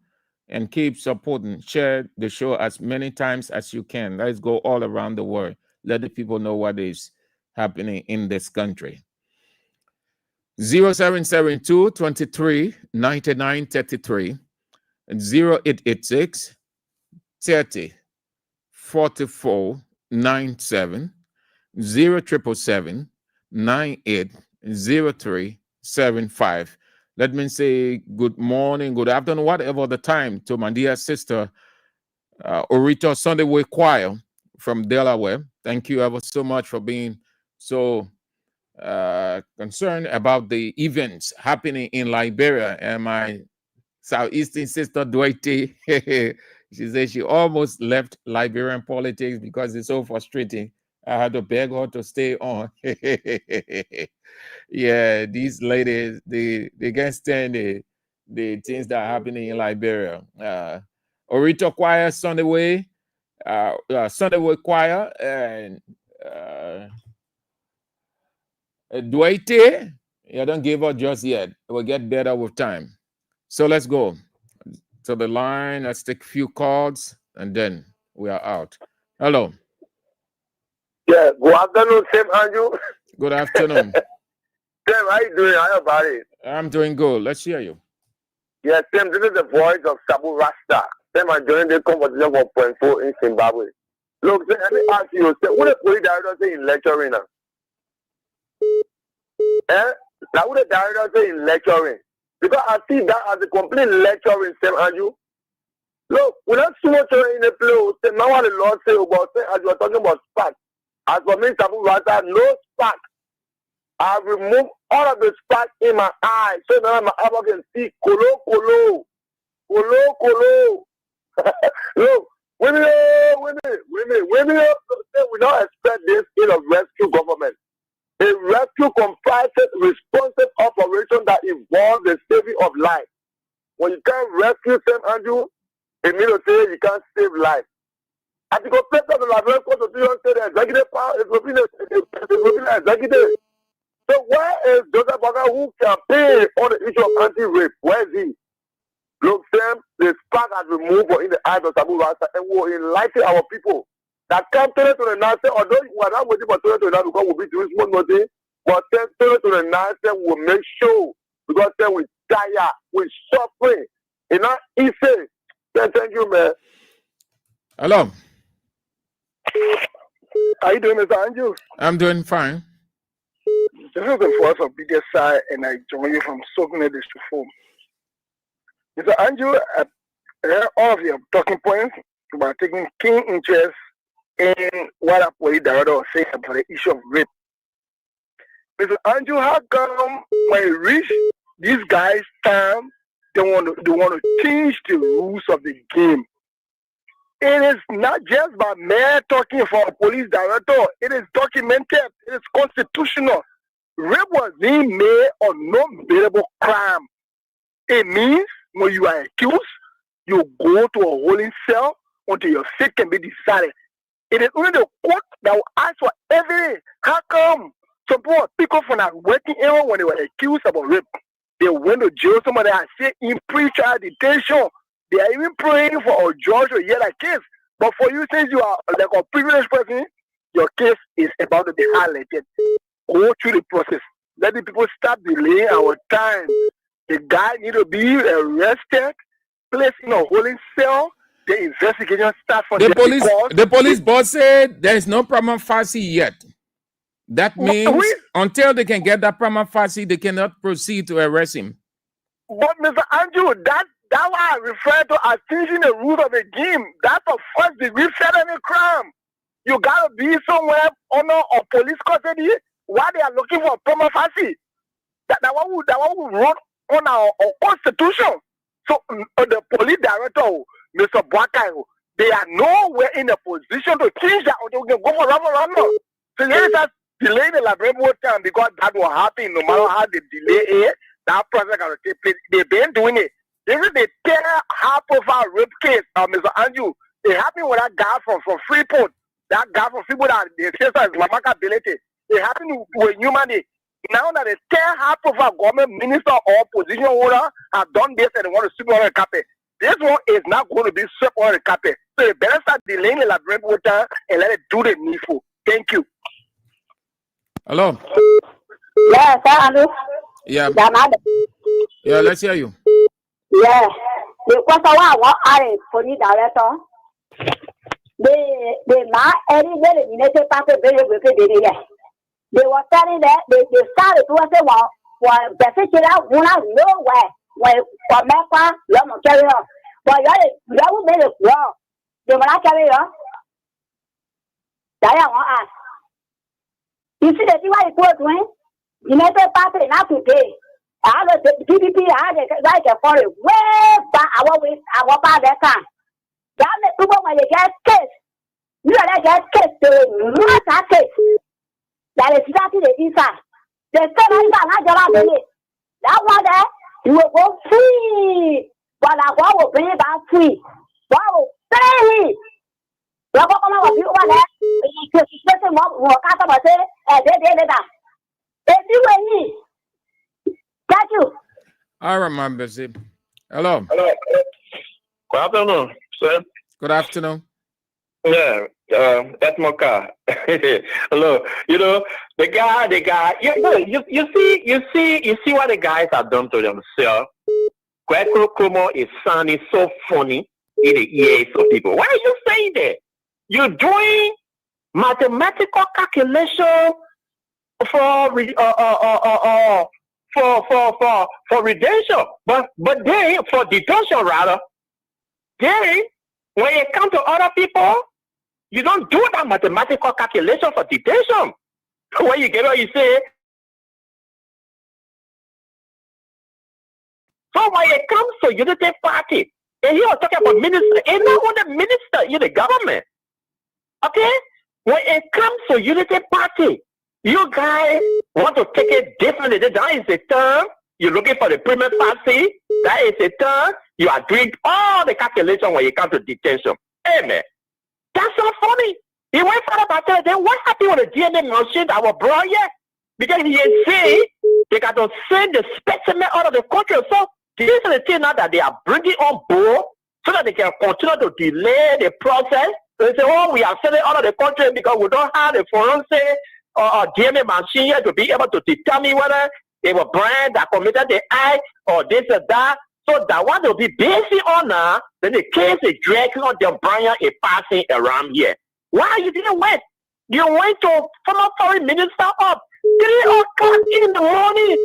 and keep supporting. Share the show as many times as you can. Let's go all around the world. Let the people know what is happening in this country. 0772 23 99 33 and 0886 30 44 97 0777 98 0375. Let me say good morning, good afternoon, whatever the time, to my dear sister Orito Sunday Way Choir from Delaware. Thank you ever so much for being so concerned about the events happening in Liberia. And my Southeastern sister Dwighty, she said she almost left Liberian politics because it's so frustrating. I had to beg her to stay on. Yeah, these ladies, they can't stand the things that are happening in Liberia. Orito Choir, Sunday Way Choir, and Dwighty, you don't give up just yet. It will get better with time. So let's go to the line. Let's take a few calls, and then we are out. Hello. Yeah, good afternoon, Sam Andrew. Good afternoon. Sam, how you doing? How are you about it? I'm doing good. Let's hear you. Yeah, Sam, this is the voice of Sabu Rasta. Sam, I'm joining the competition for 0.4 in Zimbabwe. Look, Sam, let me ask you, Sam, what the police director say in lecturing now? Now, what the director say in lecturing? Because I see that as a complete lecturing, Sam Andrew. Look, we're not so much in the flow. Sam, now what the Lord say about, Sam, as you are talking about spark. As for me, Sabu Rasta, no spark. I've removed all of the spark in my eye so now my eye can see colo. Look, women, we don't expect this in a rescue government. A rescue comprises responsive operation that involves the saving of life. When you can't rescue Sam Andrew, it means to say you can't save life. Article 5 of the Liberian Constitution says the executive power is within the executive. So where is Joseph Baga who campaigned on the issue of anti-rape? Where is he? Look, Sam, the spark has been removed in the eyes of Sabu Rasta and will enlighten our people. That come 2029, although we are not waiting for 2029 because we'll be doing small nothing, but 2029 will make sure because then we tire, we suffering. It's not easy. Thank you, man. Hello. How you doing, Mr. Andrew? I'm doing fine. This is the voice of BDSI, and I join you from Sogune District 4. Mr. Andrew, I heard all of your talking points about taking keen interest in what a police director was saying about the issue of rape. Mr. Andrew, how come when you reach these guys' time, they want to change the rules of the game? It is not just by mere talking for a police director. It is documented. It is constitutional. Rape was being made a non-bailable crime. It means when you are accused, you go to a holding cell until your fate can be decided. It is only the court that will ask for evidence. How come Some people pick up from that working even when they were accused of rape. They went to jail. Somebody has said in pre-trial detention. They are even praying for a judge to hear that case. But for you, since you are like a privileged person, your case is about to be highlighted. Go through the process. Let the people stop delaying our time. The guy need to be arrested, placed in a holding cell. The investigation starts from the police boss said there is no prima facie yet. That means until they can get that prima facie, they cannot proceed to arrest him. But Mr. Andrew, that's why I refer to as changing the rules of the game. That's a first degree felony crime. You gotta be somewhere under a police custody while they are looking for prima facie. That one we wrote on our constitution. So the police director, Mr. Bwakai, they are nowhere in a position to change that until we can go for referendum. So let us delay the elaborable time because that will happen no matter how they delay it. That process can take place. They've been doing it. Even the 10 high-profile rape case, Mr. Andrew, it happened with that guy from Freeport. That guy from Freeport, the sister is Lamaka Belete. It happened with humanity. Now that the 10 high-profile government minister or position holder have done this and they want to sweep on the carpet, this one is not going to be swept on the carpet. So you better start delaying the elaborable time and let it do the needful. Thank you. Hello. Yes, Andrew. Yeah. Yeah, let's hear you. Yeah. Because I want I police director. They not any very United Party very good. They were telling that they started to say, well, particular one nowhere where for Mecca, Lama carry on. But you will make it wrong. They will not carry on. That I want us. You see the thing why you put when United Party not today. I have the PPP, I had like a foreign way back our back that time. That make people when they get case. You are get case to not that case. That is exactly the inside. The same answer, that one there, you will go free. But I will bring it back free. Wow, free. You are going to be over there. Especially what customer say, anyway. Thank you. I remember, Zip. Hello. Hello. Good afternoon, sir. Good afternoon. Yeah, that's my car. Hello. You know, the guy. You see what the guys have done to themselves. Kwekro Kumo is sounding so funny in the ears of people. Why are you saying that? You're doing mathematical calculation for redemption, but they for detention rather. They when it comes to other people, you don't do that mathematical calculation for detention. When you get what you say. So when it comes to unity party, and you are talking about minister, and not only minister in the government. Okay? When it comes to unity party, you guys want to take it differently. That is the term. You're looking for the prima facie. That is the term. You are doing all the calculation when you come to detention. Hey, man. That's so funny. He went for about that. Then what happened with the DNA machine that was brought here? Because he is saying they got to send the specimen out of the country. So this is the thing now that they are bringing on board so that they can continue to delay the process. They say, oh, we are sending out of the country because we don't have the forensic DNA machine here to be able to determine whether they were brand that committed the act or this or that. So that one will be based on now, then the case is dragging on them Brian is passing around here. Why you didn't wait? You went to former foreign minister up 3 o'clock in the morning.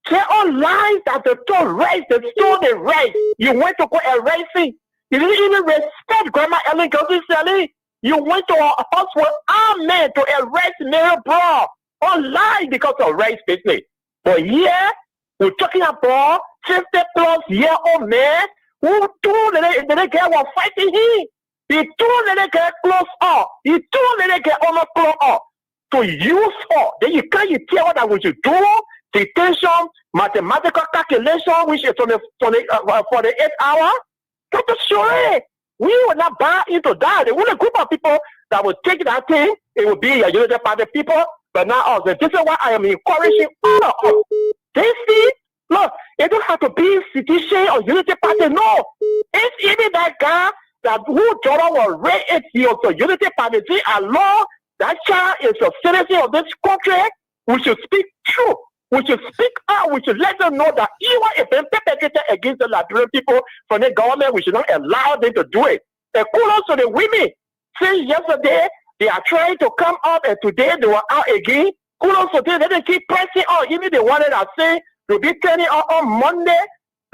They all lies that the two race, the stole the race. You went to go arresting. You didn't even respect Grandma Ellen Gosselin. You went to a house with armed men to arrest Mary Brown. All lies because of race business. But here, we're talking about 50-plus-year-old man who 2 little girl was fighting him. He 2 little girl close up. He 2 little girl almost close up. To use her. Then you can't tell what that we should do. Detention, mathematical calculation, which is for the 8 hour. That is sure. We will not buy into that. There will be a group of people that will take that thing. It will be a Unity Party people but not us. And this is why I am encouraging all of us. They see, look, it don't have to be citizen or unity party. No, it's even that guy that who Jordan was raised here to unity party. See, along that child is a citizen of this country. We should speak true. We should speak out. We should let them know that even if they perpetrated against the Liberian people from the government, we should not allow them to do it. And kudos to the women. Since yesterday, they are trying to come up, and today they were out again. Kudos to them. Let them keep pressing on. Even the one that are saying to be turning out on Monday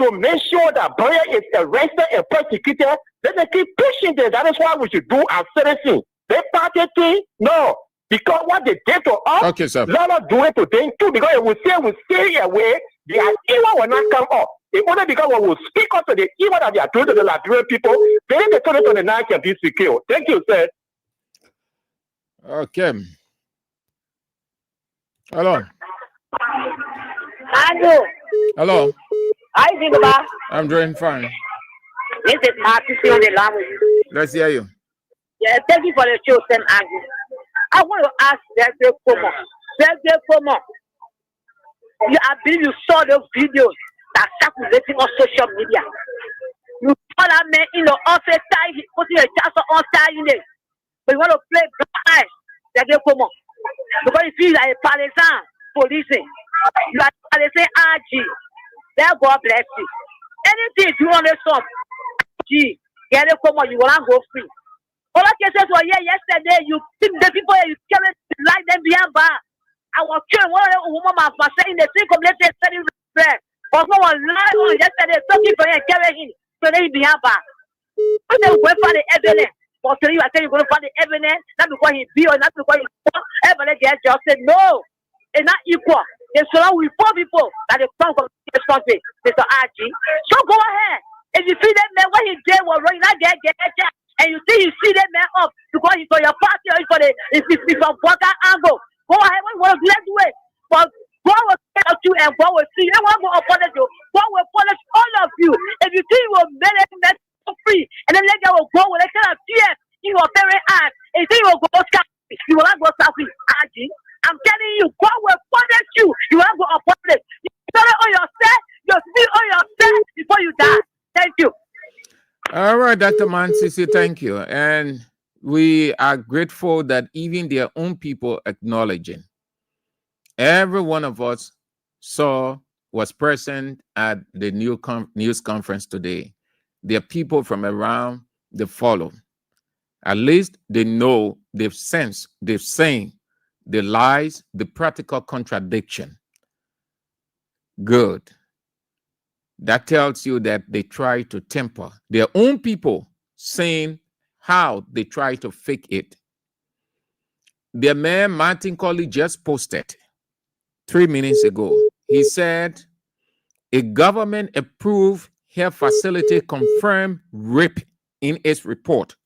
to make sure that Boya is arrested and persecuted. Let them keep pushing them. That is what we should do as citizens. They party thing, no. Because what they did to us, okay, sir. let us do it to them too. Because if we stay away, their evil will not come up. It only because we will speak up to the evil that they are doing to the Liberian people, then the 2029 can be secure. Thank you, sir. Okay. Hello. Hello. Hello. Hi, Zimba. I'm doing fine. This is Martin on the line with you. Let's hear you. Yeah, thank you for the show, Sam Andrew. I want to ask Sergey Fomo. I believe you saw those videos that circulating on social media. You saw that man in the office, putting a chance on side in it. But you want to play blind, Sergey Fomo. Because you feel like a partisan policing. You are partisan RG. Then God bless you. Anything you want to solve, G, Sergey Fomo, you want to go free. All the cases were here yesterday. You think the people you carry like them behind bar. I was killing one woman was saying the same community study prayer. But no one lied on yesterday, talking for him, carrying him so they behind bar. But they will find the evidence. But today you are saying you're going to find the evidence, not because he be or not because he poor. Everybody just said no, it's not equal. They surround with poor people that they come from this country. Mr. RG. So go ahead. If you feel that man, what he did was wrong, not get and you see that man up because he's for your party or it's for the it's from Boga angle. Go ahead, what let's do it. But God will tell you and God will see you. And God will punish you. God will punish all of you. If you think you will make it free and then let go go with a kind of tears in your very eyes, and you think you will go scot-free, you will not go scot-free. I'm telling you, God will punish you. You will not go unpunished. You start on yourself, you speak on yourself before you die. Thank you. All right, Dr. Mansisi, thank you. And we are grateful that even their own people acknowledging. Every one of us was present at the news conference today. There are people from around the follow. At least they know, they've seen the lies, the practical contradiction. Good. That tells you that they try to temper their own people, saying how they try to fake it. Their man, Martin Colley, just posted 3 minutes ago. He said, a government-approved health facility confirmed rape in its report,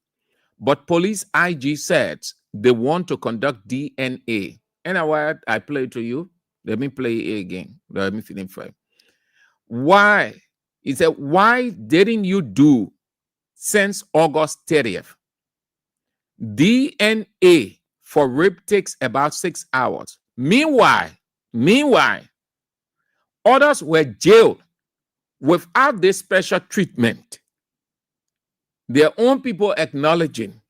but police IG said they want to conduct DNA. And I play to you. Let me play it again. Let me finish it. Why? He said, why didn't you do since August 30th? DNA for rape takes about 6 hours. Meanwhile, others were jailed without this special treatment. Their own people acknowledging.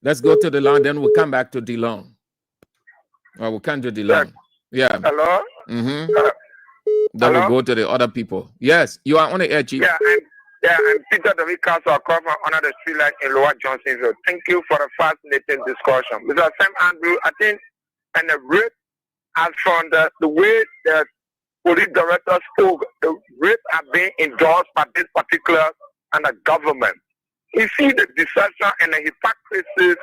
Let's go to the line, then we'll come back to DeLong. Well, we can't do DeLong. Yeah. Hello? Then we'll go to the other people. Yes, you are on the air, Chief. I'm Peter W. Council. I come from under the street light in Lower Johnsonville. Thank you for the fascinating discussion. Mr. Sam Andrew, I think, and the rape, as from the way the police director spoke, the rape have been endorsed by this particular and the government. You see the deception and the hypocrisy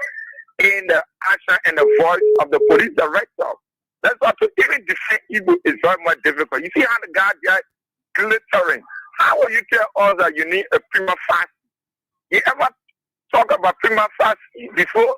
in the action and the voice of the police director. That's why to even defend evil is very much difficult. You see how the guy got glittering. How will you tell us that you need a prima facie? You ever talk about prima facie before?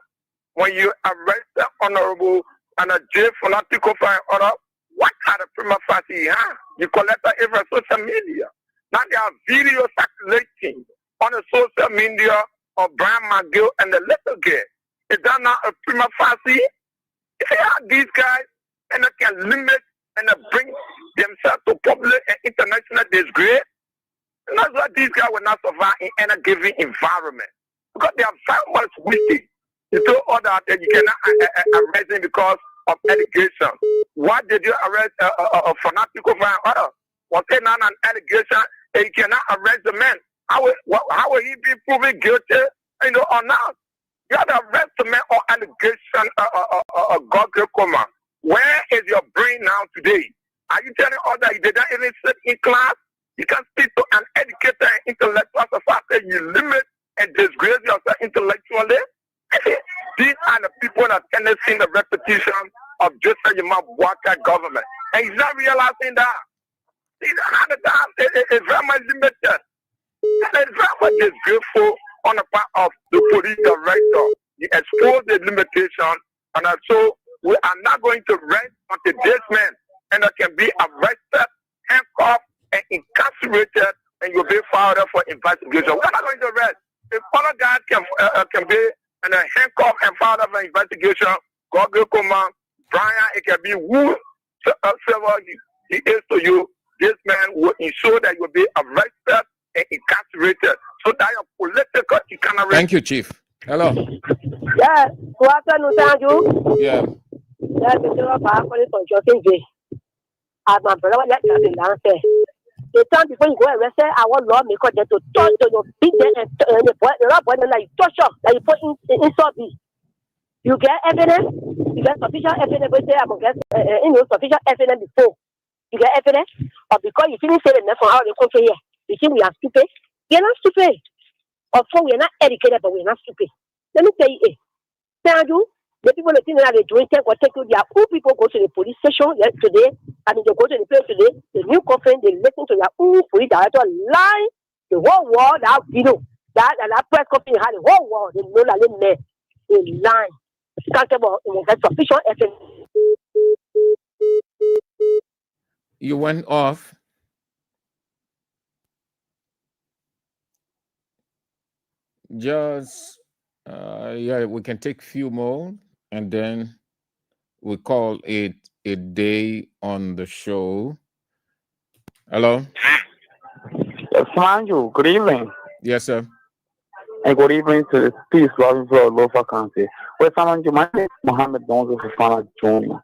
When you arrest the honorable and a jail for not to go for an order, what kind of prima facie you have? You collect that every social media. Now there are videos circulating on the social media of Brian McGill and the little girl. Is that not a prima facie? You see how these guys and they can limit and bring themselves to public and international disgrace. And that's why these guys will not survive in any given environment. Because they are very much wicked. You told others that you cannot arrest them because of allegation. Why did you arrest a fanatical fan? Was it not an allegation that you cannot arrest the man? How will he be proven guilty, or not? You have to arrest the man on allegation of godly coma. Where is your brain now today? Are you telling others you did not even sit in class? You can speak to an educator and intellectual society. You limit and disgrace yourself intellectually. These are the people that can see the repetition of Joseph Yama Boakai government. And he's not realizing that. It's very much limited. And it's very much disgraceful on the part of the police director. You expose the limitation, and so we are not going to rest until this man and they can be arrested, handcuffed, and incarcerated, and you'll be filed for investigation. We're not going to rest. If other guys can be and handcuffed and filed for investigation, God will come on. Brian, it can be who he is to you. This man will ensure that you'll be arrested and incarcerated, so that your political economy. Thank you, Chief. Hello. Yeah, good afternoon, thank you. Yeah. Yeah, as my brother let me answer. The time before you go arrest, our law because they to touch to beat them and the boy like touch up, like you put in sorry. You get evidence, you get sufficient evidence, but say I'm gonna get sufficient evidence before. You get evidence, or because you finish saying that from how they come here. You think we are stupid? We're not stupid. Or so we're not educated, but we're not stupid. Let me tell you, tell you, the people that think that they're doing take you, there are old people go to the police station today, and they go to the place today, the new company, they listen to their own police director lie, the whole world, that video, that press company had the whole world, they know that they lie. Can't about sufficient evidence. You went off. Just yeah, we can take few more and then we call it a day on the show. Hello. Yes, Manju, good evening. Yes, sir. And good evening to the peace loving for Lofa County. Well, Manju, my name is Mohammed Donzo Fafana Jr.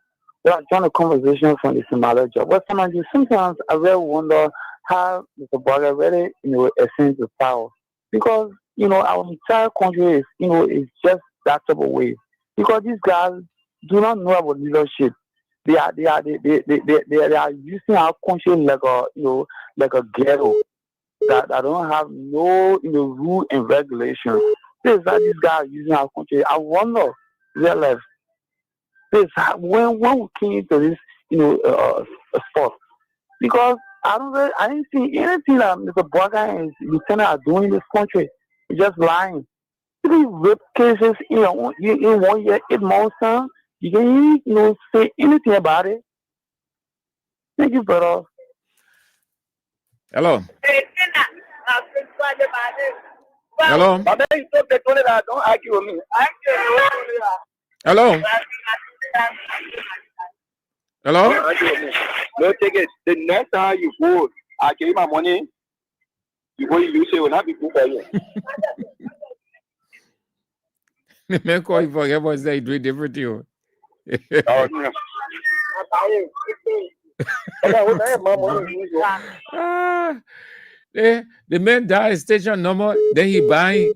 Well, I joined a conversation from the Somali job. Well, Manju, sometimes I really wonder how Mr. Boga really, ascends to power. Because our entire country is, is just that type of way. Because these guys do not know about leadership. They are using our country like a ghetto that don't have no rule and regulation. This is how these guys are using our country. I wonder their life. This when we came into this sport, because I didn't see anything that Mr. Boga and Lieutenant are doing in this country. Just lying. 3 rape cases in 1 year, 8 months time. You can say anything about it. Thank you, brother. Hello. Hello. Don't argue with me. Hello. Hello. No, take it. The next time you go, I give you my money. You go, you say will not be good for you. The man call you for everyone say do it different to you. The man died station number, then he buy.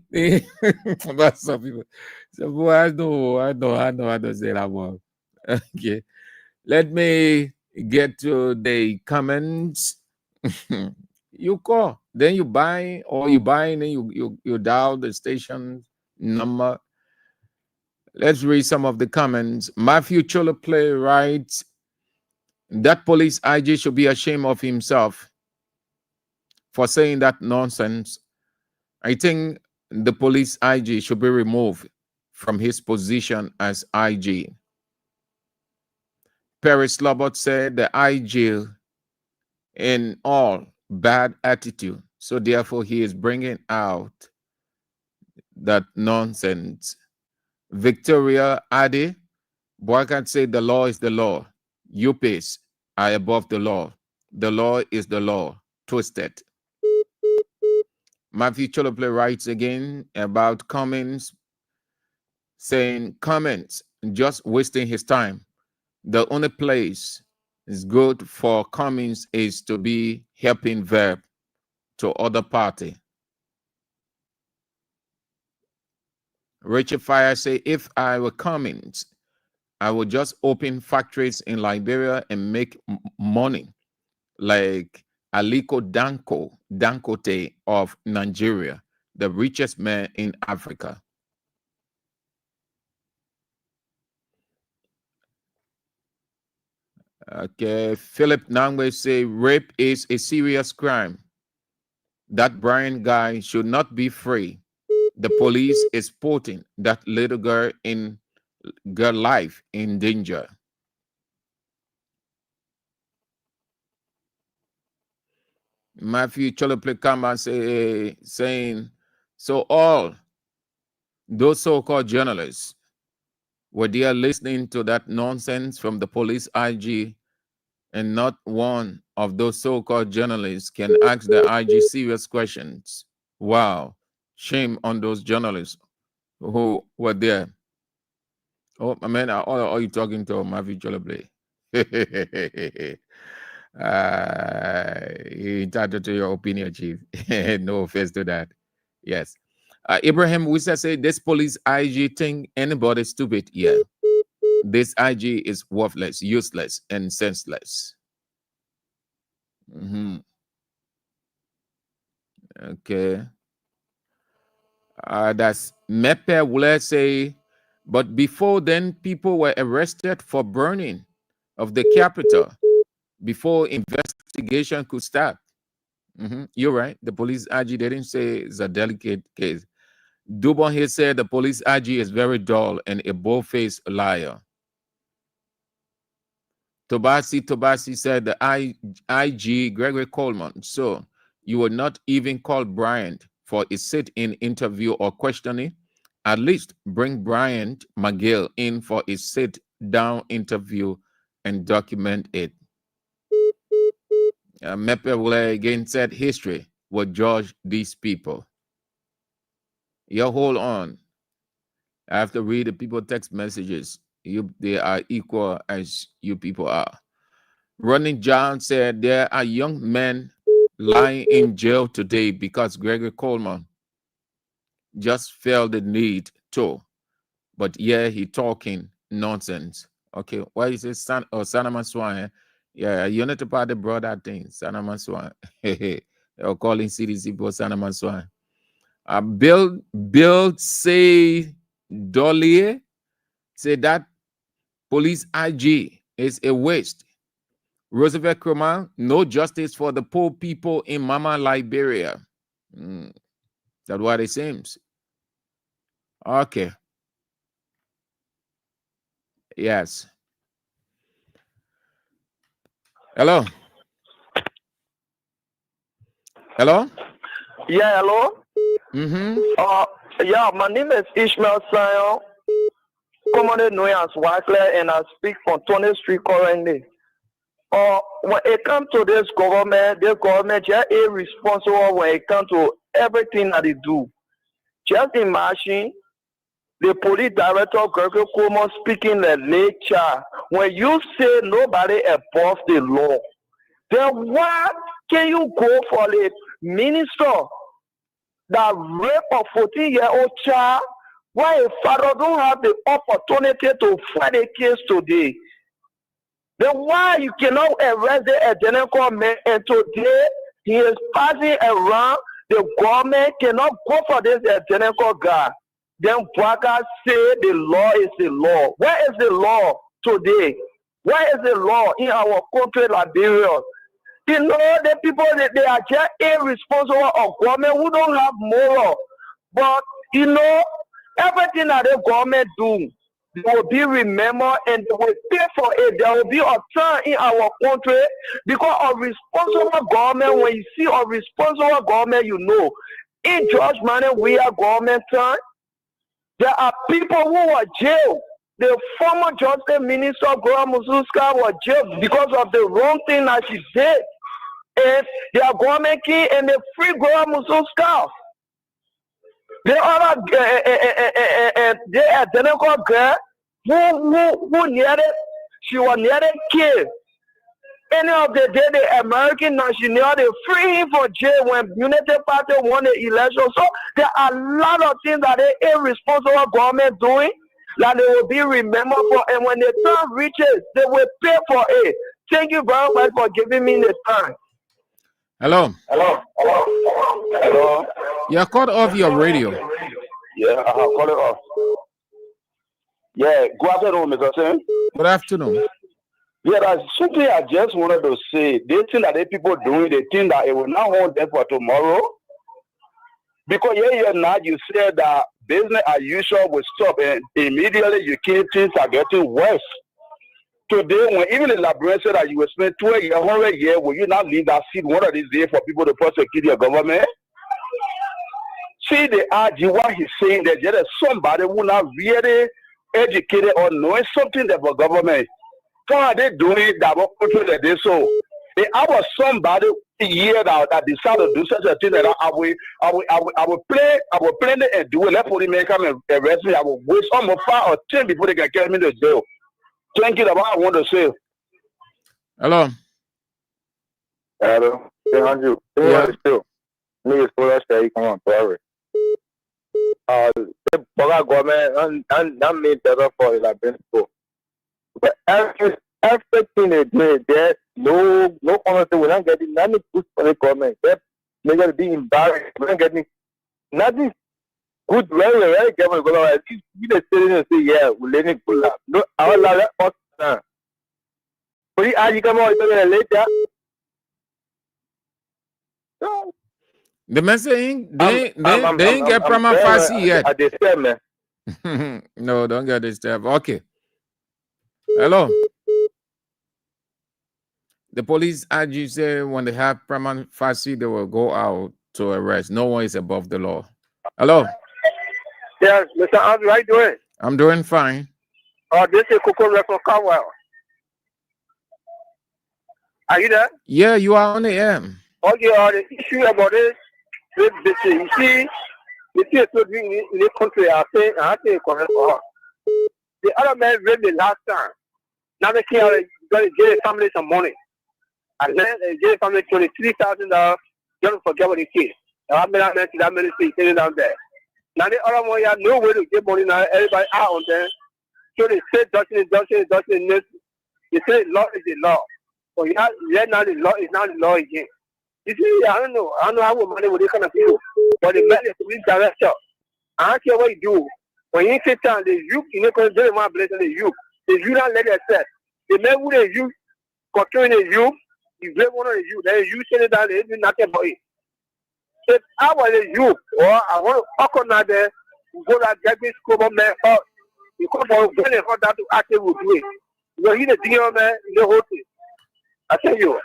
But some people. So boy, I know how to say that one. Okay. Let me get to the comments. You call, then you buy, or you buy and then you dial the station number. Let's read some of the comments. Matthew Choloplay writes, that police IG should be ashamed of himself for saying that nonsense. I think the police IG should be removed from his position as IG. Paris Lobot said the IG in all bad attitude, so therefore he is bringing out that nonsense. Victoria Adi, boy, I can say the law is the law. UPs are above the law. The law is the law. Twisted. Matthew Cholople writes again about Cummins, saying, Cummins just wasting his time. The only place is good for Cummins is to be helping verb to other party. Richard Fire say, if I were Cummins, I would just open factories in Liberia and make money like Aliko Dangote of Nigeria, the richest man in Africa. Okay, Philip Nangwe say rape is a serious crime. That Brian guy should not be free. The police is putting that little girl life in danger. Matthew Choloplekama saying, so all those so-called journalists were there listening to that nonsense from the police IG, and not one of those so-called journalists can ask the IG serious questions. Wow, shame on those journalists who were there. Oh, my man, are you talking to Matthew Cholople? You're entitled to your opinion, Chief. No offense to that. Yes. Ibrahim Wissa said, this police IG think anybody stupid. Yeah. This IG is worthless, useless, and senseless. Okay. That's Mepe will say, but before then, people were arrested for burning of the capital before investigation could start. You're right. The police IG didn't say it's a delicate case. Dubon here said the police IG is very dull and a bold-faced liar. Tobasi said the IG Gregory Coleman. So you would not even call Bryant for a sit-in interview or questioning. At least bring Bryant McGill in for a sit-down interview and document it. Mepe will again said history will judge these people. You hold on. I have to read the people text messages. They are equal as you people are. Ronnie John said there are young men lying in jail today because Gregory Coleman just felt the need to. But yeah, he talking nonsense. Okay, why is it Sanaman Swan? Yeah, Unity Party brought that thing, Sanaman Swan. They're calling CDC for Sanaman Swan. Bill say Dolly say that police IG is a waste. Roosevelt Kroma, no justice for the poor people in Mama Liberia. That's what it seems. Okay. Yes. Hello. Hello. Yeah, hello. Yeah, my name is Ishmael Sion, commonly known as Wycliffe, and I speak from 20th Street currently. When it comes to this government just irresponsible when it comes to everything that they do. Just imagine the police director Gregory Coleman speaking the lecture. When you say nobody above the law, then why can you go for the minister that rape a 14-year-old child? Why a father don't have the opportunity to fight a case today? Then why you cannot arrest the identical man, and today he is passing around, the government cannot go for this identical guy. Then Waka say the law is the law. Where is the law today? Where is the law in our country, Liberia? You know, the people, they are just irresponsible of government who don't have moral. But, you know, everything that the government do, they will be remembered and they will pay for it. There will be a time in our country because of responsible government. When you see a responsible government, you know, in George Manning, we are government time. There are people who are jailed The former Justice Minister Goa Mususka was jailed because of the wrong thing that she did. And they are government key and they free Goa Mususka. The other the identical girl who nearly she was nearly killed. Any of the day the American national they free him for jail when United Party won the election. So there are a lot of things that the irresponsible government doing that they will be remembered for, and when the time reaches, they will pay for it. Thank you very much for giving me the time. Hello. You cut off your radio. Yeah, I'll call it off. Yeah, good afternoon, Mr. Sen. Good afternoon. Yeah, that's something I just wanted to say. They think that the people doing, they think that it will not hold them for tomorrow. Because now you said that business as usual will stop, and immediately you keep things are getting worse. Today, when even the librarian said that you will spend 12 years, 100 years, will you not leave that seat one of these days for people to prosecute your government? See the RG, what he's saying, that there is somebody who not really educated or knowing something about government. What are they doing that will control that they so? If I was somebody here that decided to do such a thing that I will play it and do it. Let police come and arrest me. I will waste almost 5 or 10 before they can carry me to jail. Thank you. That's what I want to say. Hello. Hello. Thank you. Yeah. Me is say come on, sorry. The government and that made better for the principle. But everything they do, there's no honesty. We're not getting nothing good for the government. They're going to be embarrassed. We're not getting nothing good. Very government. At least we the citizens say, yeah, we're letting it go. No, I will allow that now. But you come out later. The message they ain't get prima facie yet. No, don't get disturbed. Okay. Hello. The police, as you say, when they have prima facie, they will go out to arrest. No one is above the law. Hello. Yes, Mr. Andrew, how you doing? I'm doing fine. This is Coco from Carwell. Are you there? Yeah, you are on the air. Okay, the issue about this, you see it in the country, I say correct for her. The other man read the last time. Now they can't going to give the family some money. And then they give the family $23,000 just to forget what he did. I'm not meant to that ministry sitting down there. Now the other one, you have no way to get money now. Everybody out on them. So they say, Dutchman. They say law is the law. So now the law is not the law again. You see, I don't know how money will they kind of feel. But the man is the police director. I don't care what you do. When you sit down, the youth, you know, because they want to bless the youth. The youth don't let it set. The man who the youth, controlling the youth, you blame one of the youth. Then you sit down, they do nothing about it. If I was a youth, or I want to talk on that there, go to get this school man out. You come for when for that to actually will do it. Because he's the deal man, in the whole thing. I tell you.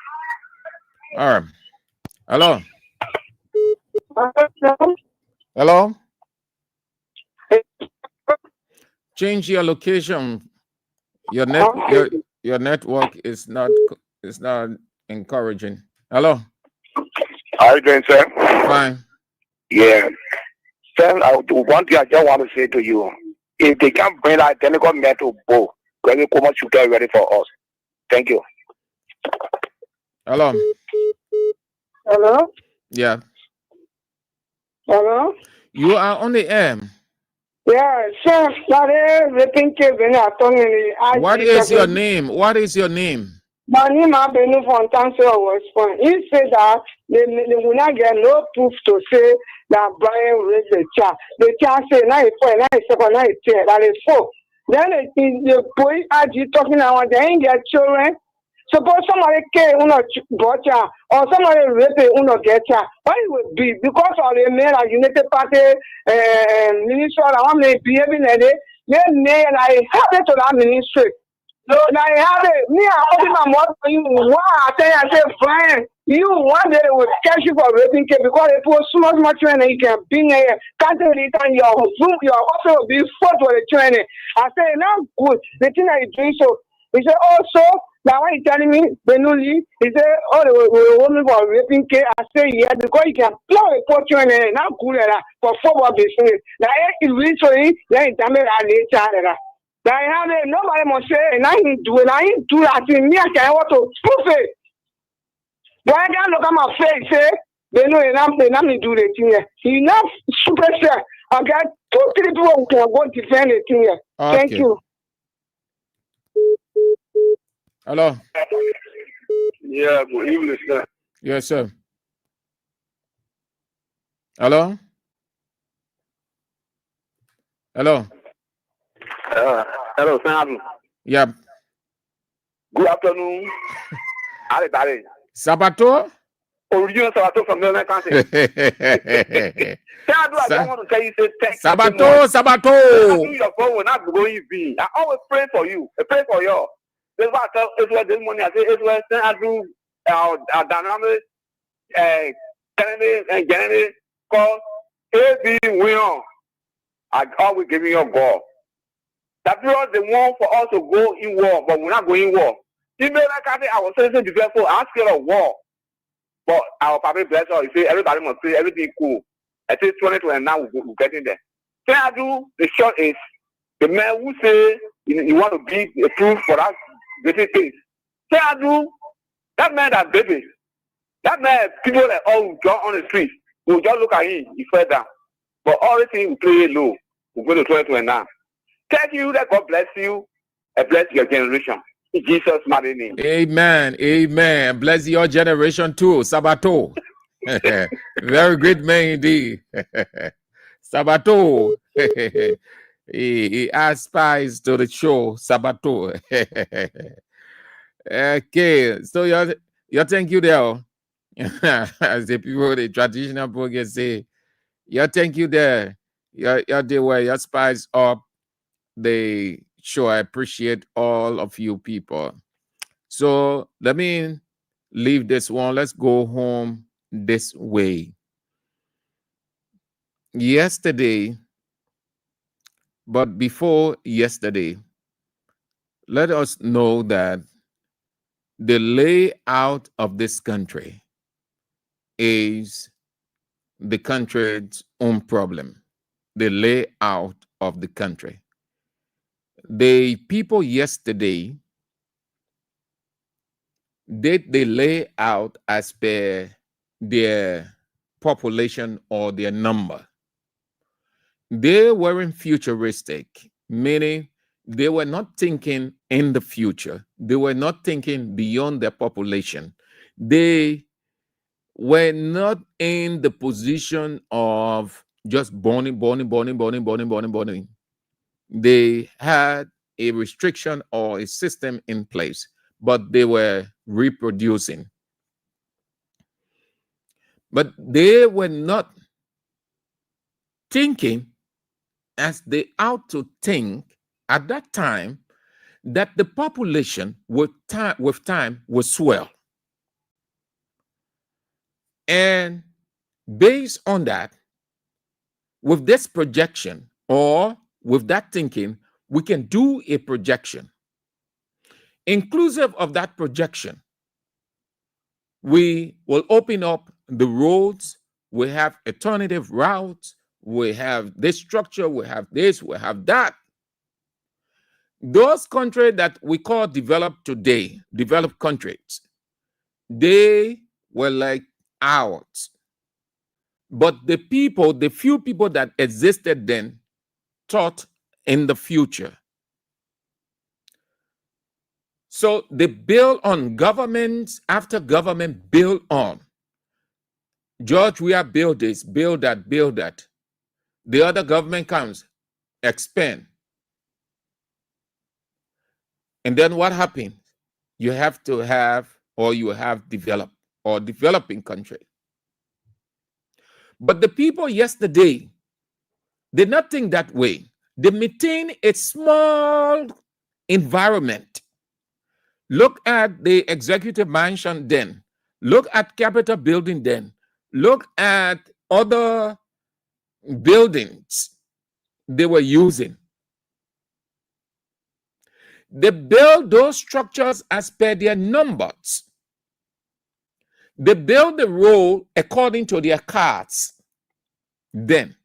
All right. Hello. Hello. Change your location. Your network is not encouraging. Hello. How are you doing, sir? Fine. Yeah. Sir, one thing I just want to say to you, if they can't bring identical men to both, very much you get ready for us. Thank you. Hello. Hello? Yeah. Hello? You are on the air. Yeah, sir. What is your name? What is your name? My name is Benu from Tanzania West Point. He said that they will not get no proof to say that Brian raised the child. The child said 94, 97, 98, that is 4. Then the boy are talking about they ain't their children. Suppose somebody kill uno butcher or somebody rape uno get child. Why it would be? Because of the mayor like United Party minister, I want to be behaving like it. Then I have it to that ministry. So now I have it. Me, I open my mouth for you. Wow, I say, Brian, You one day will catch you for raping case because they put so much training you can bring a can't return your room, your office will be full for the training. I say now good. The thing that you doing so he said also now when he telling me Benuli, he said, oh the woman for raping case. I say yeah because you can play a port training now good for football business. Now if you so then it's damn it later. Now I have nobody must say and I do it, I do that in me I can want to prove it. Why I can't look at my face, say, they know enough, they not me do the thing here. Enough superstar. I got 2-3 people who can go defend the thing here. Thank Okay. you. Hello. Yeah, good evening, sir. Yes, sir. Hello. Hello. Hello, Sam. Yeah. Good afternoon. Everybody. Sabato. Original Sabato from the country. I don't want to tell you, say, thank Sabato, Sabato. Your phone will not be going be. I always pray for you. I pray for you. This is what I tell Israel this morning. I say Israel, send Andrew, dynamic, Kennedy, and Kennedy, call AB Weah. I always give you your God. That period they want for us to go in war, but we're not going in war. Even like I say, I was saying before, I'm scared of war. But our public bless us. You say everybody must say everything cool. I say 2020 now we're getting there. Say I do the short is the man who say you want to be a proof for that baby case. Say I do that man that baby. That man people like all draw on the street. We'll just look at him, he fell down. But all the things we play low, we go to 2020 now. Thank you that God bless you and bless your generation. In Jesus' mighty name. Amen. Amen. Bless your generation too. Sabato. Very great man indeed. Sabato. he aspires to the show. Sabato. Okay. So you thank you there. As the people, the traditional people say, you thank you there. You're the way your spice up. They show I appreciate all of you people. So let me leave this one. Let's go home this way. Yesterday, but before yesterday, let us know that the layout of this country is the country's own problem. The layout of the country. The people yesterday did they lay out as per their population or their number. They weren't futuristic, meaning they were not thinking in the future. They were not thinking beyond their population. They were not in the position of just burning. They had a restriction or a system in place, but they were reproducing. But they were not thinking as they ought to think at that time that the population with time will swell. And based on that, with this projection or with that thinking, we can do a projection. Inclusive of that projection, we will open up the roads. We have alternative routes. We have this structure. We have this. We have that. Those countries that we call developed today, developed countries, they were like ours. But the people, the few people that existed then, thought in the future. So they build on governments after government build on. George, we have built this, build that, build that. The other government comes, expand. And then what happens? You have to have, or you have developed, or developing country. But the people yesterday did not think that way. They maintain a small environment. Look at the executive mansion then. Look at Capitol building then. Look at other buildings they were using. They build those structures as per their numbers. They build the road according to their cards. Then,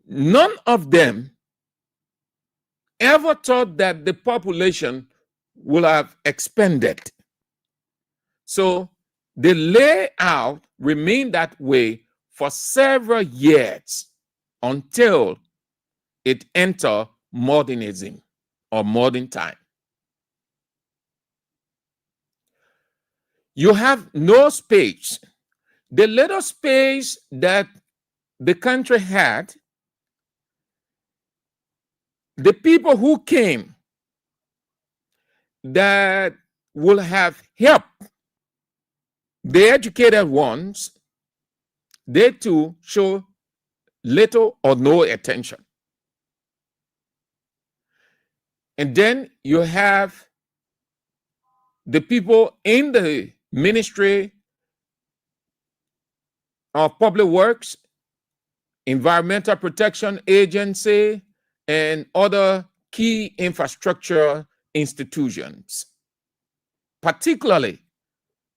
none of them ever thought that the population will have expanded. So the layout remained that way for several years until it entered modernism or modern time. You have no space. The little space that the country had, the people who came that will have help the educated ones, they too show little or no attention. And then you have the people in the Ministry of Public Works, Environmental Protection Agency, and other key infrastructure institutions, particularly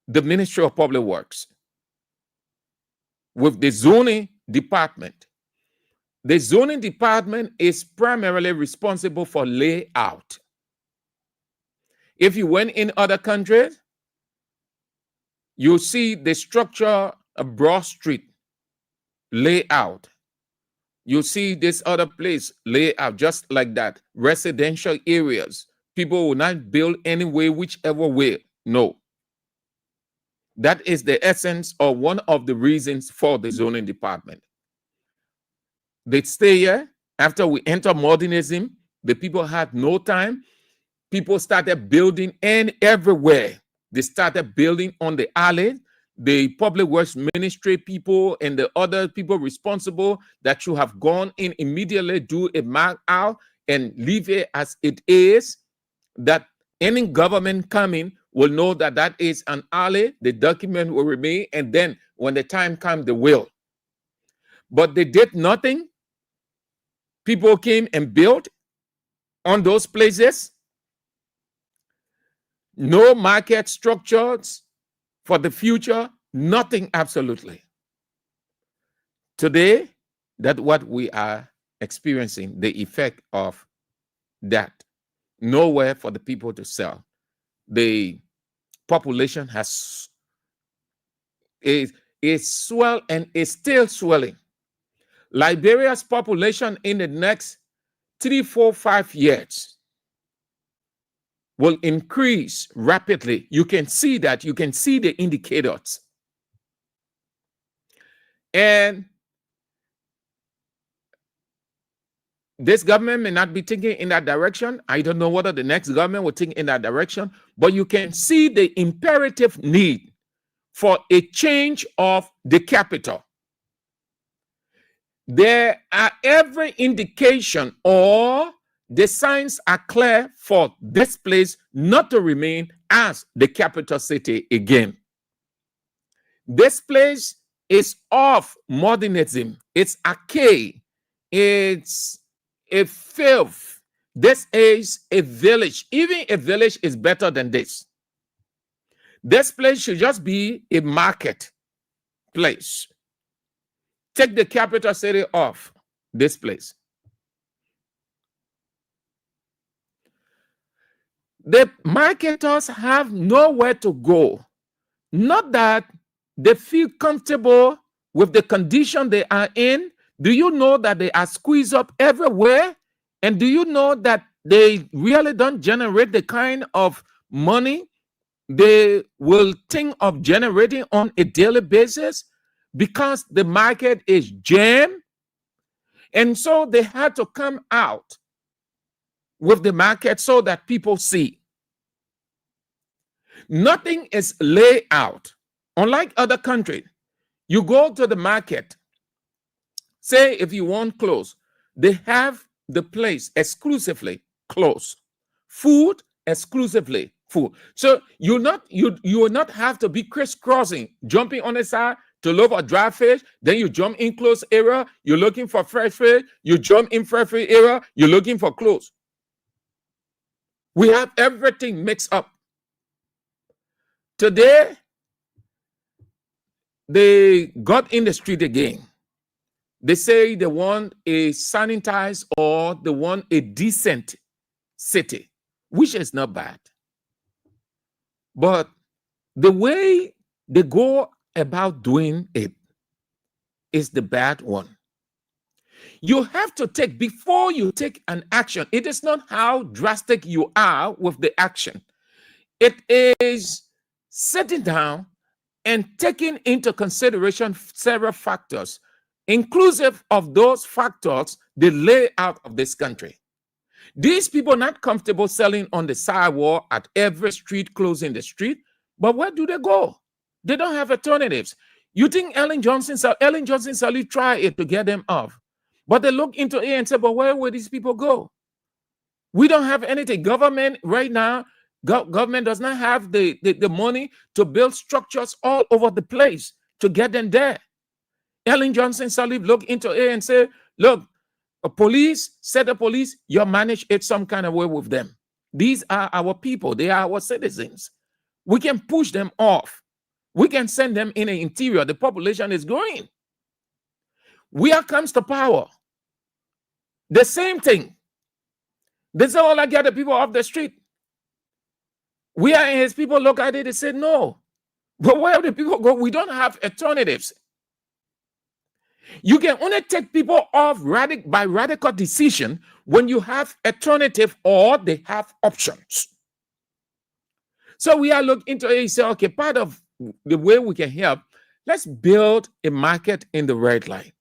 the Ministry of Public Works, with the zoning department. The zoning department is primarily responsible for layout. If you went in other countries, you see the structure of Broad Street layout. You see this other place layout just like that. Residential areas. People will not build any way, whichever way. No. That is the essence or one of the reasons for the zoning department. They stay here. After we enter modernism, the people had no time. People started building and everywhere. They started building on the alley. The Public Works Ministry people and the other people responsible that should have gone in immediately, do a mark out and leave it as it is, that any government coming will know that that is an alley, the document will remain, and then when the time comes, they will. But they did nothing. People came and built on those places. No market structures for the future, nothing absolutely. Today, that's what we are experiencing, the effect of that. Nowhere for the people to sell. The population is swell and is still swelling. Liberia's population in the next 3, 4, 5 years will increase rapidly. You can see that. You can see the indicators. And this government may not be thinking in that direction. I don't know whether the next government will think in that direction, but you can see the imperative need for a change of the capital. There are every indication or the signs are clear for this place not to remain as the capital city again. This place is of modernism. It's archaic. It's a filth. This is a village. Even a village is better than this. This place should just be a market place. Take the capital city off this place. The marketers have nowhere to go. Not that they feel comfortable with the condition they are in. Do you know that they are squeezed up everywhere? And do you know that they really don't generate the kind of money they will think of generating on a daily basis? Because the market is jammed. And so they had to come out with the market so that people see. Nothing is laid out. Unlike other countries, you go to the market. Say if you want clothes, they have the place exclusively clothes. Food exclusively full. So you will not have to be crisscrossing, jumping on the side to look for dry fish. Then you jump in closed area. You're looking for fresh fish. You jump in fresh fish area. You're looking for clothes. We have everything mixed up. Today, they got in the street again. They say they want a sanitized or they want a decent city, which is not bad. But the way they go about doing it is the bad one. You have to take, before you take an action, it is not how drastic you are with the action. It is sitting down and taking into consideration several factors, inclusive of those factors, the layout of this country. These people are not comfortable selling on the sidewalk at every street, closing the street, but where do they go? They don't have alternatives. You think Ellen Johnson Sirleaf try it to get them off, but they look into it and say, but where will these people go? We don't have anything. Government right now, government does not have the money to build structures all over the place to get them there. Ellen Johnson Sirleaf look into it and say, look, a police, set a police, you manage it some kind of way with them. These are our people. They are our citizens. We can push them off. We can send them in the interior. The population is growing. Where comes the power? The same thing. They say, all I get the people off the street. We are his people look at it and say, no. But where do the people go? We don't have alternatives. You can only take people off by radical decision when you have alternative or they have options. So we are looking into it and say, okay, part of the way we can help, let's build a market in the red line.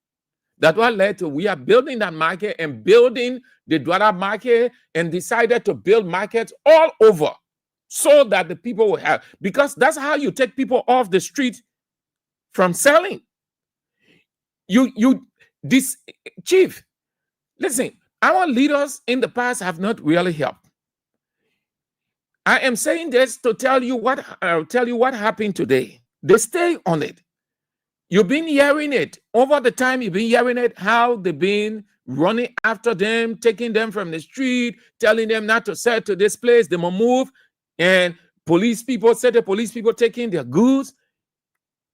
That's what led to, we are building that market and building the Douala market and decided to build markets all over so that the people will have, because that's how you take people off the street from selling. This chief, listen, our leaders in the past have not really helped. I am saying this to tell you what happened today. They stay on it. You've been hearing it over the time. You've been hearing it, how they've been running after them, taking them from the street, telling them not to sell to this place. They will move, and police people taking their goods,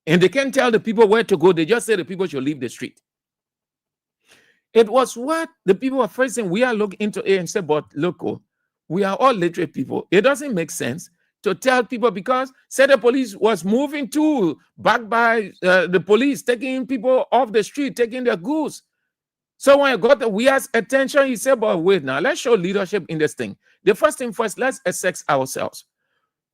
and they can't tell the people where to go. They just say the people should leave the street. It was what the people are facing. We are looking into it and say, but look, we are all literate people. It doesn't make sense to tell people, because say the police was moving too, back by the police, taking people off the street, taking their goods. So when I got the Weah's attention, he said, but wait now, let's show leadership in this thing. The first thing first, let's assess ourselves.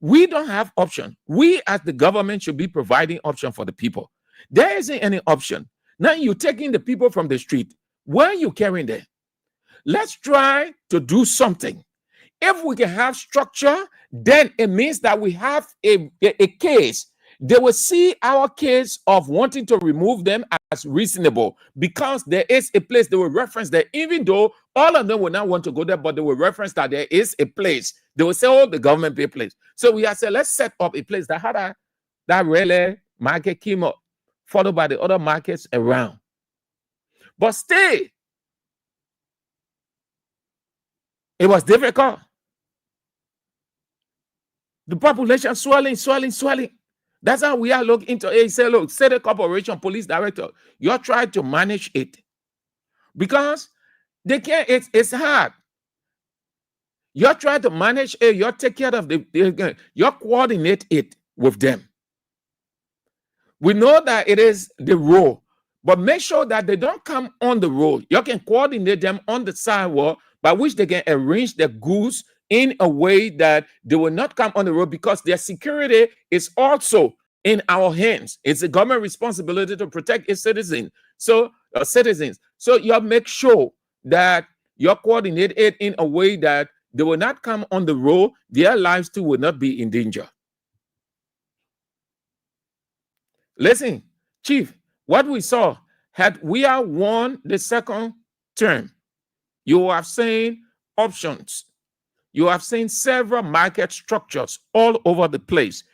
We don't have option. We as the government should be providing option for the people. There isn't any option. Now you're taking the people from the street. Where are you carrying them? Let's try to do something. If we can have structure, then it means that we have a case. They will see our case of wanting to remove them as reasonable, because there is a place. They will reference that, even though all of them will not want to go there, but they will reference that there is a place. They will say, oh, the government pay place. So we have said, let's set up a place that had that relay market came up, followed by the other markets around. But still, it was difficult. The population swelling. That's how we are looking into it. Say, look, say the corporation police director, you're trying to manage it. Because they can't, it's hard. You're trying to manage it, you're take care of you're coordinate it with them. We know that it is the role, but make sure that they don't come on the road. You can coordinate them on the sidewalk, by which they can arrange their goods in a way that they will not come on the road, because their security is also in our hands. It's a government responsibility to protect its citizens. So you make sure that you coordinate it in a way that they will not come on the road. Their lives too will not be in danger. Listen, Chief, what we saw, had Weah won the second term, you are saying options. You have seen several market structures all over the place.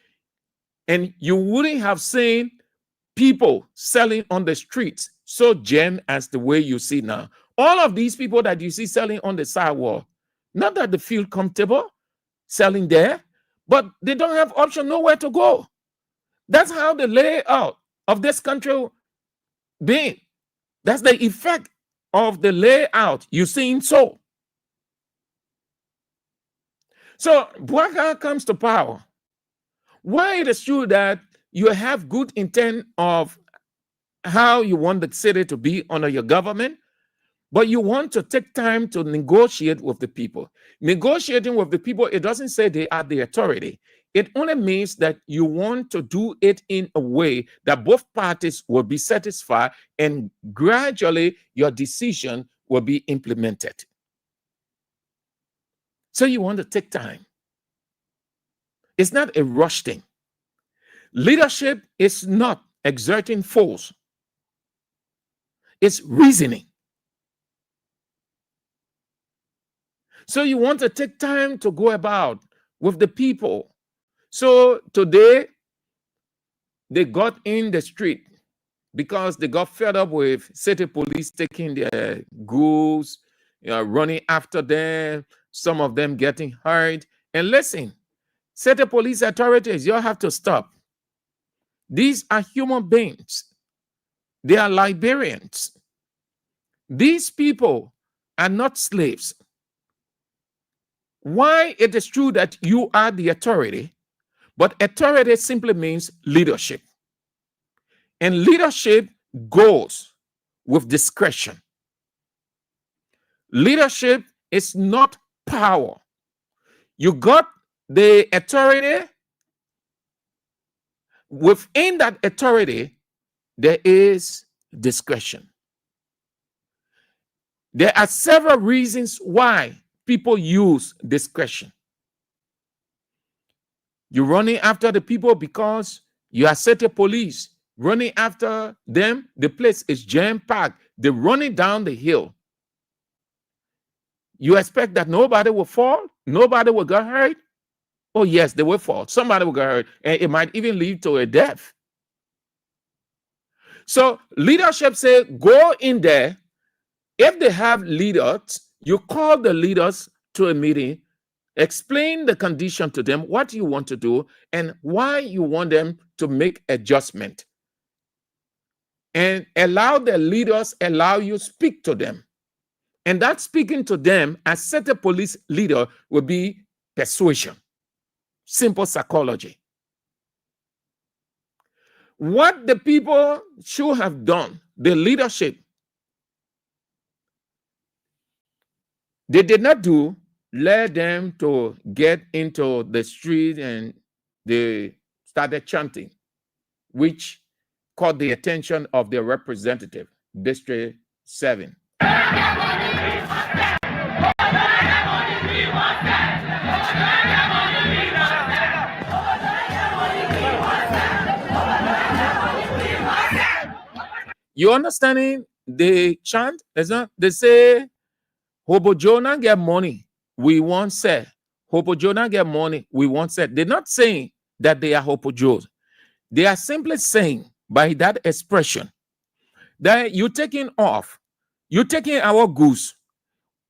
And you wouldn't have seen people selling on the streets so jammed as the way you see now. All of these people that you see selling on the sidewalk, not that they feel comfortable selling there, but they don't have option, nowhere to go. That's how the layout of this country being. That's the effect of the layout you see so. So Buaka comes to power. Why it is true that you have good intent of how you want the city to be under your government, but you want to take time to negotiate with the people. Negotiating with the people, it doesn't say they are the authority. It only means that you want to do it in a way that both parties will be satisfied, and gradually your decision will be implemented. So you want to take time. It's not a rush thing. Leadership is not exerting force. It's reasoning. So you want to take time to go about with the people. So today, they got in the street because they got fed up with city police taking their goods, running after them, some of them getting hurt. And listen, city police authorities, you have to stop. These are human beings. They are Liberians. These people are not slaves. Why it is true that you are the authority, but authority simply means leadership. And leadership goes with discretion. Leadership is not power. You got the authority. Within that authority, there is discretion. There are several reasons why people use discretion. You're running after the people because you are city police. Running after them, the place is jam-packed. They're running down the hill. You expect that nobody will fall? Nobody will get hurt? Oh, yes, they will fall. Somebody will get hurt, and it might even lead to a death. So leadership says, go in there. If they have leaders, you call the leaders to a meeting, explain the condition to them, what you want to do, and why you want them to make adjustment. And allow the leaders, allow you speak to them. And that speaking to them as city police leader will be persuasion. Simple psychology. What the people should have done, the leadership, they did not do, let them to get into the street and they started chanting, which caught the attention of their representative, District 7. You understanding the chant? They say, Hobo Jonah get money, we want say. Hobo Jonah get money, we want say. They're not saying that they are Hobo Joes. They are simply saying by that expression that you're taking off, you're taking our goods,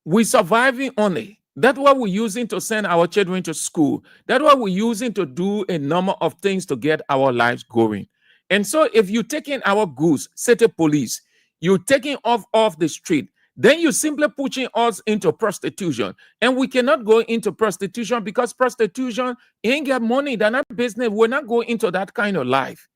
we're surviving on it. That's what we're using to send our children to school. That's what we're using to do a number of things to get our lives going. And so if you're taking our goods, city police, you're taking off the street, then you're simply pushing us into prostitution. And we cannot go into prostitution because prostitution ain't get money. They're not business. We're not going into that kind of life.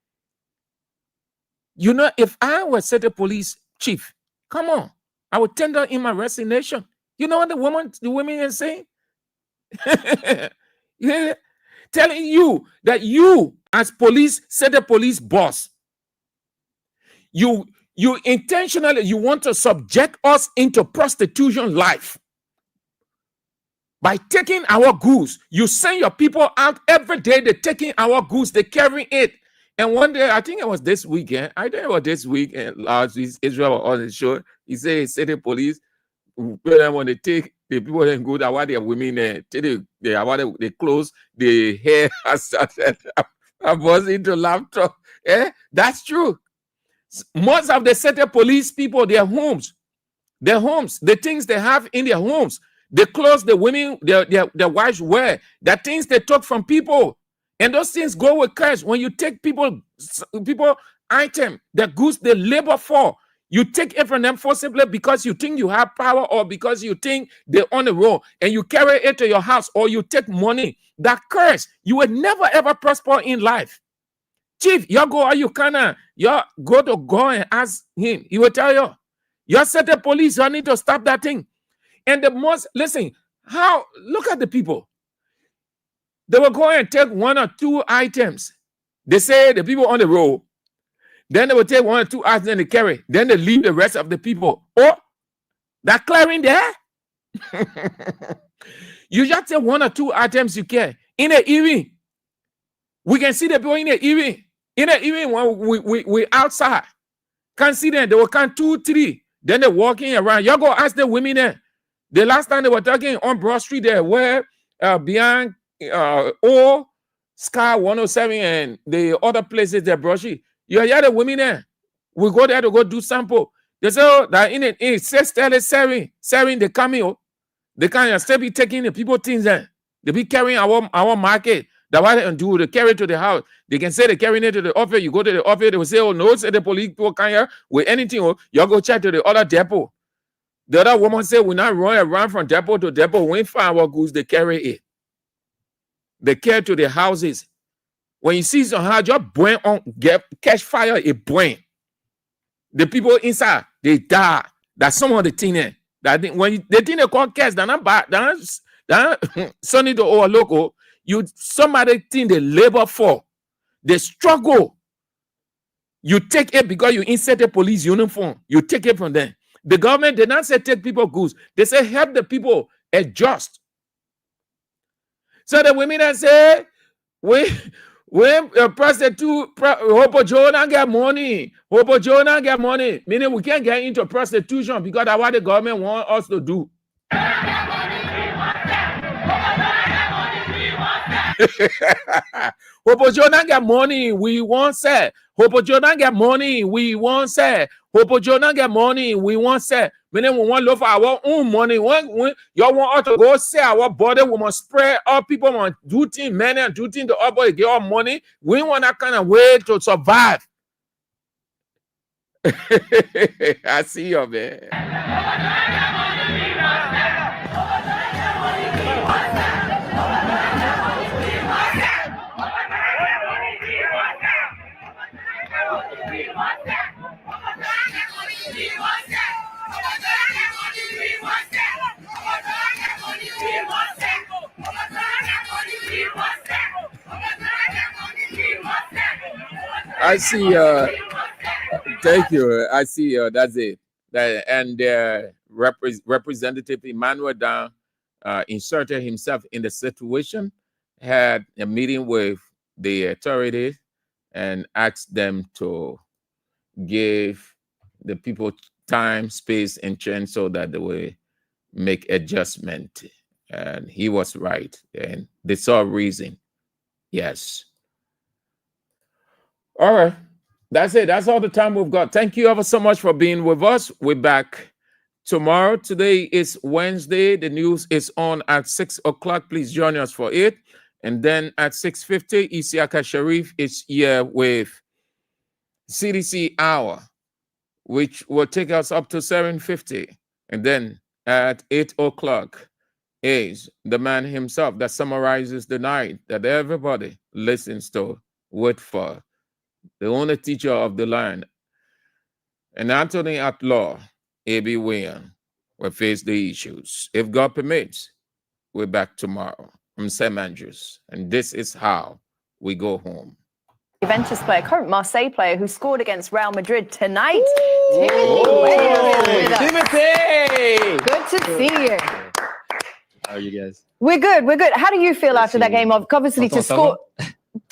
You know, if I were city police chief, come on, I would tender in my resignation. You know what the women are saying? Yeah, telling you that you, as police, city police boss, you intentionally, you want to subject us into prostitution life. By taking our goods, you send your people out every day, they're taking our goods, they're carrying it. And one day, I think it was this weekend, Israel was on the show, he said, city police, when they take the people ain't good. I want the women they clothes, the hair has started. I was into laptop. That's true. Most of the Sept police people, their homes, the things they have in their homes, the clothes the women, their wives wear, the things they took from people, and those things go with cash. When you take people item, the goods they labor for, you take it from them forcibly because you think you have power or because you think they're on the road, and you carry it to your house, or you take money. That curse, you will never ever prosper in life. Chief, you go or you can go to God and ask him. He will tell you. You set the police, you need to stop that thing. And listen, look at the people. They will go and take 1 or 2 items. They say the people on the road. Then they will take 1 or 2 items and they carry. Then they leave the rest of the people. Oh, that clearing there? You just take 1 or 2 items you carry. In the evening, we can see the people in the evening. In the evening, when we outside, can't see them. They will count 2, 3. Then they're walking around. Y'all go ask the women there. The last time they were talking on Broad Street there, where beyond Sky 107 and the other places they're brushy. You hear the women there. We go there to go do sample. They say, oh, that in it says selling the cameo. They can still be taking the people things there. They be carrying our market. That's what they do. They carry it to the house. They can say they're carrying it to the office. You go to the office, they will say, oh, no, say the police people can't hear with anything. Oh, y'all go check to the other depot. The other woman said, we not run around from depot to depot. When we find our goods, they carry it. They carry to the houses. When you see some house, just burn on, catch fire, it burn. The people inside, they die. That's some of the thing there. That when they think they call cash, they're not bad. They're not sunny to overlook. Somebody think they labor for. They struggle. You take it because you insert a police uniform. You take it from them. The government did not say take people goods. They say help the people adjust. So the women that say, when prostitute, Hopo Jonah get money, Hopo Jonah get money, meaning we can't get into prostitution because that's what the government wants us to do. Hopo Jonah get money, we want say. Hopo Jonah get money, we want say. Hopo Jonah get money, we want say. Meaning we want to look for our own money. When y'all want us to go say our body, we must spread up. People want do things, men and do things to our body, get our money. We want that kind of way to survive. I see you, man. I see. Thank you. I see. That's it. And Representative Emmanuel Down inserted himself in the situation, had a meeting with the authorities, and asked them to give the people time, space, and chance so that they will make adjustment. And he was right. And they saw reason. Yes. All right. That's it. That's all the time we've got. Thank you ever so much for being with us. We're back tomorrow. Today is Wednesday. The news is on at 6 o'clock. Please join us for it. And then at 6:50, Isiaka Sharif is here with CDC Hour, which will take us up to 7:50. And then at 8 o'clock is the man himself that summarizes the night that everybody listens to, wait for. The only teacher of the land. And Anthony at law, A.B. Weah, will face the issues. If God permits, we're back tomorrow. I'm Sam Andrews, and this is how we go home. Juventus player, current Marseille player who scored against Real Madrid tonight. Timothy! Good to see you. How are you guys? We're good. We're good. How do you feel after that game? Obviously, to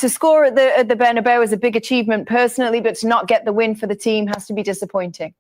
score at the Bernabeu is a big achievement personally, but to not get the win for the team has to be disappointing.